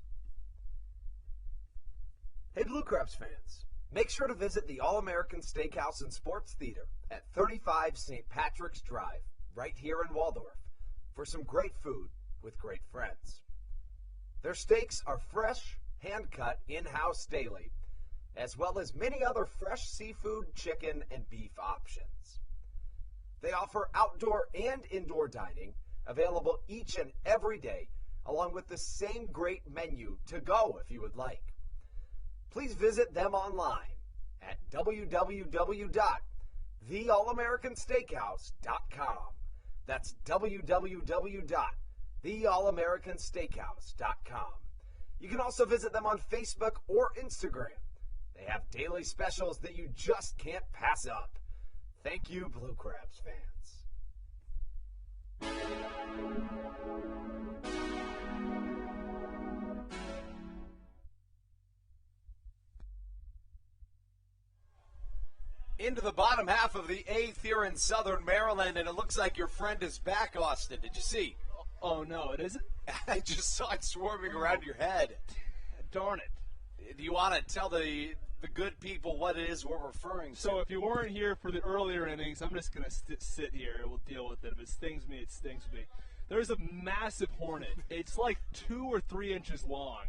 Hey Blue Crabs fans, make sure to visit the All-American Steakhouse and Sports Theater at 35 St. Patrick's Drive, right here in Waldorf, for some great food with great friends. Their steaks are fresh, hand-cut, in-house daily, as well as many other fresh seafood, chicken, and beef options. They offer outdoor and indoor dining, available each and every day, along with the same great menu to go if you would like. Please visit them online at www.theallamericansteakhouse.com. That's www.theallamericansteakhouse.com. You can also visit them on Facebook or Instagram. They have daily specials that you just can't pass up. Thank you, Blue Crabs fans. Into the bottom half of the 8th here in Southern Maryland, and it looks like your friend is back, Austin. Did you see? Oh, no, it isn't? I just saw it swarming around your head. Darn it. Do you want to tell the good people what it is we're referring to? So if you weren't here for the earlier innings, I'm just going to sit here and we'll deal with it. If it stings me, it stings me. There's a massive hornet. It's like 2 or 3 inches long.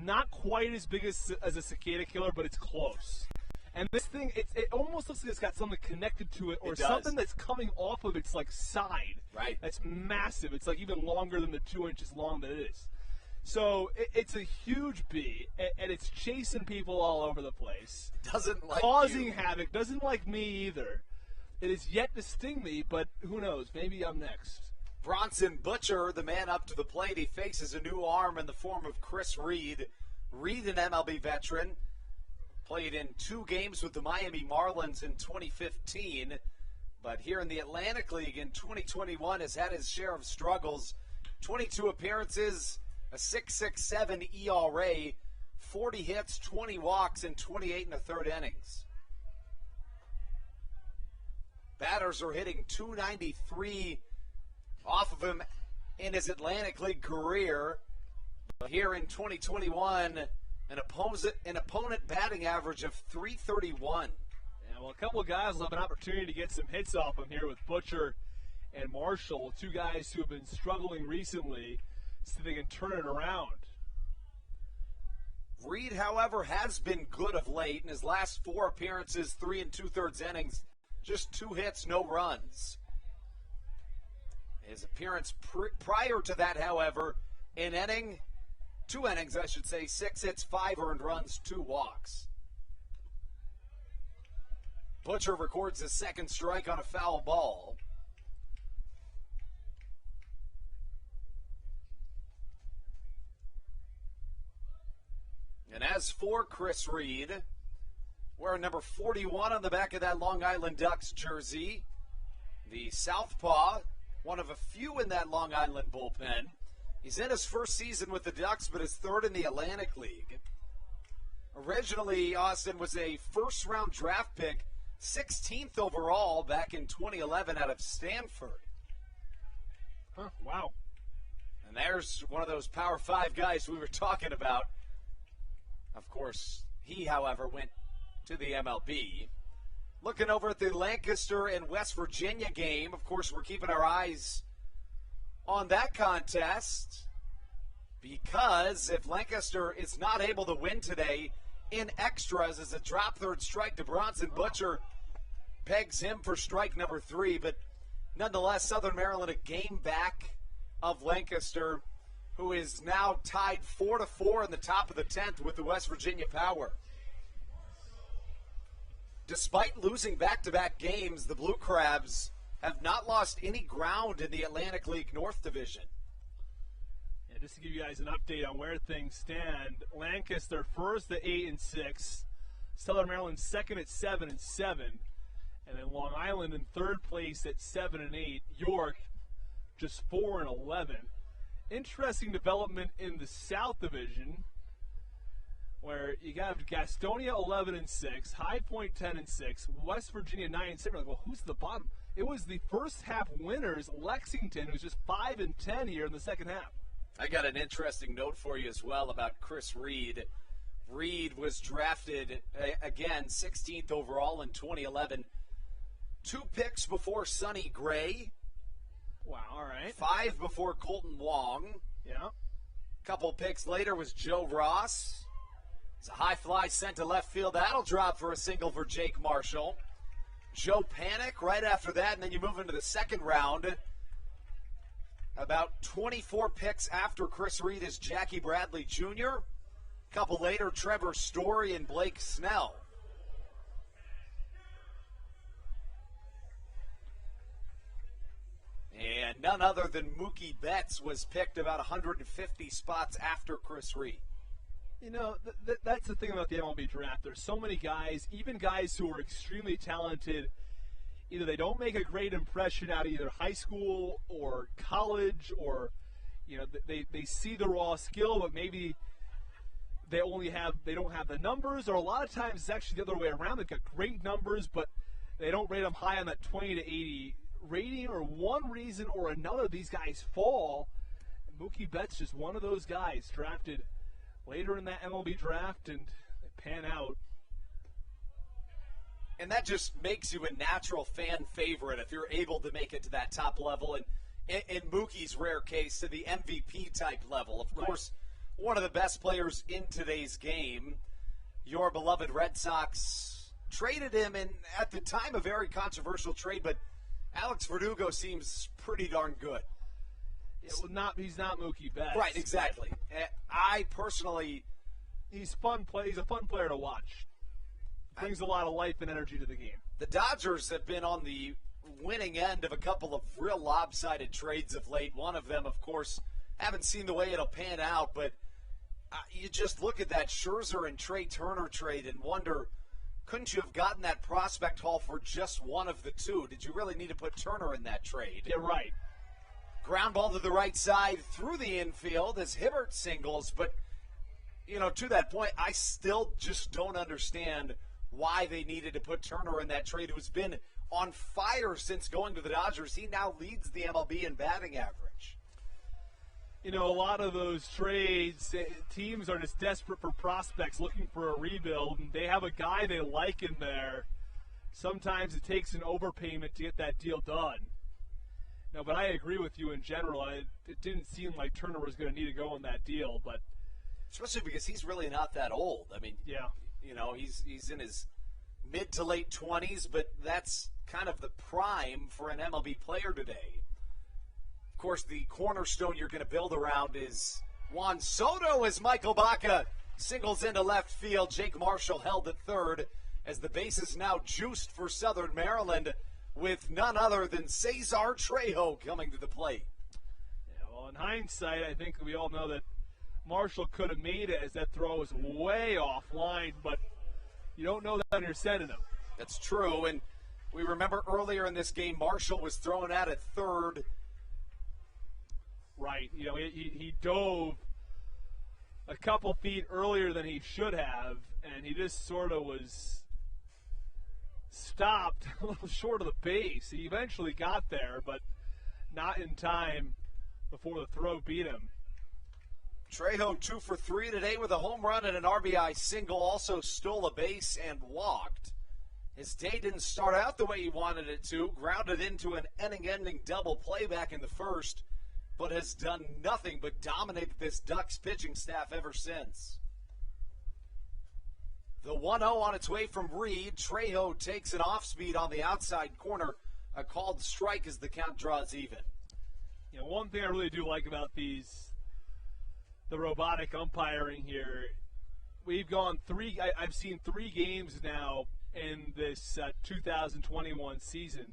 Not quite as big as a cicada killer, but it's close. And this thing, it almost looks like it's got something connected to it, or something that's coming off of its like side. Right. That's massive. It's like even longer than the 2 inches long that it is. So it's a huge bee, and it's chasing people all over the place. Doesn't like causing you. havoc. Doesn't like me either. It is yet to sting me, but who knows? Maybe I'm next. Bronson Butcher, the man up to the plate, he faces a new arm in the form of Chris Reed. Reed, an MLB veteran, played in 2 games with the Miami Marlins in 2015, but here in the Atlantic League in 2021 has had his share of struggles. 22 appearances, a 6.67 ERA, 40 hits, 20 walks, and 28 1/3 innings. Batters are hitting .293 off of him in his Atlantic League career. But here in 2021, an opponent batting average of .331. Yeah, well, a couple of guys will have an opportunity to get some hits off him here with Butcher and Marshall, 2 guys who have been struggling recently, so they can turn it around. Reed, however, has been good of late in his last 4 appearances, 3 2/3 innings, just 2 hits, no runs. His appearance prior to that, however, 2 innings, I should say, 6 hits, 5 earned runs, 2 walks. Butcher records his 2nd strike on a foul ball. And as for Chris Reed, wearing number 41 on the back of that Long Island Ducks jersey, the southpaw, one of a few in that Long Island bullpen. He's in his 1st season with the Ducks, but his 3rd in the Atlantic League. Originally, Austin was a 1st-round draft pick, 16th overall back in 2011 out of Stanford. Huh, wow. And there's one of those Power 5 guys we were talking about. Of course, he, however, went to the MLB. Looking over at the Lancaster and West Virginia game, of course, we're keeping our eyes on that contest, because if Lancaster is not able to win today in extras as a drop 3rd strike to Bronson Butcher pegs him for strike number 3, but nonetheless, Southern Maryland a game back of Lancaster, who is now tied 4-4 in the top of the 10th with the West Virginia Power. Despite losing back-to-back games, the Blue Crabs have not lost any ground in the Atlantic League North Division. Yeah, just to give you guys an update on where things stand, Lancaster 1st at 8-6, Southern Maryland 2nd at 7-7, and then Long Island in 3rd place at 7-8. York just 4-11. Interesting development in the South Division, where you got Gastonia 11-6, High Point 10-6, West Virginia 9-7. Like, well, who's at the bottom? It was the first half winners, Lexington, who's just 5-10 here in the second half. I got an interesting note for you as well about Chris Reed. Reed was drafted, again, 16th overall in 2011. 2 picks before Sonny Gray. Wow, all right. 5 before Colton Wong. Yeah. A couple picks later was Joe Ross. It's a high fly sent to left field. That'll drop for a single for Jake Marshall. Joe Panic right after that, and then you move into the 2nd round. About 24 picks after Chris Reed is Jackie Bradley Jr. A couple later, Trevor Story and Blake Snell. And none other than Mookie Betts was picked about 150 spots after Chris Reed. You know, that's the thing about the MLB draft. There's so many guys, even guys who are extremely talented either they don't make a great impression out of either high school or college, or they see the raw skill, but maybe they don't have the numbers, or a lot of times it's actually the other way around. They've got great numbers, but they don't rate them high on that 20 to 80 rating, or one reason or another these guys fall. Mookie Betts just one of those guys drafted later in that MLB draft, and they pan out. And that just makes you a natural fan favorite if you're able to make it to that top level, and in Mookie's rare case, to the MVP type level. Of course, one of the best players in today's game. Your beloved Red Sox traded him, and at the time, a very controversial trade, but Alex Verdugo seems pretty darn good. Yeah, well, he's not Mookie Betts. Right, exactly. I personally... He's a fun player to watch. Brings a lot of life and energy to the game. The Dodgers have been on the winning end of a couple of real lopsided trades of late. One of them, of course, haven't seen the way it'll pan out, but you just look at that Scherzer and Trey Turner trade and wonder, couldn't you have gotten that prospect haul for just one of the two? Did you really need to put Turner in that trade? Yeah, right. Ground ball to the right side through the infield as Hibbert singles, but, to that point, I still just don't understand why they needed to put Turner in that trade, who's been on fire since going to the Dodgers. He now leads the MLB in batting average. A lot of those trades, teams are just desperate for prospects looking for a rebuild, and they have a guy they like in there. Sometimes it takes an overpayment to get that deal done. No, but I agree with you in general. It didn't seem like Turner was going to need to go on that deal, but especially because he's really not that old. I mean, yeah. He's in his mid to late 20s, but that's kind of the prime for an MLB player today. Of course, the cornerstone you're going to build around is Juan Soto as Michael Baca singles into left field. Jake Marshall held at third as the base is now juiced for Southern Maryland with none other than Cesar Trejo coming to the plate. Yeah, well, in hindsight, I think we all know that Marshall could have made it as that throw was way offline, but you don't know that when you're sending him. That's true, and we remember earlier in this game, Marshall was thrown out at third. Right, he dove a couple feet earlier than he should have, and he just sort of was stopped a little short of the base. He eventually got there, but not in time before the throw beat him. Trejo 2 for 3 today with a home run and an RBI single. Also stole a base and walked. His day didn't start out the way he wanted it to. Grounded into an inning-ending double play back in the first, but has done nothing but dominate this Ducks pitching staff ever since. The 1-0 on its way from Reed. Trejo takes an off-speed on the outside corner. A called strike as the count draws even. One thing I really do like about the robotic umpiring here, we've gone I've seen 3 games now in this 2021 season.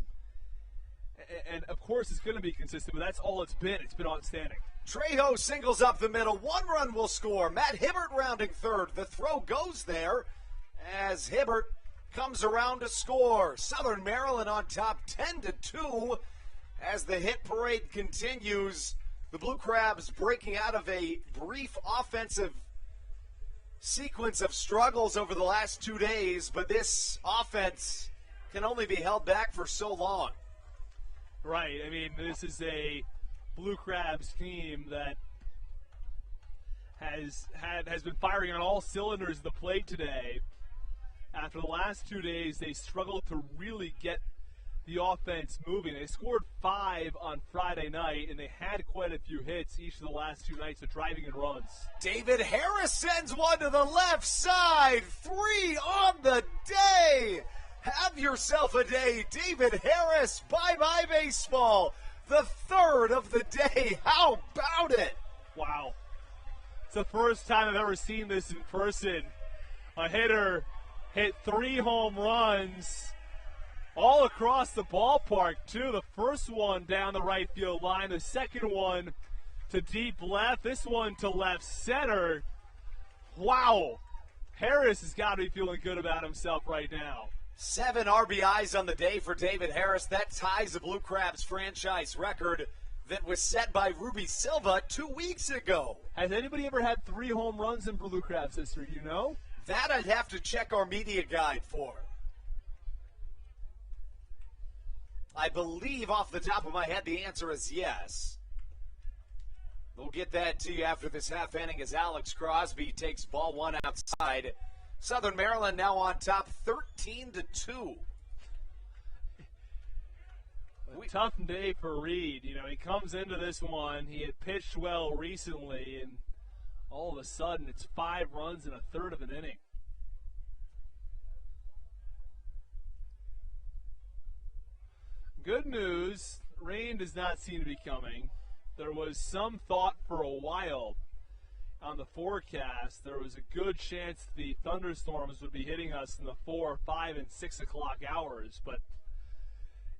And, of course, it's going to be consistent, but that's all it's been. It's been outstanding. Trejo singles up the middle. 1 run will score. Matt Hibbert rounding third. The throw goes there as Hibbert comes around to score. Southern Maryland on top 10-2 as the hit parade continues. The Blue Crabs breaking out of a brief offensive sequence of struggles over the last 2 days, but this offense can only be held back for so long. Right. I mean, this is a Blue Crabs team that has been firing on all cylinders at the plate today. After the last 2 days, they struggled to really get the offense moving. They scored 5 on Friday night, and they had quite a few hits each of the last 2 nights of driving and runs. David Harris sends one to the left side. 3 on the day. Have yourself a day, David Harris. Bye-bye baseball. The 3rd of the day. How about it? Wow. It's the first time I've ever seen this in person. A hitter hit 3 home runs all across the ballpark, too. The first one down the right field line. The second one to deep left. This one to left center. Wow. Harris has got to be feeling good about himself right now. 7 RBIs on the day for David Harris. That ties the Blue Crabs franchise record that was set by Ruby Silva 2 weeks ago. Has anybody ever had 3 home runs in Blue Crabs history, you know? That I'd have to check our media guide for. I believe off the top of my head the answer is yes. We'll get that to you after this half inning as Alex Crosby takes ball 1 outside. Southern Maryland now on top 13-2. Tough day for Reed. You know, he comes into this one, he had pitched well recently, and all of a sudden it's 5 runs in a third of an inning. Good news, rain does not seem to be coming. There was some thought for a while on the forecast. There was a good chance the thunderstorms would be hitting us in the 4, 5, and 6 o'clock hours, but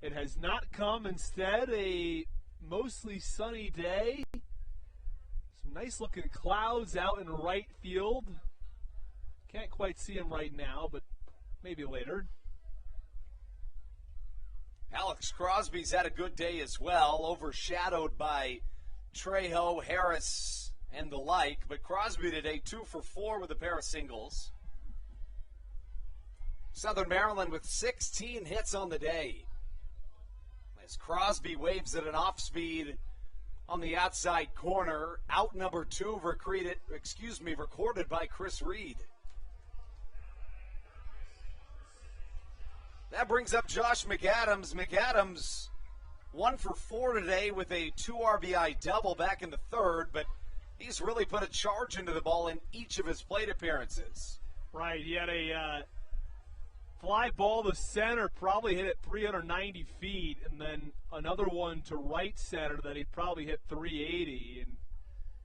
it has not come. Instead, a mostly sunny day. Some nice looking clouds out in right field. Can't quite see them right now, but maybe later. Alex Crosby's had a good day as well, overshadowed by Trejo, Harris, and the like. But Crosby today 2 for 4 with a pair of singles. Southern Maryland with 16 hits on the day. As Crosby waves at an off-speed on the outside corner. Out number 2 recorded by Chris Reed. That brings up Josh McAdams. McAdams 1 for 4 today with a 2 RBI double back in the third, but he's really put a charge into the ball in each of his plate appearances. Right, he had a fly ball to center, probably hit it 390 feet, and then another one to right center that he probably hit 380, and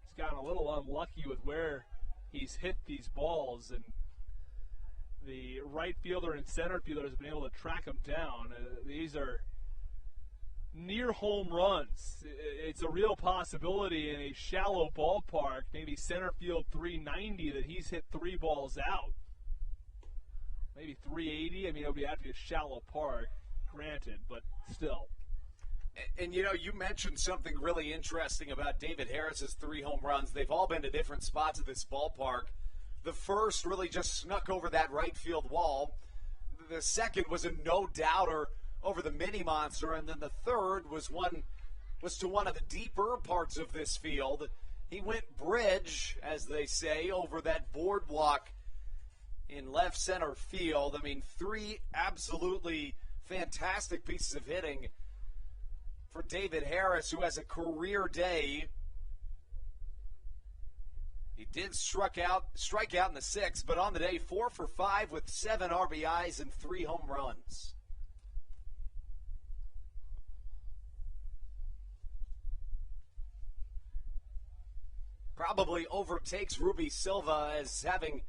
he's gotten a little unlucky with where he's hit these balls, and the right fielder and center fielder has been able to track him down. These are near home runs. It's a real possibility in a shallow ballpark, maybe center field 390, that he's hit 3 balls out. Maybe 380. I mean, it would have to be a shallow park, granted, but still. And you know, you mentioned something really interesting about David Harris's 3 home runs. They've all been to different spots of this ballpark. The first really just snuck over that right field wall. The second was a no-doubter over the mini monster, and then the third was to one of the deeper parts of this field. He went bridge, as they say, over that boardwalk in left center field. I mean, 3 absolutely fantastic pieces of hitting for David Harris, who has a career day. He did strike out in the 6th, but on the day 4 for 5 with 7 RBIs and 3 home runs. Probably overtakes Ruby Silva as having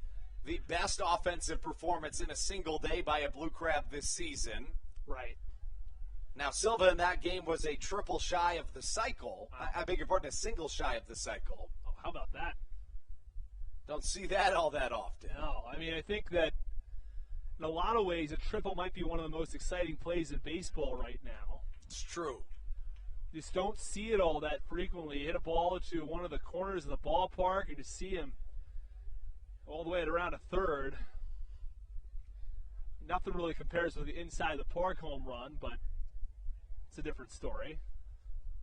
the best offensive performance in a single day by a Blue Crab this season. Right. Now, Silva in that game was a triple shy of the cycle. I beg your pardon, a single shy of the cycle. Oh, how about that? Don't see that all that often. No, I mean, I think that in a lot of ways, a triple might be one of the most exciting plays in baseball right now. It's true. You just don't see it all that frequently. You hit a ball to one of the corners of the ballpark, and you see him all the way at around a third. Nothing really compares with the inside of the park home run, but it's a different story.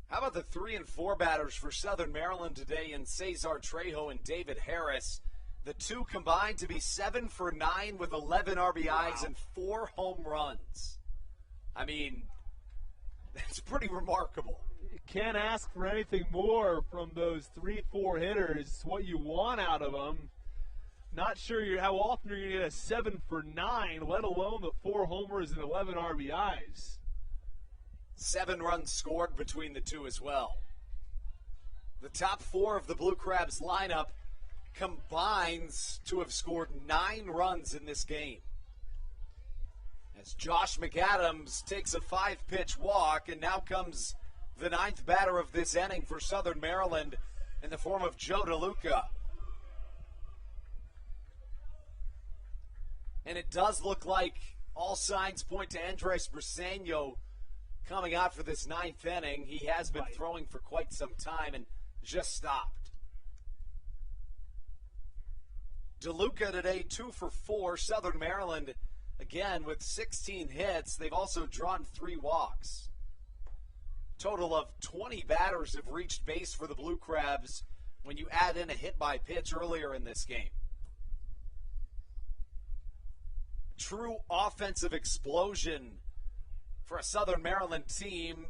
How about the 3 and 4 batters for Southern Maryland today in Cesar Trejo and David Harris? The 2 combined to be 7 for 9 with 11 RBIs and 4 home runs. I mean, that's pretty remarkable. You can't ask for anything more from those 3-4 hitters. It's what you want out of them. Not sure how often you're going to get a 7 for 9, let alone the 4 homers and 11 RBIs. 7 runs scored between the 2 as well. The top 4 of the Blue Crabs lineup combines to have scored 9 runs in this game. As Josh McAdams takes a 5-pitch walk, and now comes the 9th batter of this inning for Southern Maryland in the form of Joe DeLuca. And it does look like All signs point to Andres Briseño coming out for this ninth inning. He has been throwing for quite some time and just stopped. DeLuca today 2 for 4. Southern Maryland again with 16 hits. They've also drawn 3 walks. Total of 20 batters have reached base for the Blue Crabs when you add in a hit by pitch earlier in this game. True offensive explosion for a Southern Maryland team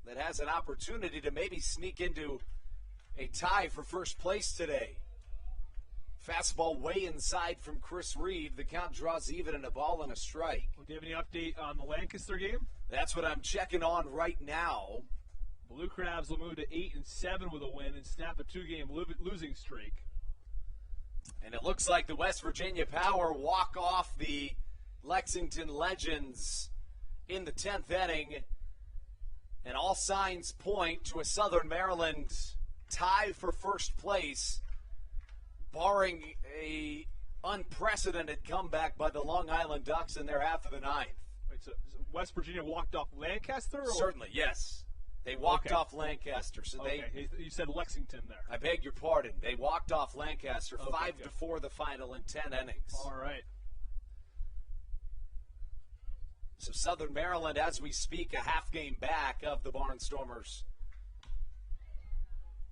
that has an opportunity to maybe sneak into a tie for first place today. Fastball way inside from Chris Reed. The count draws even and a ball and a strike. Do you have any update on the Lancaster game? That's what I'm checking on right now. Blue Crabs will move to 8-7 with a win and snap a 2-game losing streak. And it looks like the West Virginia Power walk off the Lexington Legends in the 10th inning. And all signs point to a Southern Maryland tie for first place, barring a unprecedented comeback by the Long Island Ducks in their half of the ninth. Wait, so West Virginia walked off Lancaster? Or? Certainly, yes. They walked off Lancaster. So you said Lexington there. I beg your pardon. They walked off Lancaster 5-4 the final in 10 innings. All right. So Southern Maryland, as we speak, a half game back of the Barnstormers.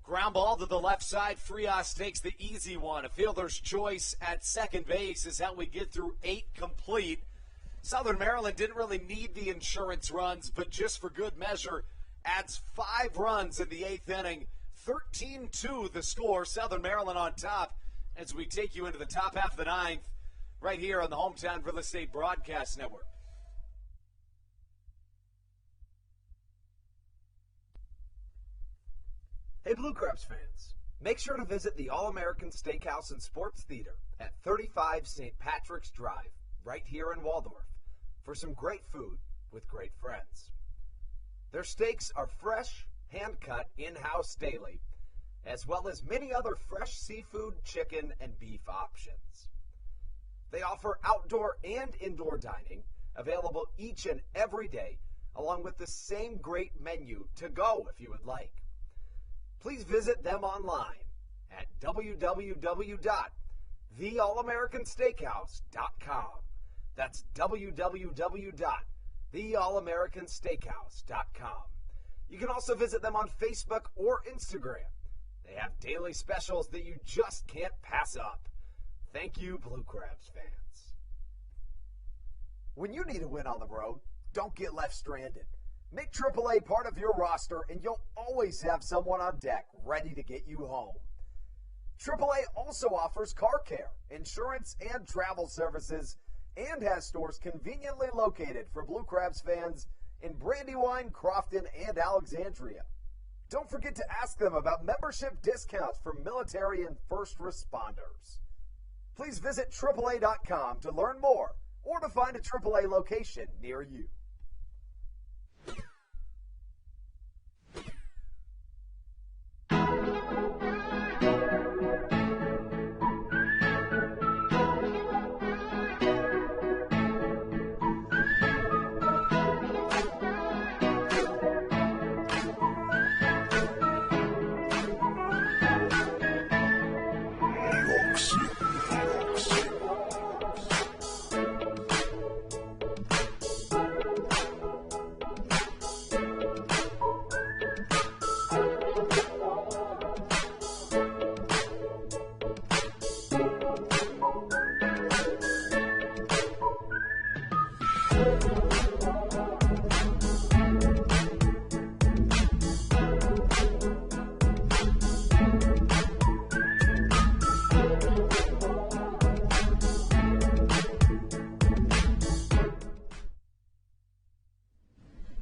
Ground ball to the left side. Frias takes the easy one. A fielder's choice at second base is how we get through 8 complete. Southern Maryland didn't really need the insurance runs, but just for good measure, adds 5 runs in the 8th inning. 13-2 the score. Southern Maryland on top as we take you into the top half of the 9th right here on the Hometown Real Estate Broadcast Network. Hey Blue Crabs fans, make sure to visit the All-American Steakhouse and Sports Theater at 35 St. Patrick's Drive, right here in Waldorf, for some great food with great friends. Their steaks are fresh, hand-cut, in-house daily, as well as many other fresh seafood, chicken, and beef options. They offer outdoor and indoor dining, available each and every day, along with the same great menu to go if you would like. Please visit them online at www.theallamericansteakhouse.com. That's www.theallamericansteakhouse.com. You can also visit them on Facebook or Instagram. They have daily specials that you just can't pass up. Thank you, Blue Crabs fans. When you need a win on the road, don't get left stranded. Make AAA part of your roster, and you'll always have someone on deck ready to get you home. AAA also offers car care, insurance, and travel services, and has stores conveniently located for Blue Crabs fans in Brandywine, Crofton, and Alexandria. Don't forget to ask them about membership discounts for military and first responders. Please visit AAA.com to learn more or to find a AAA location near you.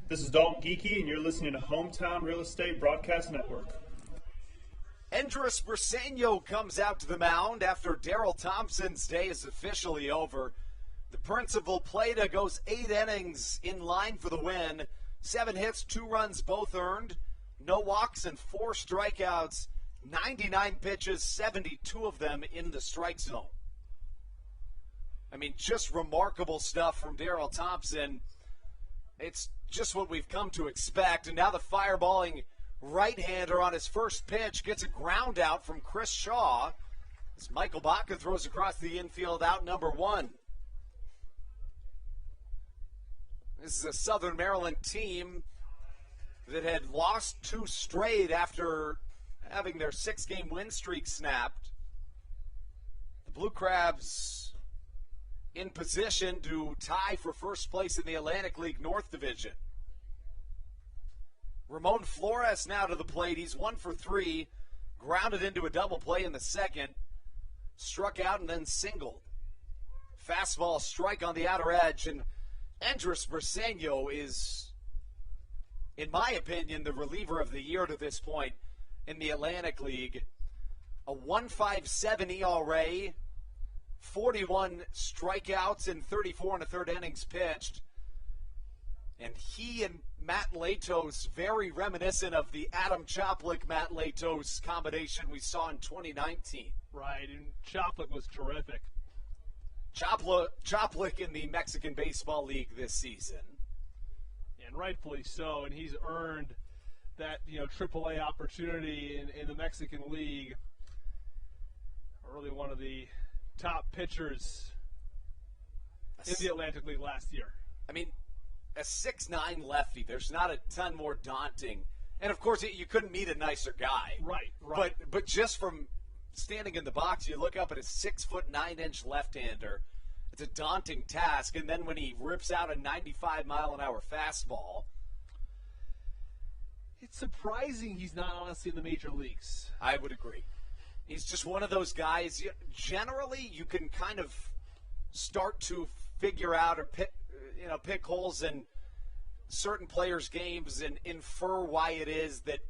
This is Dalton Geeky, and you're listening to Hometown Real Estate Broadcast Network. Andres Briseño comes out to the mound after Daryl Thompson's day is officially over. The Prince of La Plata goes 8 innings in line for the win. 7 hits, 2 runs, both earned. No walks and 4 strikeouts. 99 pitches, 72 of them in the strike zone. mean, just remarkable stuff from Daryl Thompson. It's just what we've come to expect. And now the fireballing right-hander on his first pitch gets a ground out from Chris Shaw as Michael Baca throws across the infield out number 1. This is a Southern Maryland team that had lost 2 straight after having their 6-game win streak snapped. The Blue Crabs in position to tie for first place in the Atlantic League North Division. Ramon Flores now to the plate. He's 1 for 3, grounded into a double play in the second, struck out and then singled. Fastball strike on the outer edge, and Andres Briseño is, in my opinion, the reliever of the year to this point in the Atlantic League. A 1.57 ERA, 41 strikeouts in 34 1/3 innings pitched. And he and Matt Latos, very reminiscent of the Adam Choplik-Matt Latos combination we saw in 2019. Right, and Choplik was terrific. Choplik in the Mexican Baseball League this season. And rightfully so, and he's earned that, AAA opportunity in the Mexican League. Really one of the top pitchers in the Atlantic League last year. I mean, a 6'9" lefty, there's not a ton more daunting. And, of course, you couldn't meet a nicer guy. Right. But just from standing in the box, you look up at a 6'9" left-hander. It's a daunting task. And then when he rips out a 95-mile-an-hour fastball. It's surprising he's not honestly in the major leagues. I would agree. He's just one of those guys. Generally, you can kind of start to figure out or pick holes in certain players' games and infer why it is that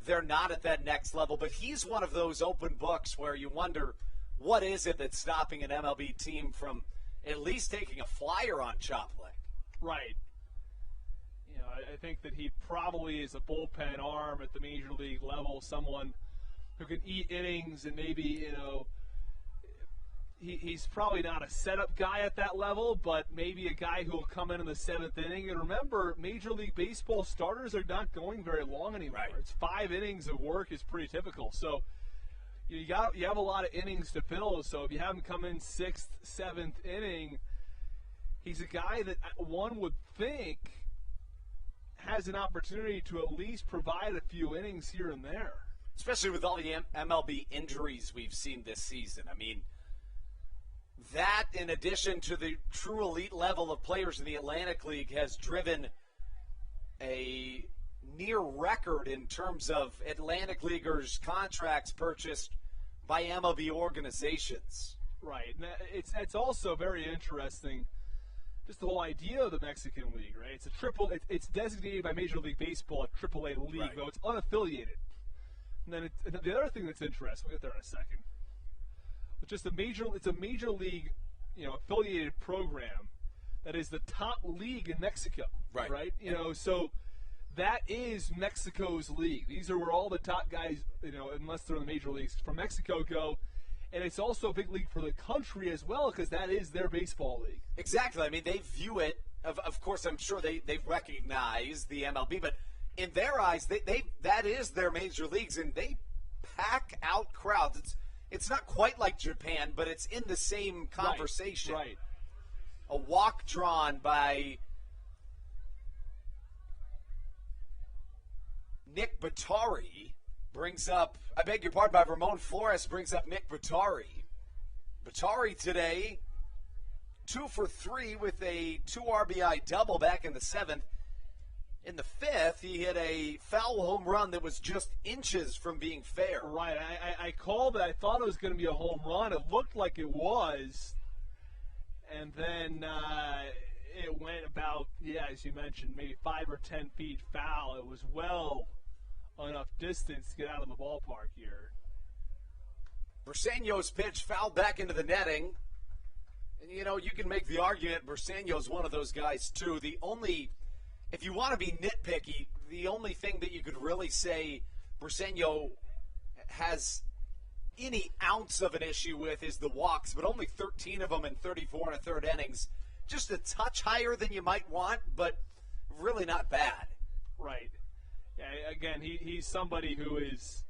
they're not at that next level. But he's one of those open books where you wonder, what is it that's stopping an MLB team from at least taking a flyer on Choplik? Right. I think that he probably is a bullpen arm at the major league level, someone who can eat innings and maybe, he's probably not a setup guy at that level, but maybe a guy who will come in the 7th inning. And remember, Major League Baseball starters are not going very long anymore. Right. It's 5 innings of work is pretty typical. So you have a lot of innings to fill. So if you have him come in 6th, 7th inning, he's a guy that one would think has an opportunity to at least provide a few innings here and there. Especially with all the MLB injuries we've seen this season. I mean, that in addition to the true elite level of players in the Atlantic League has driven a near record in terms of Atlantic Leaguers' contracts purchased by MLB organizations. Right. And it's also very interesting, just the whole idea of the Mexican League, right? It's designated by Major League Baseball a AAA league, right, though it's unaffiliated. And then the other thing that's interesting, we'll get there in a second, but just it's a major league, affiliated program that is the top league in Mexico, right? So that is Mexico's league. These are where all the top guys, unless they're in the major leagues from Mexico, go. And it's also a big league for the country as well, because that is their baseball league. Exactly. I mean, they view it. Of course, I'm sure they recognize the MLB, but in their eyes, that is their major leagues, and they pack out crowds. It's not quite like Japan, but it's in the same conversation. Right. A walk drawn by Nick Batari brings up, by Ramon Flores brings up Nick Batari. Batari today, 2 for 3 with a 2 RBI double back in the 7th. In the 5th, he hit a foul home run that was just inches from being fair. Right. I called it. I thought it was going to be a home run. It looked like it was. And then it went about, as you mentioned, maybe 5 or 10 feet foul. It was well enough distance to get out of the ballpark here. Briseño's pitch fouled back into the netting. And, you can make the argument Briseño's one of those guys, too. If you want to be nitpicky, the only thing that you could really say Briseño has any ounce of an issue with is the walks, but only 13 of them in 34 and a third innings. Just a touch higher than you might want, but really not bad. Right. Yeah, again, he's somebody who is,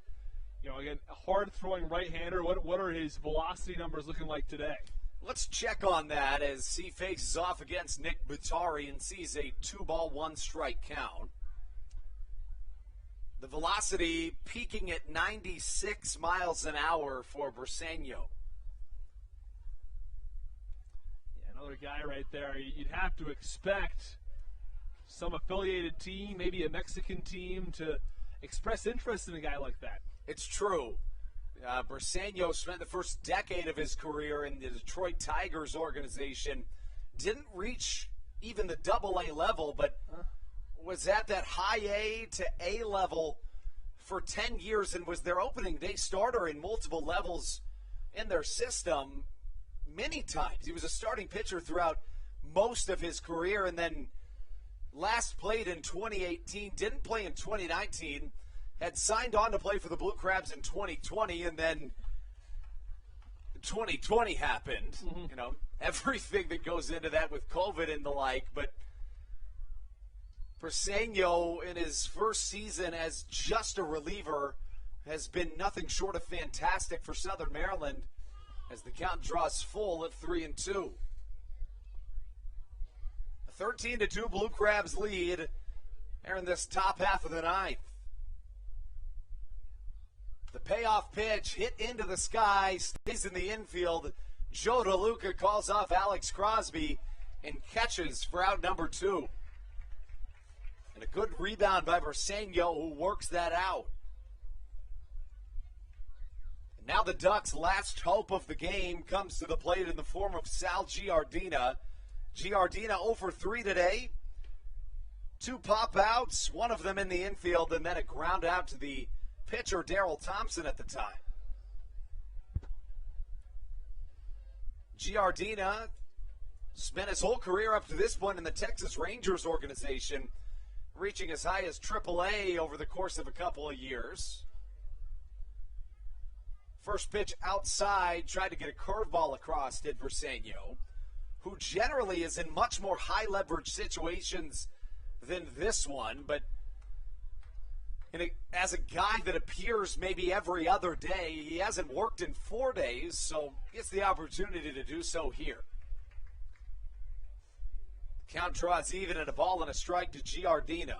again, a hard-throwing right-hander. What are his velocity numbers looking like today? Let's check on that as he faces off against Nick Batari and sees a 2-ball, 1-strike count. The velocity peaking at 96 miles an hour for Briseño. Yeah, another guy right there. You'd have to expect some affiliated team, maybe a Mexican team, to express interest in a guy like that. It's true. Briseño spent the first decade of his career in the Detroit Tigers organization. Didn't reach even the Double-A level, but was at that high A to A level for 10 years and was their opening day starter in multiple levels in their system many times. He was a starting pitcher throughout most of his career, and then last played in 2018, didn't play in 2019, had signed on to play for the Blue Crabs in 2020, and then 2020 happened. Mm-hmm. Everything that goes into that with COVID and the like, but Briseño in his first season as just a reliever has been nothing short of fantastic for Southern Maryland as the count draws full at 3-2. A 13-2 Blue Crabs lead here in this top half of the ninth. The payoff pitch hit into the sky, stays in the infield. Joe DeLuca calls off Alex Crosby and catches for out number 2. And a good rebound by Briseño, who works that out. And now the Ducks' last hope of the game comes to the plate in the form of Sal Giardina. Giardina 0 for 3 today. 2 pop-outs, one of them in the infield, and then a ground out to the pitcher, Daryl Thompson, at the time. Giardina spent his whole career up to this point in the Texas Rangers organization, reaching as high as AAA over the course of a couple of years. First pitch outside, tried to get a curveball across, did Briseño, who generally is in much more high-leverage situations than this one, but as a guy that appears maybe every other day, he hasn't worked in 4 days, so gets the opportunity to do so here. Count draws even at a ball and a strike to Giardina.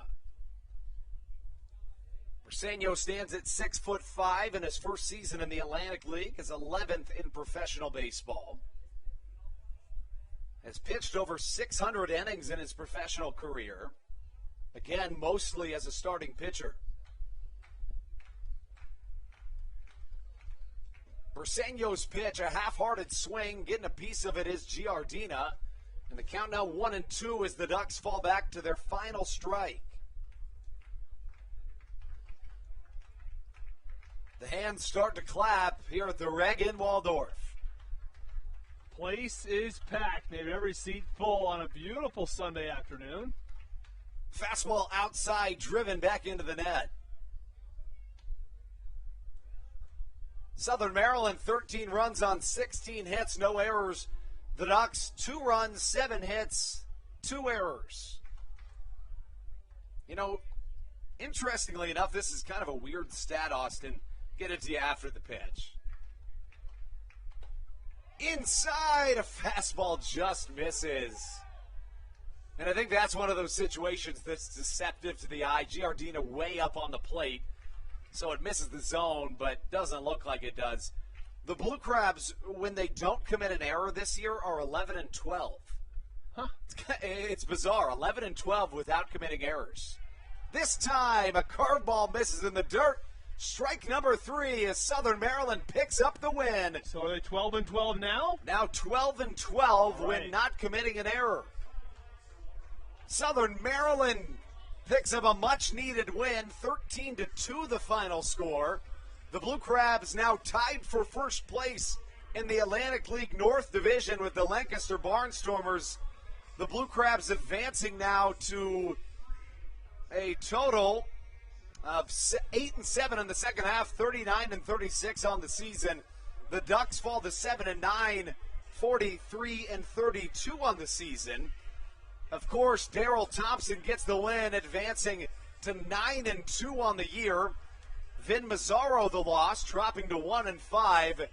Briseño stands at 6'5" in his first season in the Atlantic League, his 11th in professional baseball. Has pitched over 600 innings in his professional career. Again, mostly as a starting pitcher. Briseño's pitch, a half-hearted swing, getting a piece of it is Giardina. And the count now 1-2 as the Ducks fall back to their final strike. The hands start to clap here at the Reg in Waldorf. Place is packed. They have every seat full on a beautiful Sunday afternoon. Fastball outside, driven back into the net. Southern Maryland, 13 runs on 16 hits, no errors. The Ducks, 2 runs, 7 hits, 2 errors. Interestingly enough, this is kind of a weird stat, Austin. Get it to you after the pitch. Inside, a fastball just misses. And I think that's one of those situations that's deceptive to the eye. Giardina way up on the plate, so it misses the zone, but doesn't look like it does. The Blue Crabs, when they don't commit an error this year, are 11-12. Huh? It's bizarre. 11-12 without committing errors. This time, a curveball misses in the dirt. Strike number 3 as Southern Maryland picks up the win. So are they 12-12 now? Now 12-12 when not committing an error. Southern Maryland picks up a much-needed win, 13-2 the final score. The Blue Crabs now tied for first place in the Atlantic League North Division with the Lancaster Barnstormers. The Blue Crabs advancing now to a total of 8-7 in the second half, 39-36 on the season. The Ducks fall to 7-9, 43-32 on the season. Of course, Daryl Thompson gets the win, advancing to 9-2 on the year. Vin Mazzaro the loss, dropping to 1-5.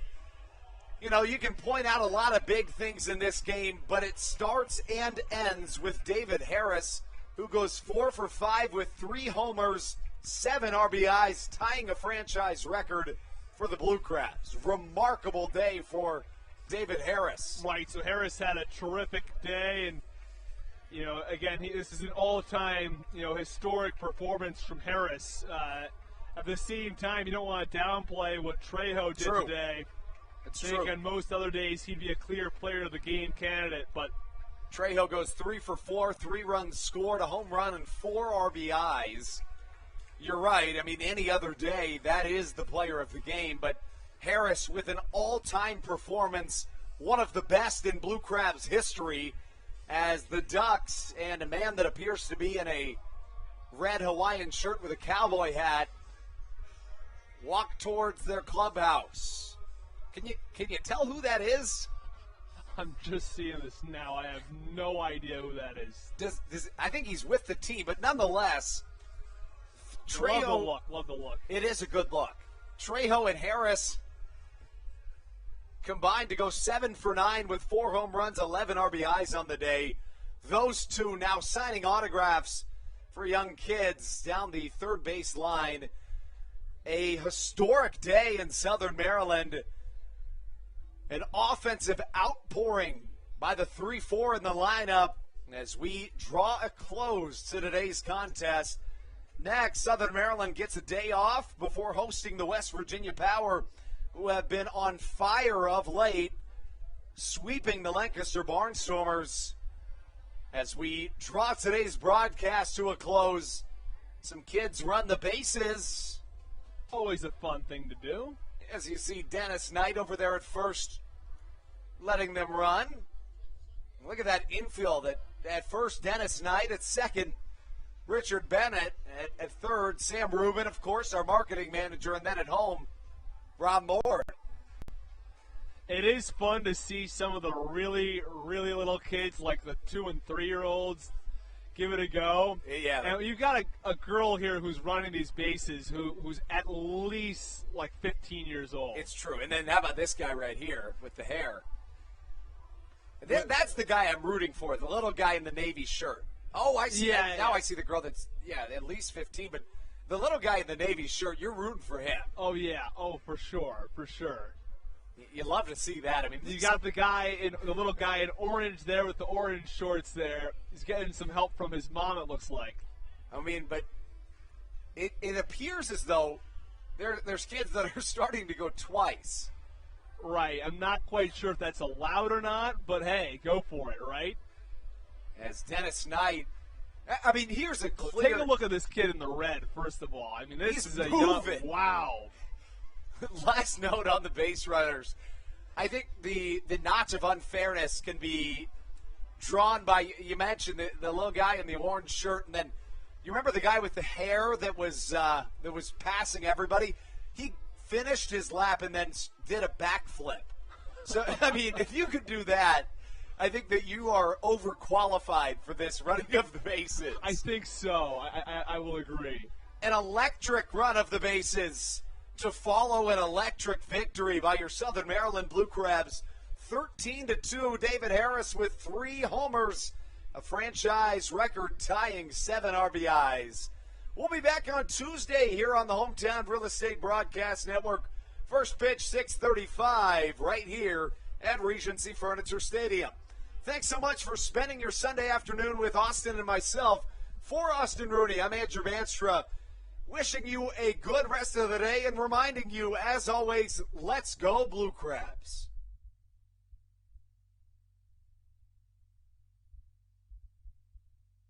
You know, you can point out a lot of big things in this game, but it starts and ends with David Harris, who goes 4 for 5 with 3 homers, 7 RBIs, tying a franchise record for the Blue Crabs. Remarkable day for David Harris. Right, so Harris had a terrific day, and, you know, again, this is an all-time, you know, historic performance from Harris. At the same time, you don't want to downplay what Trejo did today. It's I think true. on most other days he'd be a clear player of the game candidate, but Trejo goes 3 for 4, 3 runs scored, a home run, and 4 RBIs. You're right. I mean, any other day, that is the player of the game. But Harris with an all-time performance, one of the best in Blue Crabs history, as the Ducks and a man that appears to be in a red Hawaiian shirt with a cowboy hat walk towards their clubhouse. Can you tell who that is? I'm just seeing this now. I have no idea who that is. I think he's with the team, but nonetheless, Trejo. Love the look. It is a good look. Trejo and Harris combined to go 7 for 9 with 4 home runs, 11 RBIs on the day. Those two now signing autographs for young kids down the third base line. A historic day in Southern Maryland. An offensive outpouring by the 3-4 in the lineup as we draw a close to today's contest. Next, Southern Maryland gets a day off before hosting the West Virginia Power, who have been on fire of late, sweeping the Lancaster Barnstormers. As we draw today's broadcast to a close, some kids run the bases. Always a fun thing to do. As you see Dennis Knight over there at first, letting them run. Look at that infield. At first, Dennis Knight. At second, Richard Bennett. At third, Sam Rubin, of course, our marketing manager. And then at home, Rob Moore. It is fun to see some of the really, really little kids, like the 2- and 3-year-olds, give it a go. Yeah. And you've got a girl here who's running these bases who's at least like 15 years old. It's true. And then how about this guy right here with the hair? That's the guy I'm rooting for, the little guy in the Navy shirt. Oh, I see. Yeah, now I see the girl that's, at least 15. But the little guy in the Navy shirt, you're rooting for him. Oh, yeah. Oh, for sure. For sure. You love to see that. I mean, you got the little guy in orange there with the orange shorts there. He's getting some help from his mom, it looks like. I mean, but it appears as though there's kids that are starting to go twice. Right. I'm not quite sure if that's allowed or not, but hey, go for it, right? As Dennis Knight, I mean, here's a clear. Take a look at this kid in the red, first of all. I mean, this is a moving. Wow. Last note on the base runners. I think the notch of unfairness can be drawn by, you mentioned the little guy in the orange shirt, and then you remember the guy with the hair that was passing everybody? He finished his lap and then did a backflip. So, I mean, if you could do that, I think that you are overqualified for this running of the bases. I think so. I will agree. An electric run of the bases to follow an electric victory by your Southern Maryland Blue Crabs. 13-2, David Harris with 3 homers, a franchise record tying 7 RBIs. We'll be back on Tuesday here on the Hometown Real Estate Broadcast Network. First pitch, 6:35, right here at Regency Furniture Stadium. Thanks so much for spending your Sunday afternoon with Austin and myself. For Austin Rooney, I'm Andrew Manstra. Wishing you a good rest of the day and reminding you, as always, let's go Blue Crabs.